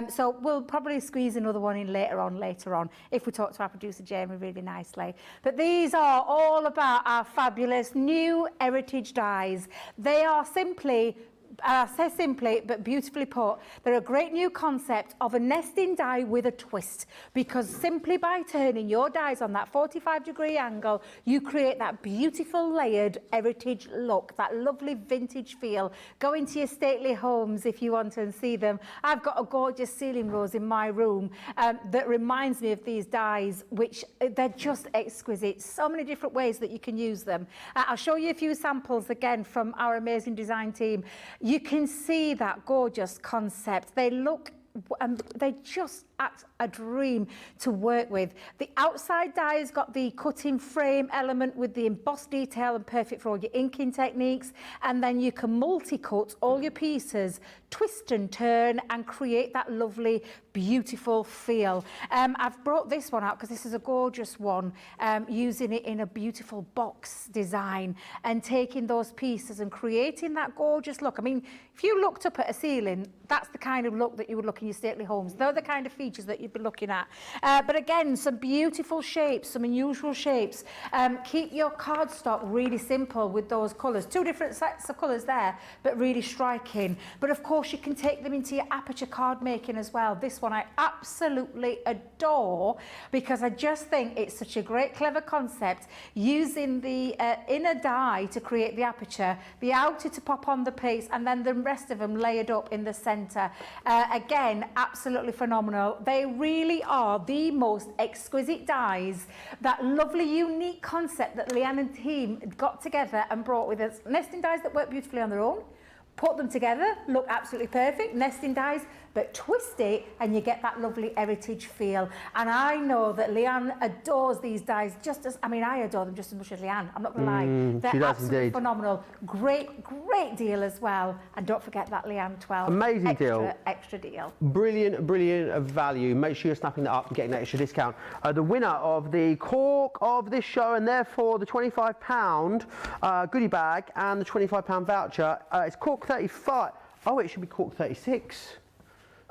So we'll probably squeeze another one in later on, if we talk to our producer Jamie really nicely. But these are all about our fabulous new heritage dies. They are simply, I say simply, but beautifully put, they're a great new concept of a nesting die with a twist, because simply by turning your dies on that 45-degree angle, you create that beautiful layered heritage look, that lovely vintage feel. Go into your stately homes if you want to see them. I've got a gorgeous ceiling rose in my room that reminds me of these dies, which they're just exquisite. So many different ways that you can use them. I'll show you a few samples again from our amazing design team. You can see that gorgeous concept. They look, they just act a dream to work with. The outside die has got the cutting frame element with the embossed detail and perfect for all your inking techniques. And then you can multi-cut all your pieces, twist and turn, and create that lovely, beautiful feel. I've brought this one out because this is a gorgeous one, using it in a beautiful box design and taking those pieces and creating that gorgeous look. I mean, if you looked up at a ceiling, that's the kind of look that you would look in your stately homes. They're the kind of features that you'd be looking at. But again, some beautiful shapes, some unusual shapes. Keep your cardstock really simple with those colours. 2 different sets of colours there, but really striking. But of course, you can take them into your aperture card making as well. This one I absolutely adore because I just think it's such a great, clever concept, using the inner die to create the aperture, the outer to pop on the piece, and then the rest of them layered up in the centre. Again, absolutely phenomenal. They really are the most exquisite dies. That lovely, unique concept that Leanne and team got together and brought with us. Nesting dies that work beautifully on their own. Put them together, look absolutely perfect, nesting dies, but twist it and you get that lovely heritage feel. And I know that Leanne adores these dies just as, I mean, I adore them just as much as Leanne, I'm not going to lie. They're absolutely phenomenal. Great, great deal as well. And don't forget that Leanne 12. Amazing deal. Extra deal. Brilliant, brilliant value. Make sure you're snapping that up and getting that extra discount. The winner of the cork of this show, and therefore the £25 goodie bag and the £25 voucher, is cork 35. Oh, it should be cork 36.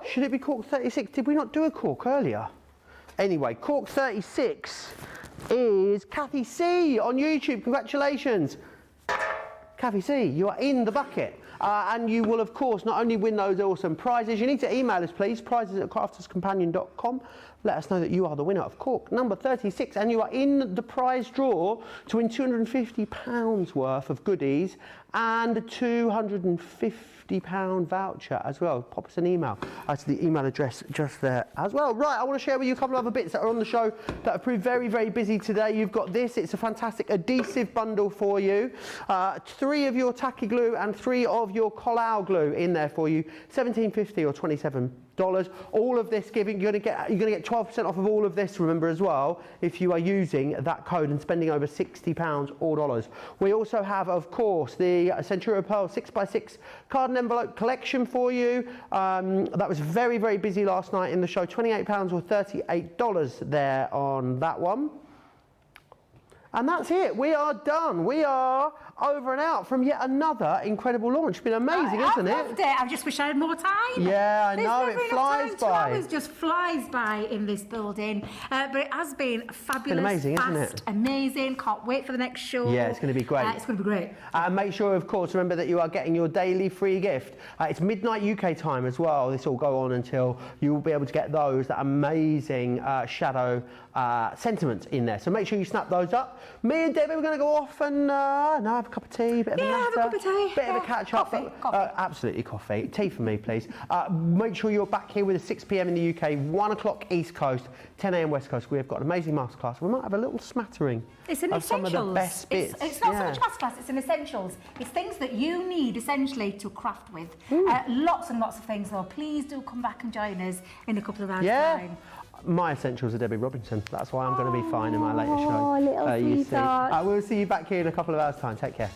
Should it be cork 36? Did we not do a cork earlier? Anyway, cork 36 is Kathy C on YouTube. Congratulations. Kathy C, you are in the bucket. And you will, of course, not only win those awesome prizes, you need to email us, please, prizes@crafterscompanion.com. Let us know that you are the winner of cork number 36, and you are in the prize draw to win £250 worth of goodies and a £250 voucher as well. Pop us an email to the email address just there as well. Right, I want to share with you a couple of other bits that are on the show that have proved very, very busy today. You've got this. It's a fantastic adhesive bundle for you. 3 of your tacky glue and 3 of your Collao glue in there for you. £17.50 or £27 All of this giving, you're going to get 12% off of all of this, remember as well, if you are using that code and spending over £60 or dollars. We also have, of course, the Centurio Pearl 6x6 card and envelope collection for you. That was very, very busy last night in the show. £28 or $38 there on that one. And that's it. We are done. We are over and out from yet another incredible launch. It's been amazing, isn't it? I loved it. I just wish I had more time. Yeah, I know. It flies by. 2 hours just flies by in this building. But it has been fabulous, amazing, fast, isn't it? Amazing. Can't wait for the next show. Yeah, it's going to be great. It's going to be great. And make sure, of course, remember that you are getting your daily free gift. It's midnight UK time as well. This will go on until you will be able to get those, that amazing shadow sentiment in there. So make sure you snap those up. Me and Debbie, we're going to go off and have a cup of tea, bit of a natter, have a cup of tea. bit of a catch up. Coffee. Absolutely coffee. Tea for me, please. Make sure you're back here with a 6 p.m. in the UK, 1 o'clock East Coast, 10 a.m. West Coast. We have got an amazing masterclass. We might have a little smattering It's an of some of the best bits. It's not so much masterclass, it's an essentials. It's things that you need essentially to craft with. Lots and lots of things though. Please do come back and join us in a couple of hours' time. My essentials are Debbie Robinson. That's why I'm going to be fine in my later show. Little you see. sweetheart. We'll see you back here in a couple of hours' time. Take care.